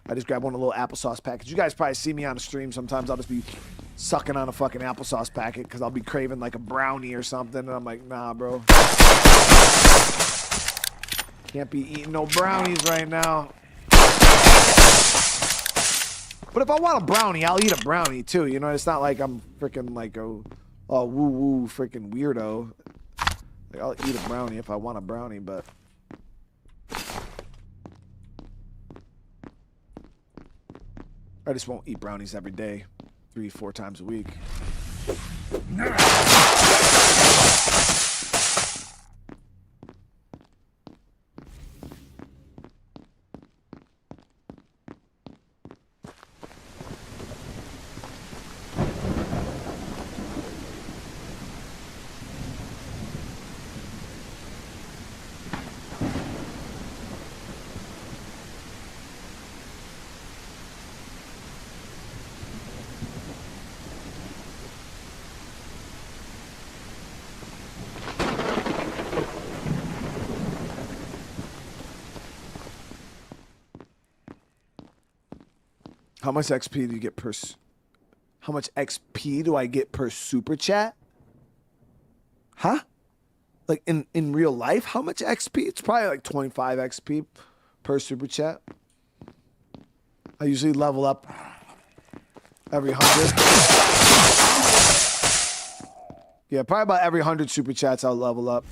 I just grab one of the little applesauce packets. You guys probably see me on the stream. Sometimes I'll just be sucking on a fucking applesauce packet because I'll be craving like a brownie or something. And I'm like, nah, bro. Can't be eating no brownies right now. But if I want a brownie, I'll eat a brownie too. You know, it's not like I'm freaking like a woo-woo freaking weirdo. Like, I'll eat a brownie if I want a brownie, but... I just won't eat brownies every day, 3-4 times a week. How much XP do you get per... How much XP do I get per super chat? Huh? like in real life, how much XP? It's probably like 25 XP per super chat. I usually level up every 100. Yeah, probably about every 100 super chats I'll level up.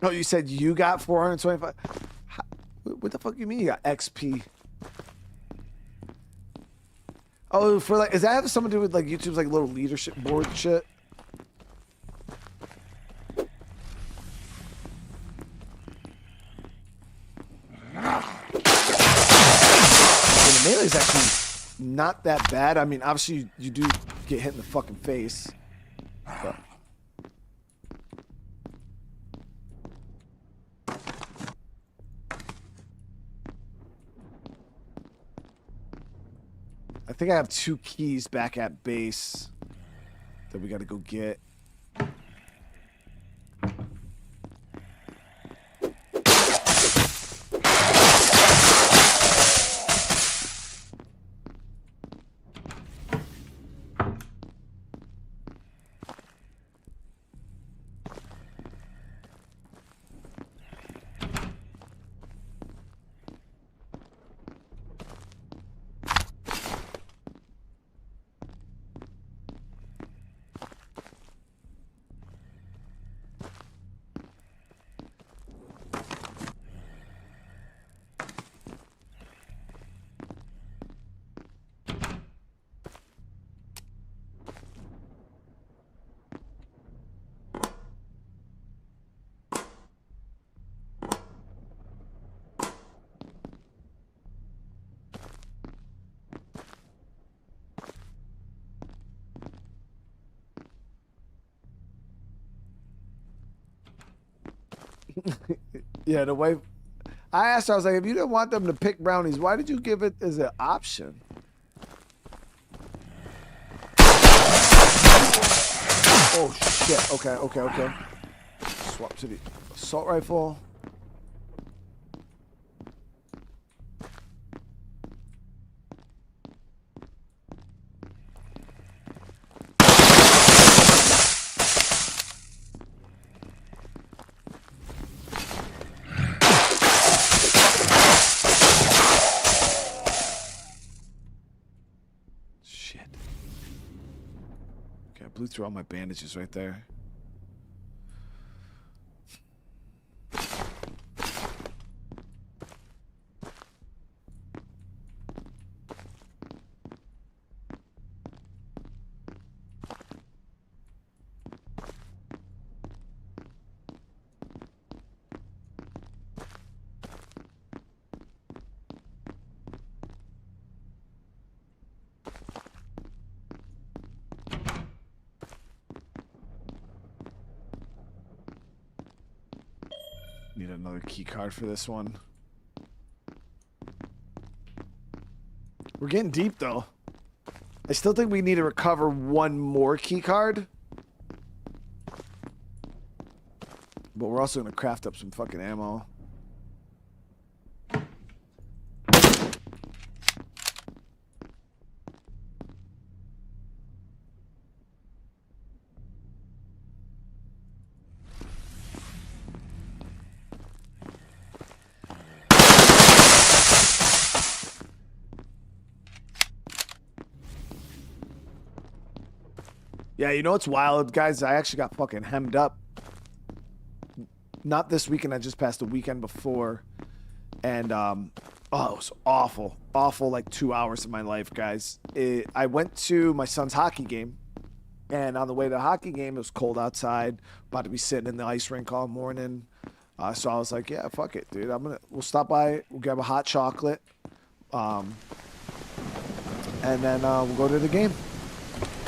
Oh, you said you got 425? What the fuck you mean you got XP? Oh, for like, does that have something to do with like YouTube's like little leadership board shit? The melee is actually not that bad. I mean, obviously you do get hit in the fucking face. But. I think I have 2 keys back at base that we got to go get. Yeah, the way I asked her, I was like, if you didn't want them to pick brownies, why did you give it as an option? Oh shit. Okay. Swap to the assault rifle. Blew through all my bandages right there. Need another key card for this one. We're getting deep though. I still think we need to recover one more key card. But we're also going to craft up some fucking ammo. Yeah, you know what's wild, guys? I actually got fucking hemmed up. Not this weekend, I just passed the weekend before. And, oh, it was awful. Awful, like 2 hours of my life, guys. I went to my son's hockey game. And on the way to the hockey game, it was cold outside. About to be sitting in the ice rink all morning. So I was like, yeah, fuck it, dude. We'll stop by, we'll grab a hot chocolate. And then we'll go to the game.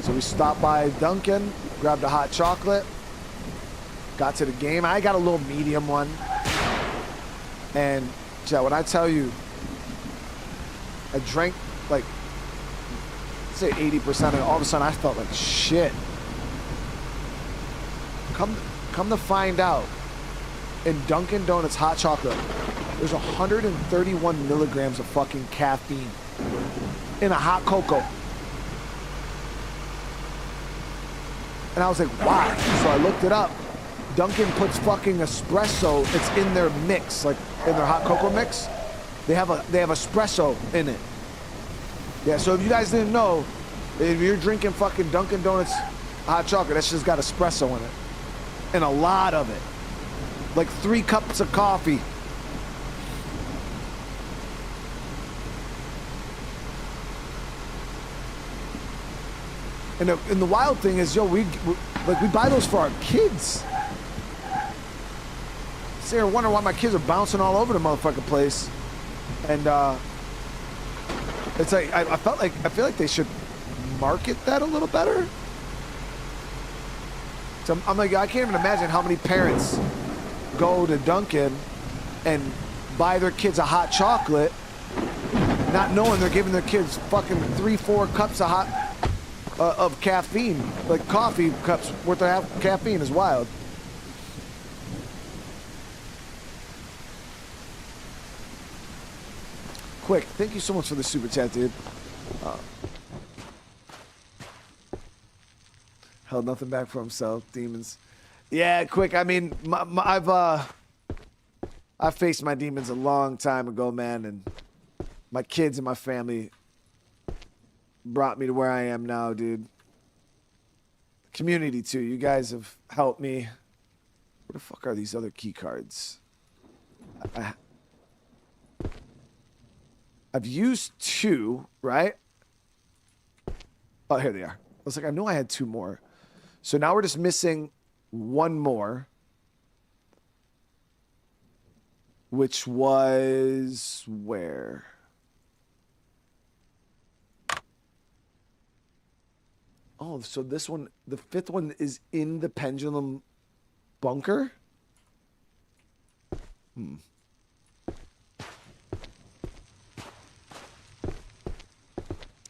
So we stopped by Dunkin, grabbed a hot chocolate, got to the game. I got a little medium one. And, Joe, when I tell you, I drank like say 80%, and all of a sudden I felt like shit. Come to find out, in Dunkin' Donuts hot chocolate, there's 131 milligrams of fucking caffeine in a hot cocoa. And I was like, why? So I looked it up. Dunkin' puts fucking espresso, it's in their mix, like in their hot cocoa mix. They have espresso in it. Yeah, so if you guys didn't know, if you're drinking fucking Dunkin' Donuts hot chocolate, that's just got espresso in it. And a lot of it. Like 3 cups of coffee. And the wild thing is, yo, we buy those for our kids. Sit here and wonder why my kids are bouncing all over the motherfucking place. And it's like I feel like they should market that a little better. So I'm like, I can't even imagine how many parents go to Dunkin' and buy their kids a hot chocolate, not knowing they're giving their kids fucking 3-4 cups of caffeine, like coffee cups worth of caffeine. Is wild. Quick, thank you so much for the super chat, dude. Held nothing back for himself, demons. Yeah, Quick. I mean, I've faced my demons a long time ago, man, and my kids and my family brought me to where I am now, dude. Community too. You guys have helped me. Where the fuck are these other key cards? I've used 2, right? Oh, here they are. I was like, I knew I had 2 more. So now we're just missing 1 more, which was where? Oh, so this one, the 5th one is in the pendulum bunker?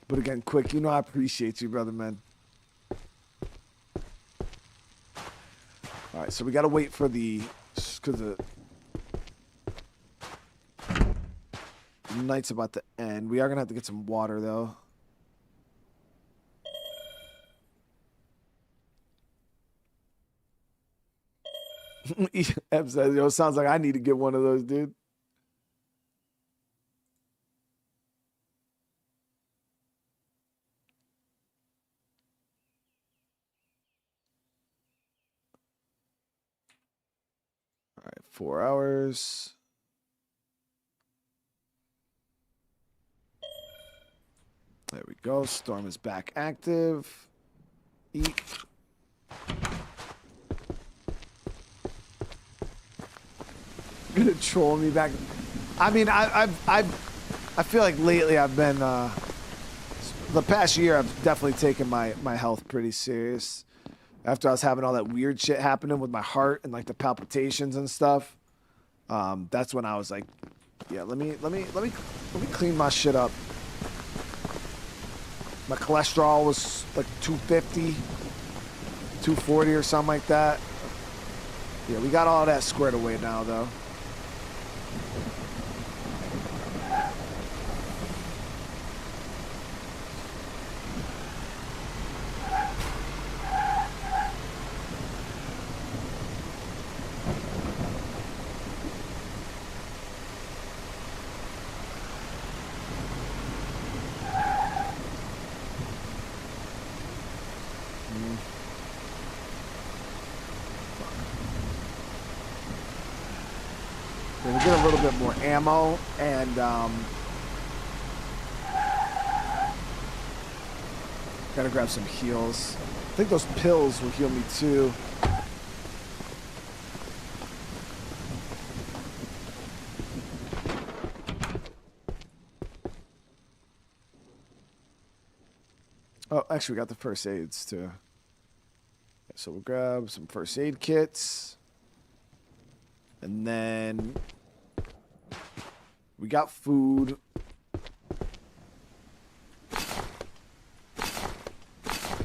But again, Quick, you know I appreciate you, brother, man. All right, so we got to wait for the, because the night's about to end. We are going to have to get some water, though. Eb says, yo, sounds like I need to get one of those, dude. All right, 4 hours. There we go. Storm is back active. Eat. Gonna troll me back. I mean, I feel like lately I've been the past year I've definitely taken my health pretty serious. After I was having all that weird shit happening with my heart and like the palpitations and stuff, that's when I was like, yeah, let me clean my shit up. My cholesterol was like 250, 240 or something like that. Yeah, we got all that squared away now though. We get a little bit more ammo and gotta grab some heals. I think those pills will heal me too. Oh, actually we got the first aids too. So we'll grab some first aid kits. And then we got food.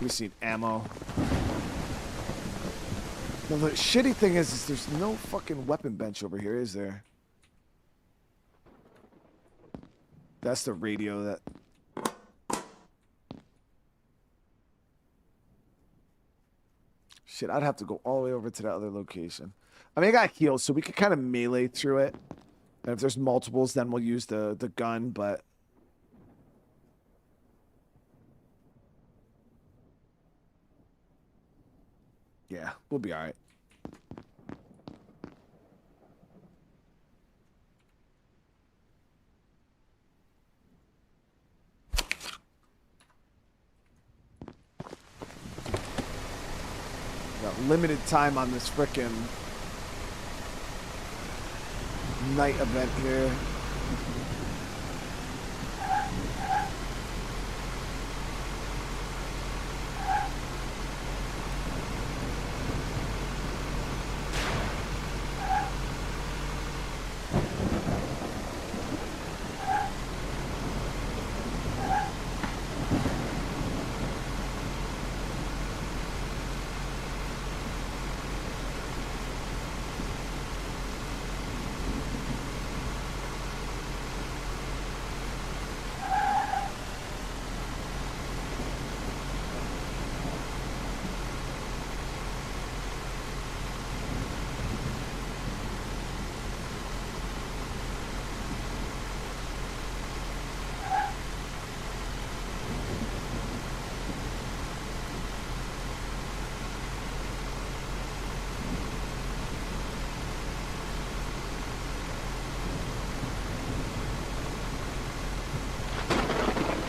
We see ammo. Now, the shitty thing is there's no fucking weapon bench over here, is there? That's the radio that... Shit, I'd have to go all the way over to that other location. I mean, I got heals, so we could kind of melee through it. And if there's multiples, then we'll use the gun, but... Yeah, we'll be alright. Got limited time on this frickin' night event here.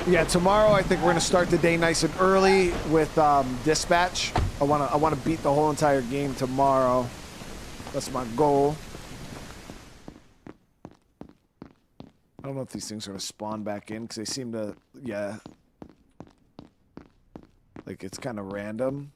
Yeah, tomorrow I think we're gonna start the day nice and early with dispatch. I wanna beat the whole entire game tomorrow. That's my goal. I don't know if these things are gonna spawn back in because they seem to, yeah, like it's kind of random.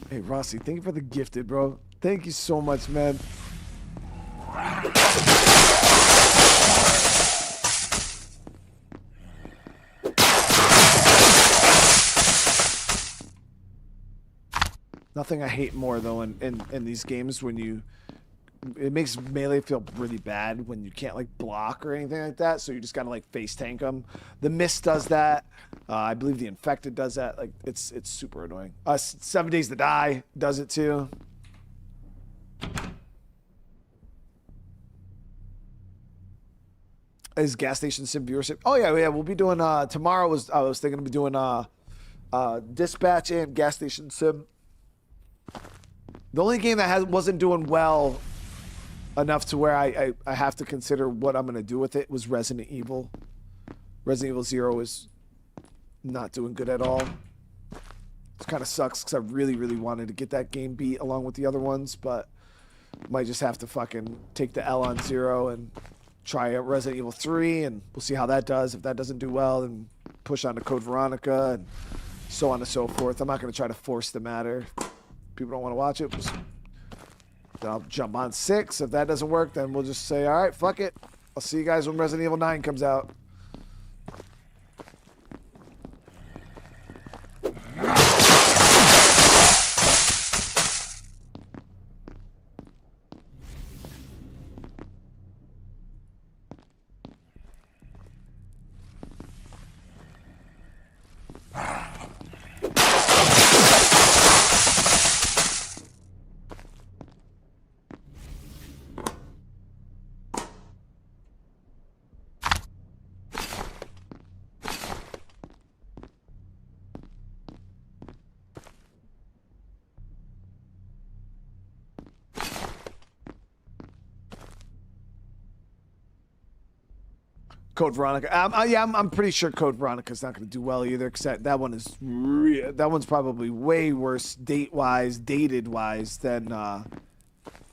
Hey, Rossi, thank you for the gifted, bro. Thank you so much, man. Nothing I hate more, though, in these games when you... It makes melee feel really bad when you can't, like, block or anything like that, so you just gotta, like, face tank them. The Mist does that. I believe the Infected does that. Like, it's super annoying. 7 Days to Die does it, too. Is gas station sim viewership? Oh, yeah, we'll be doing, tomorrow I was thinking of doing, dispatch and gas station sim. The only game that wasn't doing well enough to where I have to consider what I'm going to do with it was Resident Evil. Resident Evil 0 is not doing good at all. It kind of sucks because I really, really wanted to get that game beat along with the other ones, but might just have to fucking take the L on 0 and try out Resident Evil 3, and we'll see how that does. If that doesn't do well, then push on to Code Veronica and so on and so forth. I'm not going to try to force the matter. People don't want to watch it. Then I'll jump on 6. If that doesn't work, then we'll just say, all right, fuck it. I'll see you guys when Resident Evil 9 comes out. Code Veronica. Yeah, I'm pretty sure Code Veronica's not going to do well either, because that one is that one's probably way worse dated wise than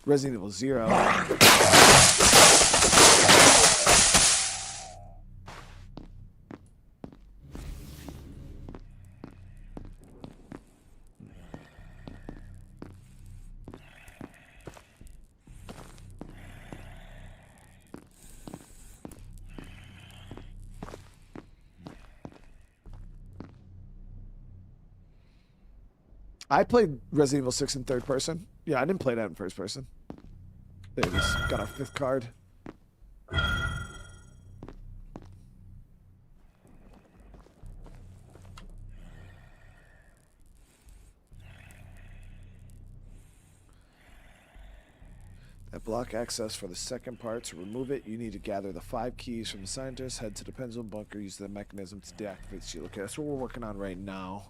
Resident Evil 0. I played Resident Evil 6 in third person. Yeah, I didn't play that in first person. They just got our 5th card. That block access for the second part. To remove it, you need to gather the 5 keys from the scientist, head to the pendulum bunker, use the mechanism to deactivate the shield. Okay, that's what we're working on right now.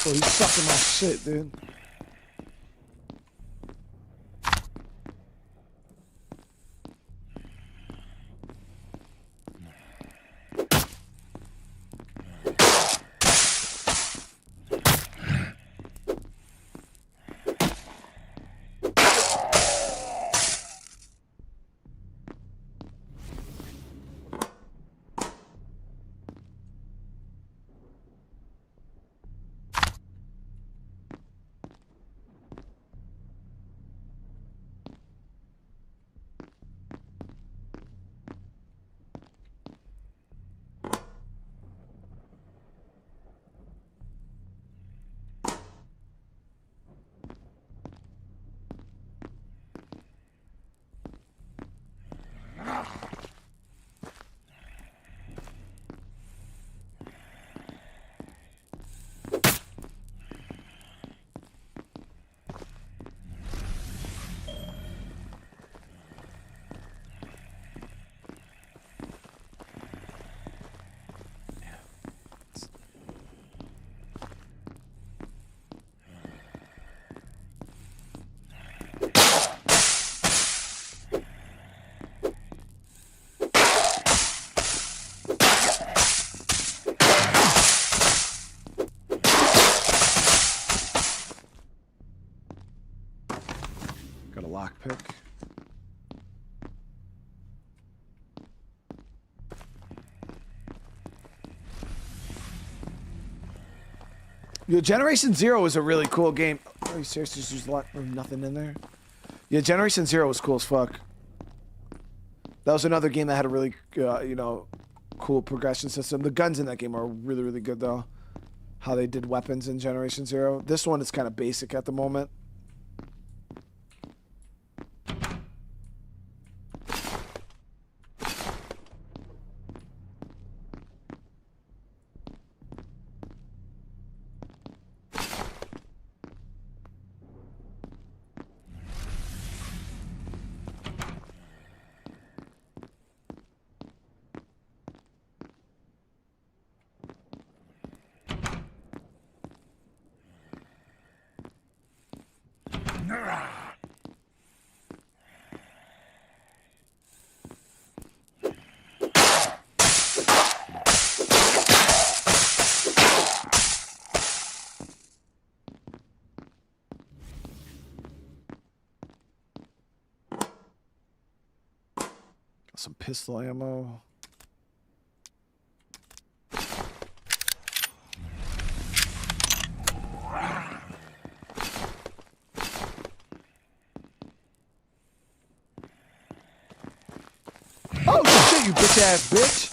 Oh, he's sucking my shit, dude. Lockpick. Yo, Generation Zero is a really cool game. Are you serious? There's a lot of nothing in there. Yeah, Generation Zero was cool as fuck. That was another game that had a really, you know, cool progression system. The guns in that game are really, really good though. How they did weapons in Generation Zero. This one is kind of basic at the moment. Some pistol ammo. you bitch ass bitch.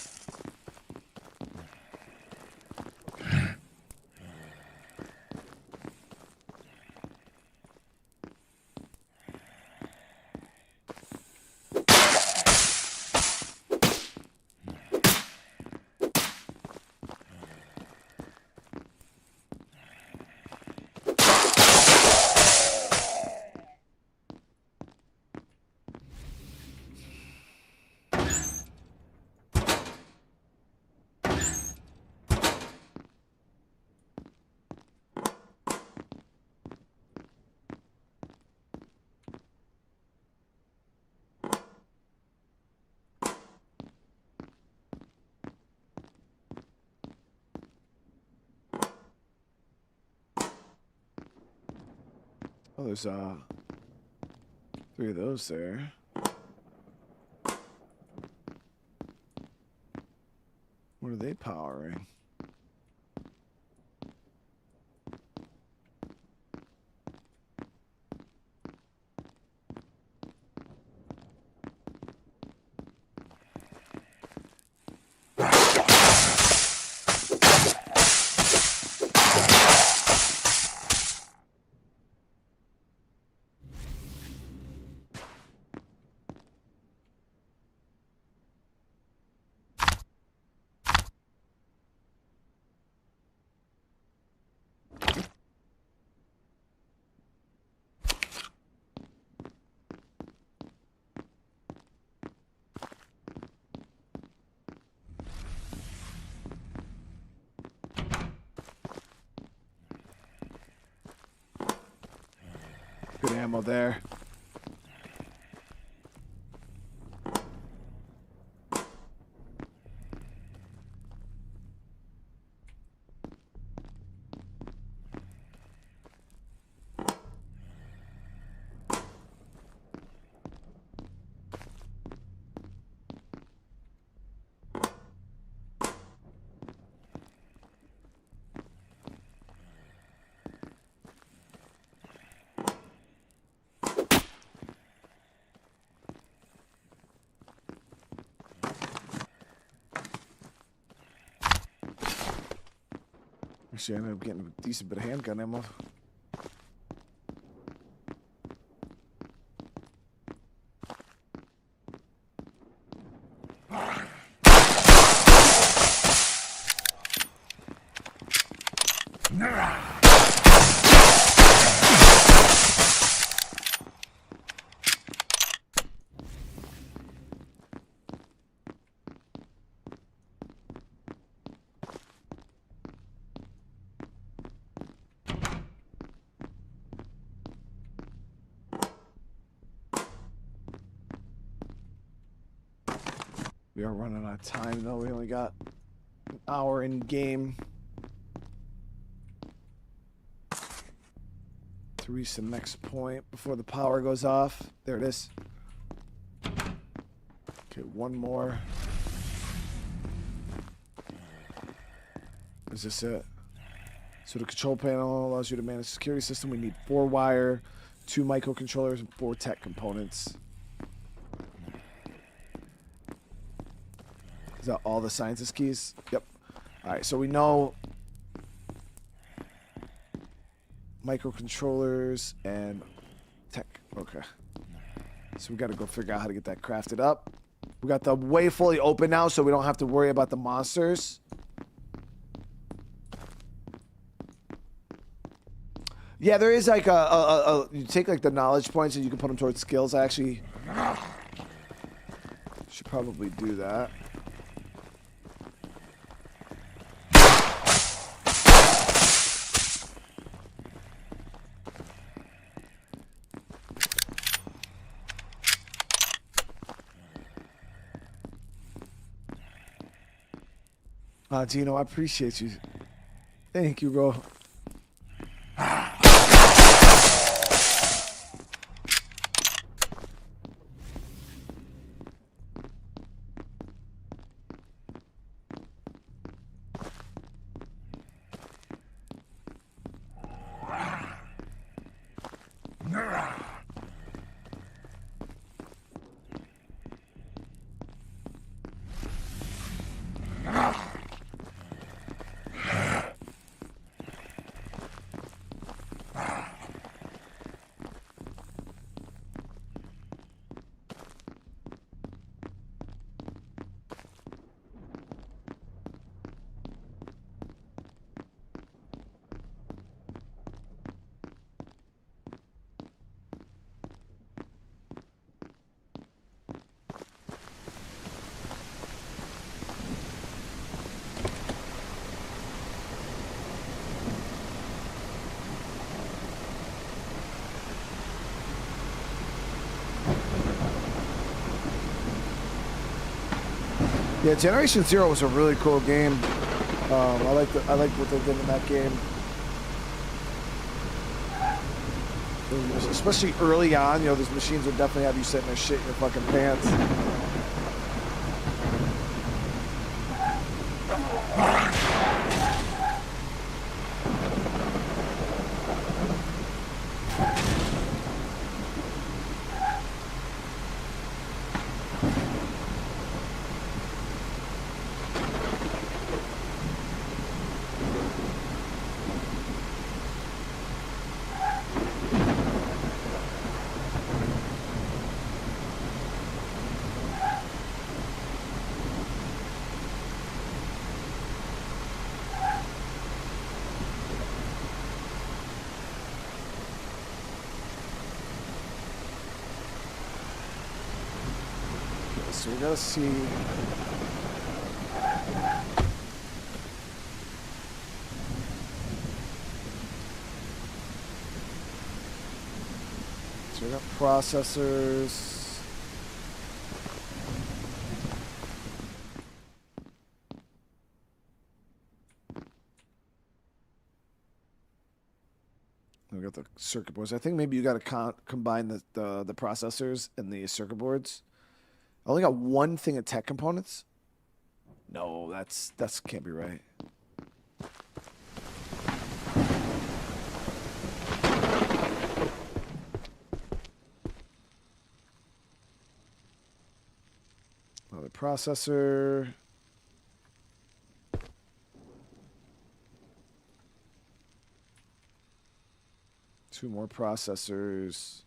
Oh, there's 3 of those there. What are they powering? Good ammo there. Actually, I ended up getting a decent bit of handgun ammo. We are running out of time, though. We only got an hour in game to reach the next point before the power goes off. There it is. Okay, one more. Is this it? So the control panel allows you to manage the security system. We need 4 wire, 2 microcontrollers, and 4 tech components. Is that all the scientist keys? Yep. All right, so we know microcontrollers and tech. Okay. So we got to go figure out how to get that crafted up. We got the way fully open now, so we don't have to worry about the monsters. Yeah, there is like you take like the knowledge points and you can put them towards skills. I actually should probably do that. Gino, I appreciate you. Thank you, bro. Yeah, Generation Zero was a really cool game. I liked what they did in that game. Especially early on, you know, those machines would definitely have you sitting there shit in your fucking pants. So we gotta see. So we got processors. We got the circuit boards. I think maybe you got to combine the processors and the circuit boards. I only got one thing of tech components. No, that's can't be right. Another processor. Two more processors.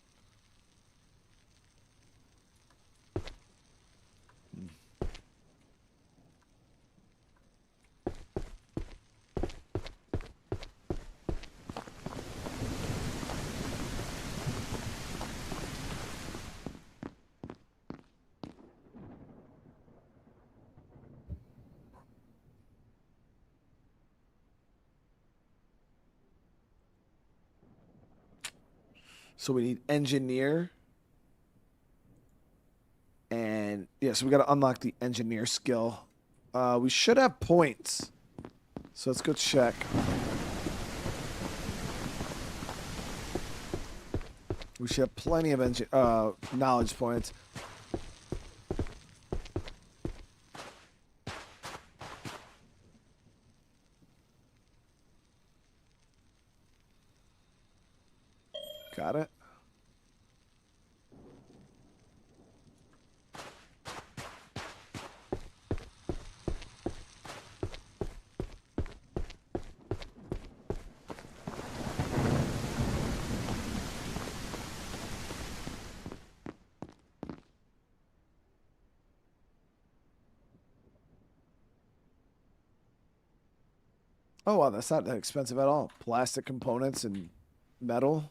So we need engineer. And yeah, so we got to unlock the engineer skill. We should have points. So let's go check. We should have plenty of knowledge points. Got it. Oh, wow, that's not that expensive at all. Plastic components and metal.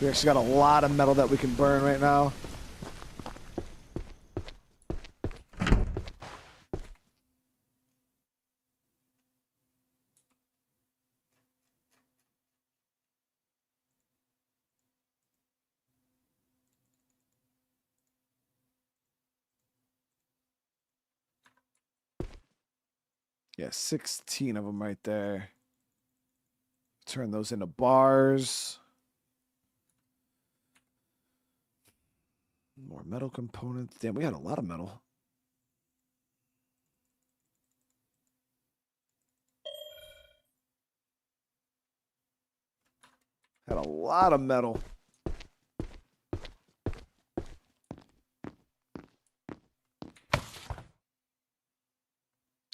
We actually got a lot of metal that we can burn right now. Yeah, 16 of them right there. Turn those into bars. More metal components. Damn, we had a lot of metal. Had a lot of metal.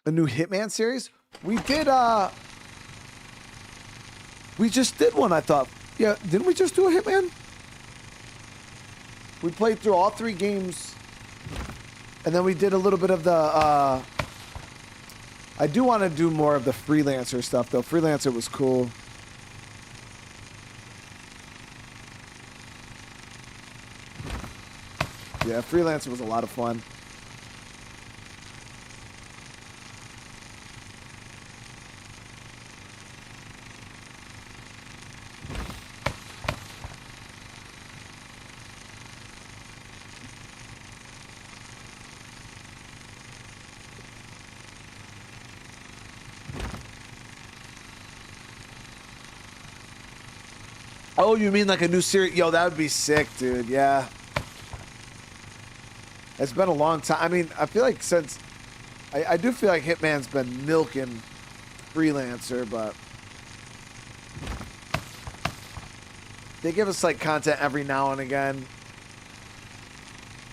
A new Hitman series? We did, we just did one, I thought. Yeah, didn't we just do a Hitman? We played through all 3 games, and then we did a little bit of the, I do want to do more of the Freelancer stuff, though. Freelancer was cool. Yeah, Freelancer was a lot of fun. Oh, you mean like a new series? Yo, that would be sick, dude. Yeah. It's been a long time. I mean, I feel like since... I do feel like Hitman's been milking Freelancer, but... they give us, like, content every now and again.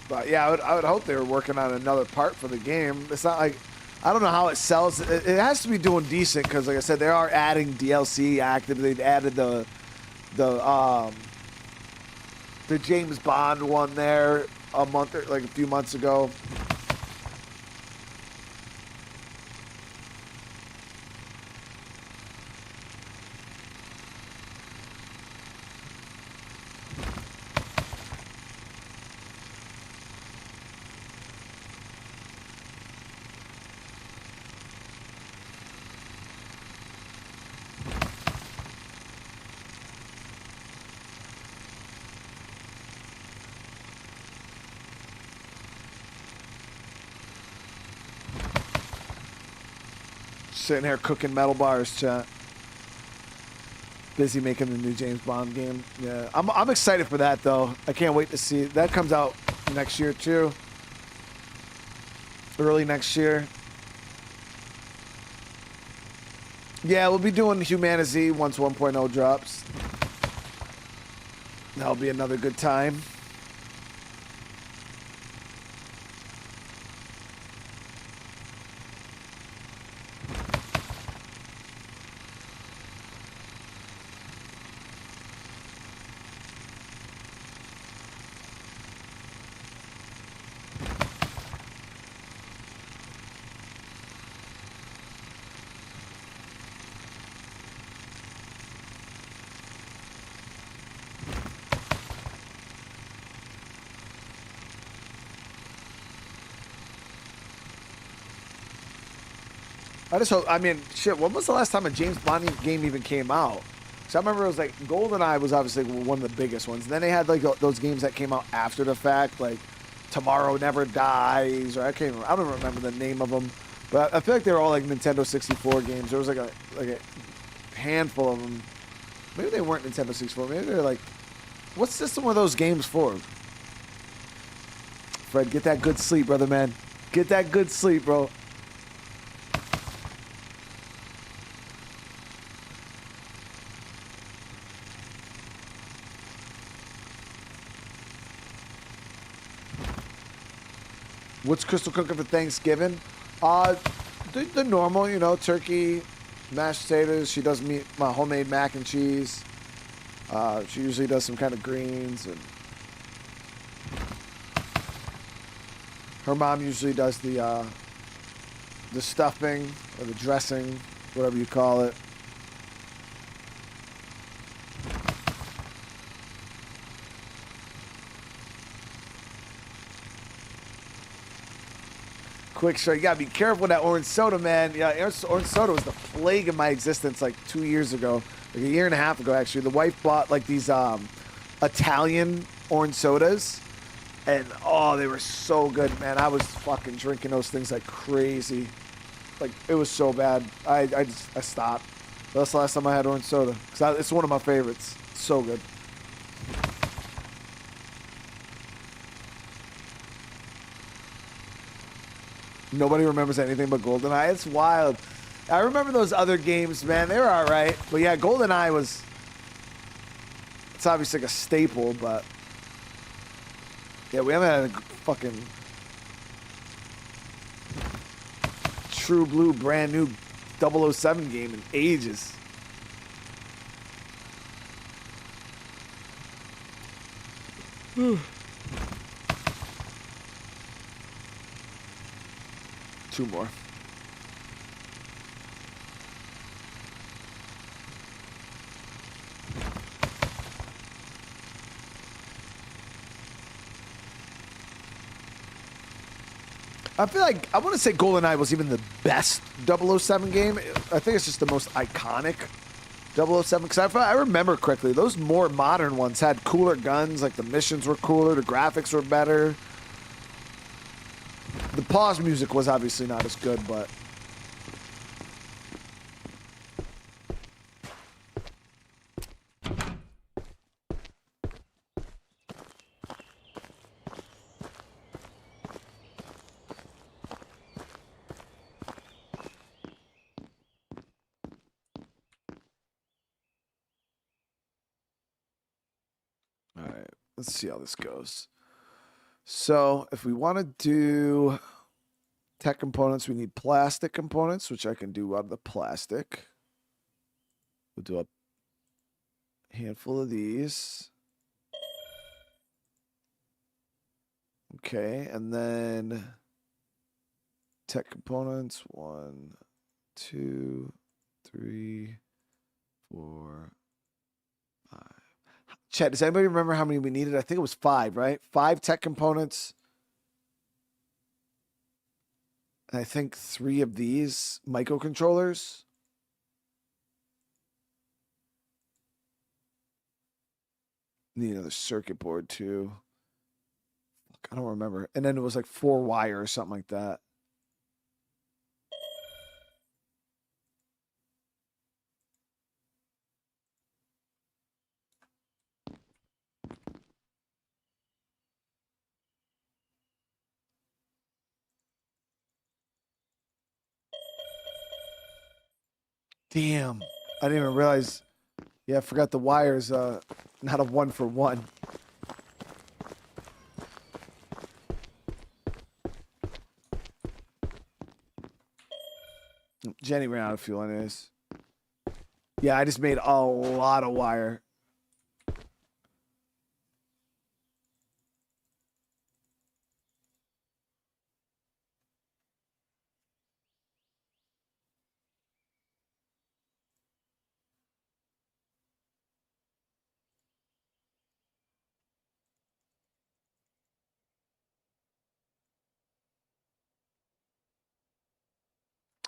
But, yeah, I would hope they were working on another part for the game. It's not like... I don't know how it sells. It has to be doing decent, because, like I said, they are adding DLC active. They've added the James Bond one there a few months ago. Sitting here cooking metal bars, chat. Busy making the new James Bond game. Yeah, I'm excited for that though. I can't wait to see it. That comes out next year too. Early next year. Yeah, we'll be doing Humanity once 1.0 drops. That'll be another good time. I just hope, I mean, shit, when was the last time a James Bond game even came out? So I remember it was like, GoldenEye was obviously one of the biggest ones. And then they had like those games that came out after the fact, like Tomorrow Never Dies, or I don't remember the name of them. But I feel like they were all like Nintendo 64 games. There was like a handful of them. Maybe they weren't Nintendo 64. Maybe they were like, what system were those games for? Fred, get that good sleep, brother, man. Get that good sleep, bro. What's Crystal cooking for Thanksgiving? The normal, you know, turkey, mashed potatoes. She does my homemade mac and cheese. She usually does some kind of greens, and her mom usually does the stuffing or the dressing, whatever you call it. Quick show. You gotta be careful with that orange soda, man. Yeah, orange soda was the plague of my existence like 2 years ago, like a year and a half ago, actually. The wife bought like these Italian orange sodas, and oh, they were so good, man. I was fucking drinking those things like crazy. Like, it was so bad. I stopped. That's the last time I had orange soda. It's one of my favorites. It's so good. Nobody remembers anything but GoldenEye. It's wild. I remember those other games, man. They were all right. But yeah, GoldenEye was... It's obviously like a staple, but... Yeah, we haven't had a fucking... true blue brand new 007 game in ages. Two more. I feel like, I want to say GoldenEye was even the best 007 game. I think it's just the most iconic 007. Because I remember correctly, those more modern ones had cooler guns. Like the missions were cooler, the graphics were better. The pause music was obviously not as good, but... Let's see how this goes. So if we want to do tech components, we need plastic components, which I can do out of the plastic. We'll do a handful of these. Okay, and then tech components, 1, 2, 3, 4, 5. Chat, does anybody remember how many we needed? I think it was 5, right? 5 tech components. And I think 3 of these microcontrollers. Need another circuit board too. I don't remember. And then it was like 4 wire or something like that. Damn. I didn't even realize. Yeah, I forgot the wires. Not a 1-for-1. Jenny ran out of fuel anyways. Yeah, I just made a lot of wire.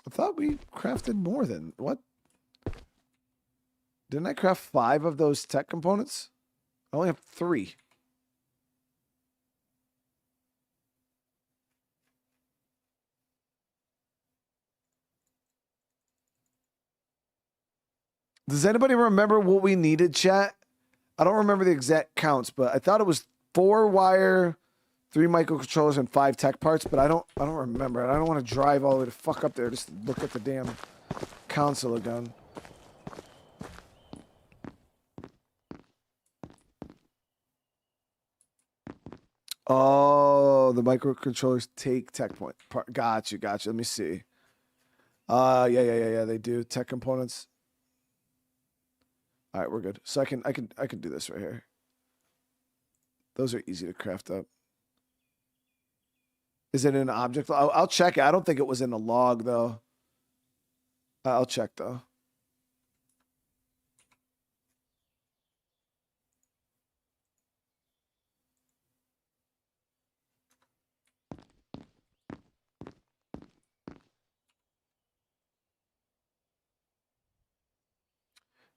I thought we crafted more than what? Didn't I craft 5 of those tech components? I only have 3. Does anybody remember what we needed, chat? I don't remember the exact counts, but I thought it was 4 wire, 3 microcontrollers, and 5 tech parts, but I don't remember. I don't want to drive all the way to fuck up there just to look at the damn console again. Oh, the microcontrollers take tech point. Got you. Let me see. Yeah. They do tech components. All right, we're good. So I can do this right here. Those are easy to craft up. Is it in an object? I'll check it. I don't think it was in a log though. I'll check though.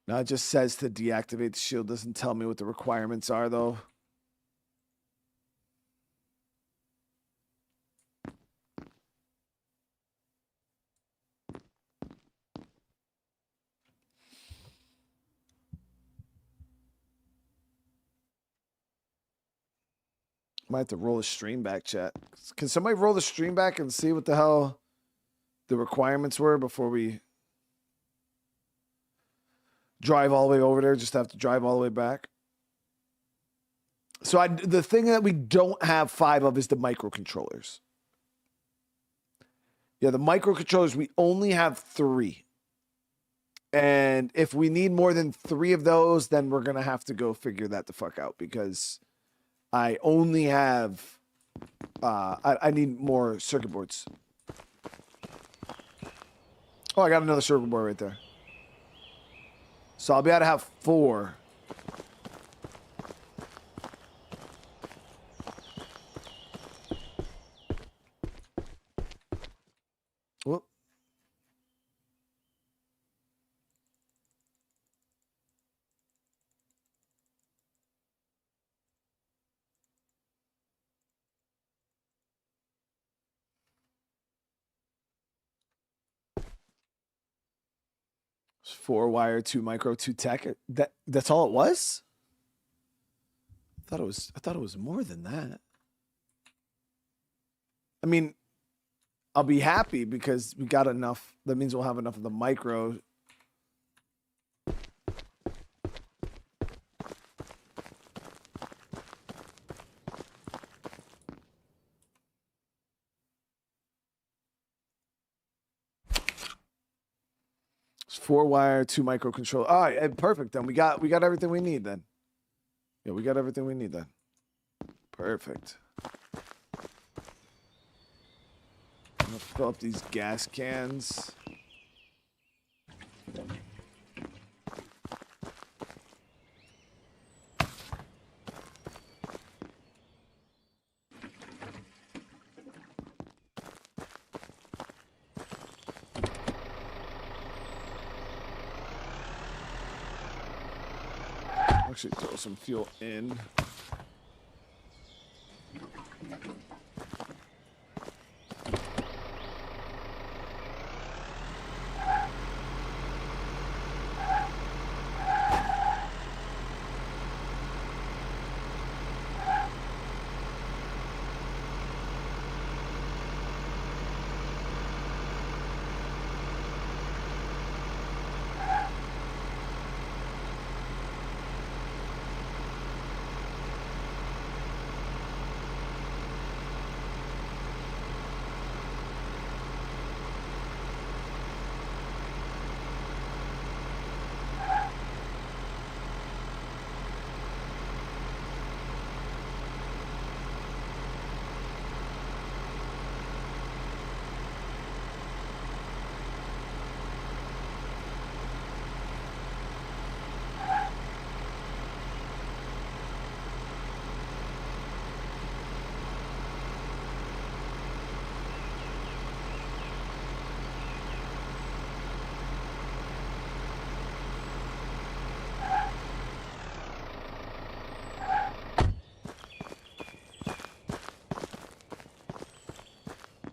No, it just says to deactivate the shield. Doesn't tell me what the requirements are, though. Might have to roll the stream back, chat. Can somebody roll the stream back and see what the hell the requirements were before we drive all the way over there? Just have to drive all the way back. So the thing that we don't have 5 of is the microcontrollers. Yeah, the microcontrollers, we only have 3. And if we need more than 3 of those, then we're going to have to go figure that the fuck out because I only have, I need more circuit boards. Oh, I got another circuit board right there. So I'll be able to have 4. Whoop. It's 4 wire, 2 micro, 2 tech. That's all it was? I thought it was more than that. I mean, I'll be happy because we got enough. That means we'll have enough of the micro. It's 4 wire, 2 microcontroller. All right, perfect. Then we got everything we need. Then, yeah, we got everything we need. Then, perfect. I'm gonna fill up these gas cans. Actually, throw some fuel in.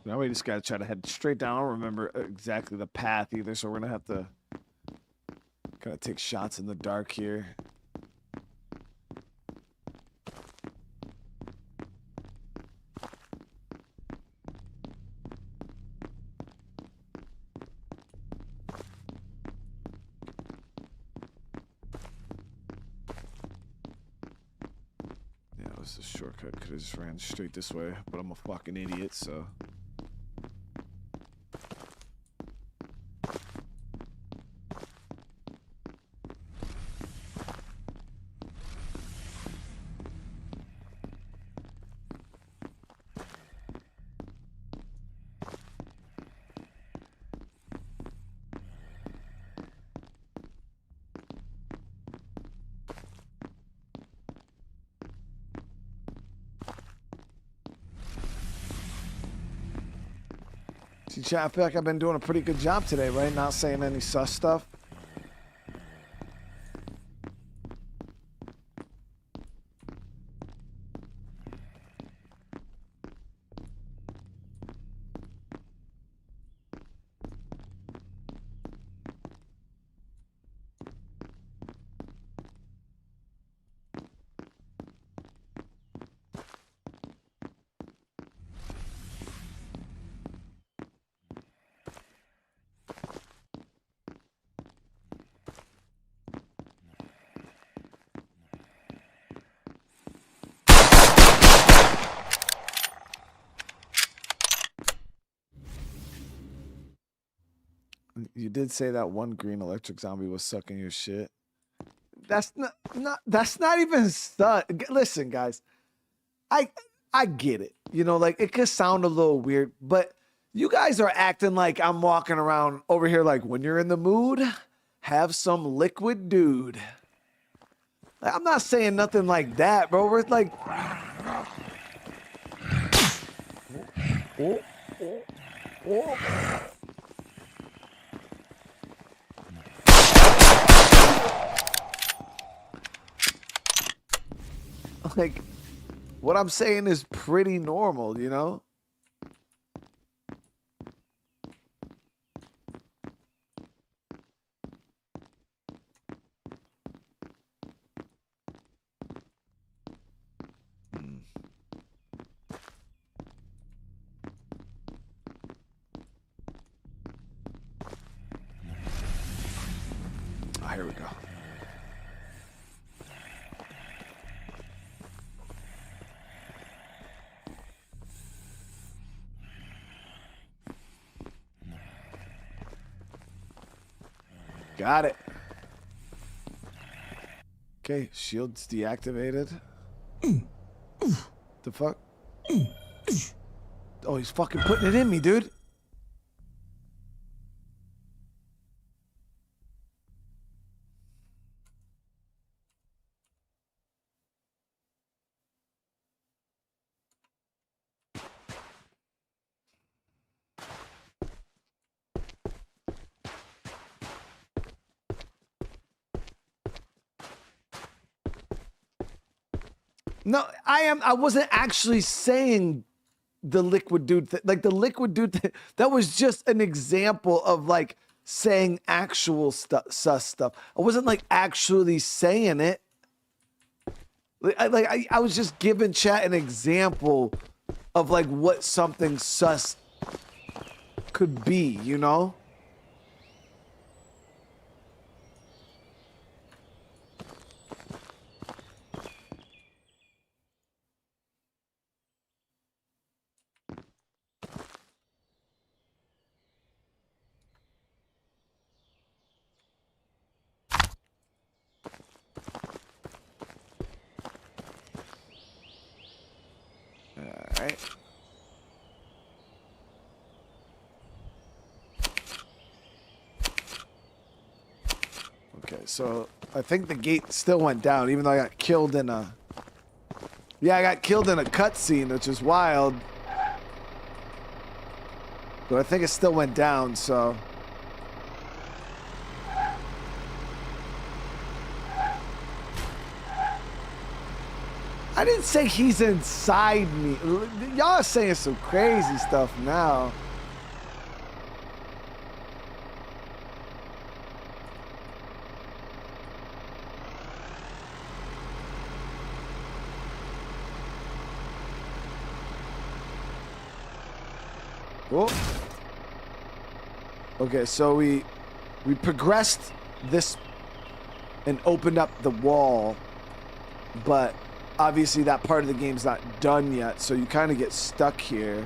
Now we just gotta try to head straight down. I don't remember exactly the path either, so we're gonna have to kind of take shots in the dark here. Yeah, it was a shortcut. Could have just ran straight this way, but I'm a fucking idiot, so. See, chat, I feel like I've been doing a pretty good job today, right? Not saying any sus stuff. You did say that one green electric zombie was sucking your shit. That's not even listen, guys. I get it. You know, like it could sound a little weird, but you guys are acting like I'm walking around over here like when you're in the mood, have some liquid dude. Like, I'm not saying nothing like that, bro. We're like like what I'm saying is pretty normal, you know? Oh, here we go. Got it. Okay, shield's deactivated. The fuck? Oh, he's fucking putting it in me, dude. No, I wasn't actually saying the liquid dude like the liquid dude that was just an example of like saying actual sus stuff. I wasn't like actually saying it. I was just giving chat an example of like what something sus could be, you know? Alright. Okay, so I think the gate still went down, even though I got killed in a... Yeah, I got killed in a cutscene, which is wild. But I think it still went down, so... I didn't say he's inside me. Y'all are saying some crazy stuff now. Oh. Okay, so we progressed this and opened up the wall, but obviously that part of the game's not done yet, so you kind of get stuck here.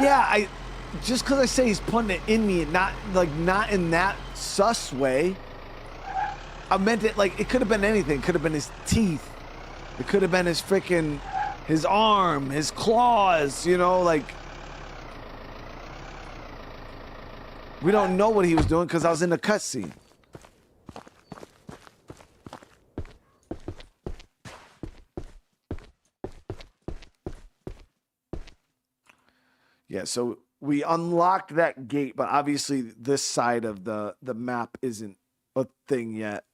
Yeah, just because I say he's putting it in me, not in that sus way. I meant it like it could have been anything. It could have been his teeth. It could have been his arm, his claws, you know, like. We don't know what he was doing because I was in the cutscene. Yeah, so we unlocked that gate, but obviously this side of the map isn't a thing yet.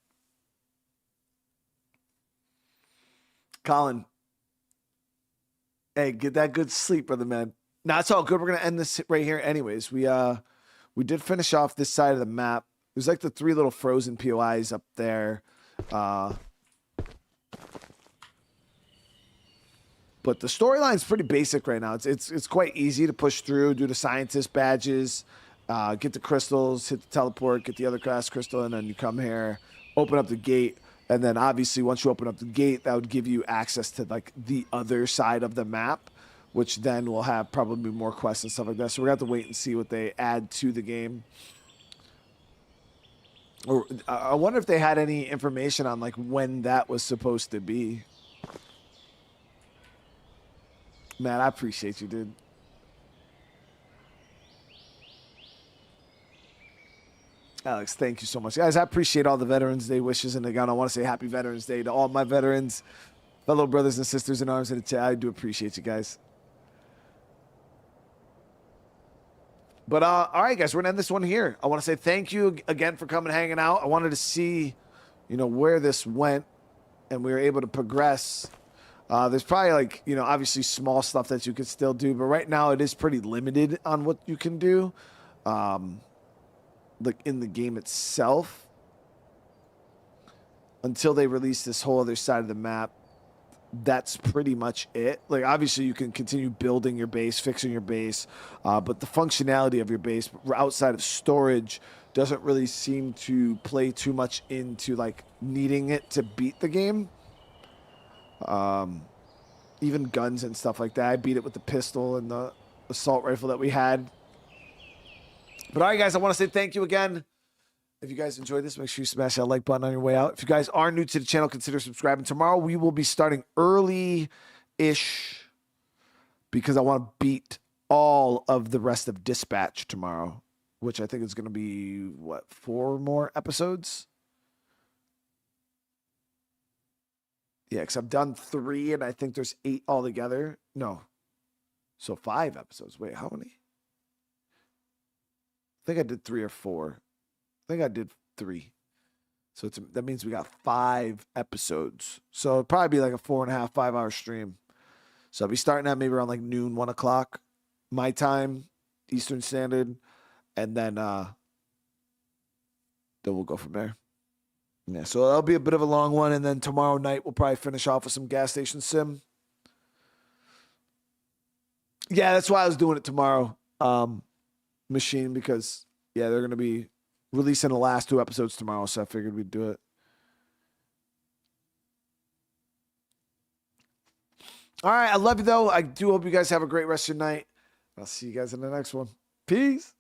Colin. Hey, get that good sleep, brother, man. Nah, it's all good. We're gonna end this right here anyways. We did finish off this side of the map. There's like the 3 little frozen POIs up there. But the storyline's pretty basic right now. It's quite easy to push through, do the scientist badges, get the crystals, hit the teleport, get the other class crystal, and then you come here, open up the gate. And then obviously once you open up the gate, that would give you access to like the other side of the map, which then will have probably more quests and stuff like that. So we're gonna have to wait and see what they add to the game. Or I wonder if they had any information on like when that was supposed to be. Man, I appreciate you, dude. Alex, thank you so much. Guys, I appreciate all the Veterans Day wishes. And again, I want to say happy Veterans Day to all my veterans, fellow brothers and sisters in arms in the chat. I do appreciate you guys. But all right, guys, we're gonna end this one here. I want to say thank you again for coming, hanging out. I wanted to see, you know, where this went, and we were able to progress. There's probably like, you know, obviously small stuff that you could still do, but right now it is pretty limited on what you can do, like in the game itself, until they release this whole other side of the map. That's pretty much it. Like, obviously you can continue building your base, fixing your base, but the functionality of your base outside of storage doesn't really seem to play too much into like needing it to beat the game. Even guns and stuff like that. I beat it with the pistol and the assault rifle that we had. But all right, guys, I want to say thank you again. If you guys enjoyed this, make sure you smash that like button on your way out. If you guys are new to the channel, consider subscribing. Tomorrow, we will be starting early-ish because I want to beat all of the rest of Dispatch tomorrow, which I think is going to be, what, 4 more episodes? Yeah, because I've done 3, and I think there's 8 altogether. No. So 5 episodes. Wait, how many? I think I did 3 or 4. I think I did 3. So that means we got 5 episodes. So it'll probably be like a 4.5, 5-hour stream. So I'll be starting at maybe around like noon, 1 o'clock, my time, Eastern Standard. And then we'll go from there. Yeah, so that'll be a bit of a long one. And then tomorrow night, we'll probably finish off with some gas station sim. Yeah, that's why I was doing it tomorrow, Machine, because, yeah, they're going to be releasing the last 2 episodes tomorrow, so I figured we'd do it. All right, I love you, though. I do hope you guys have a great rest of your night. I'll see you guys in the next one. Peace.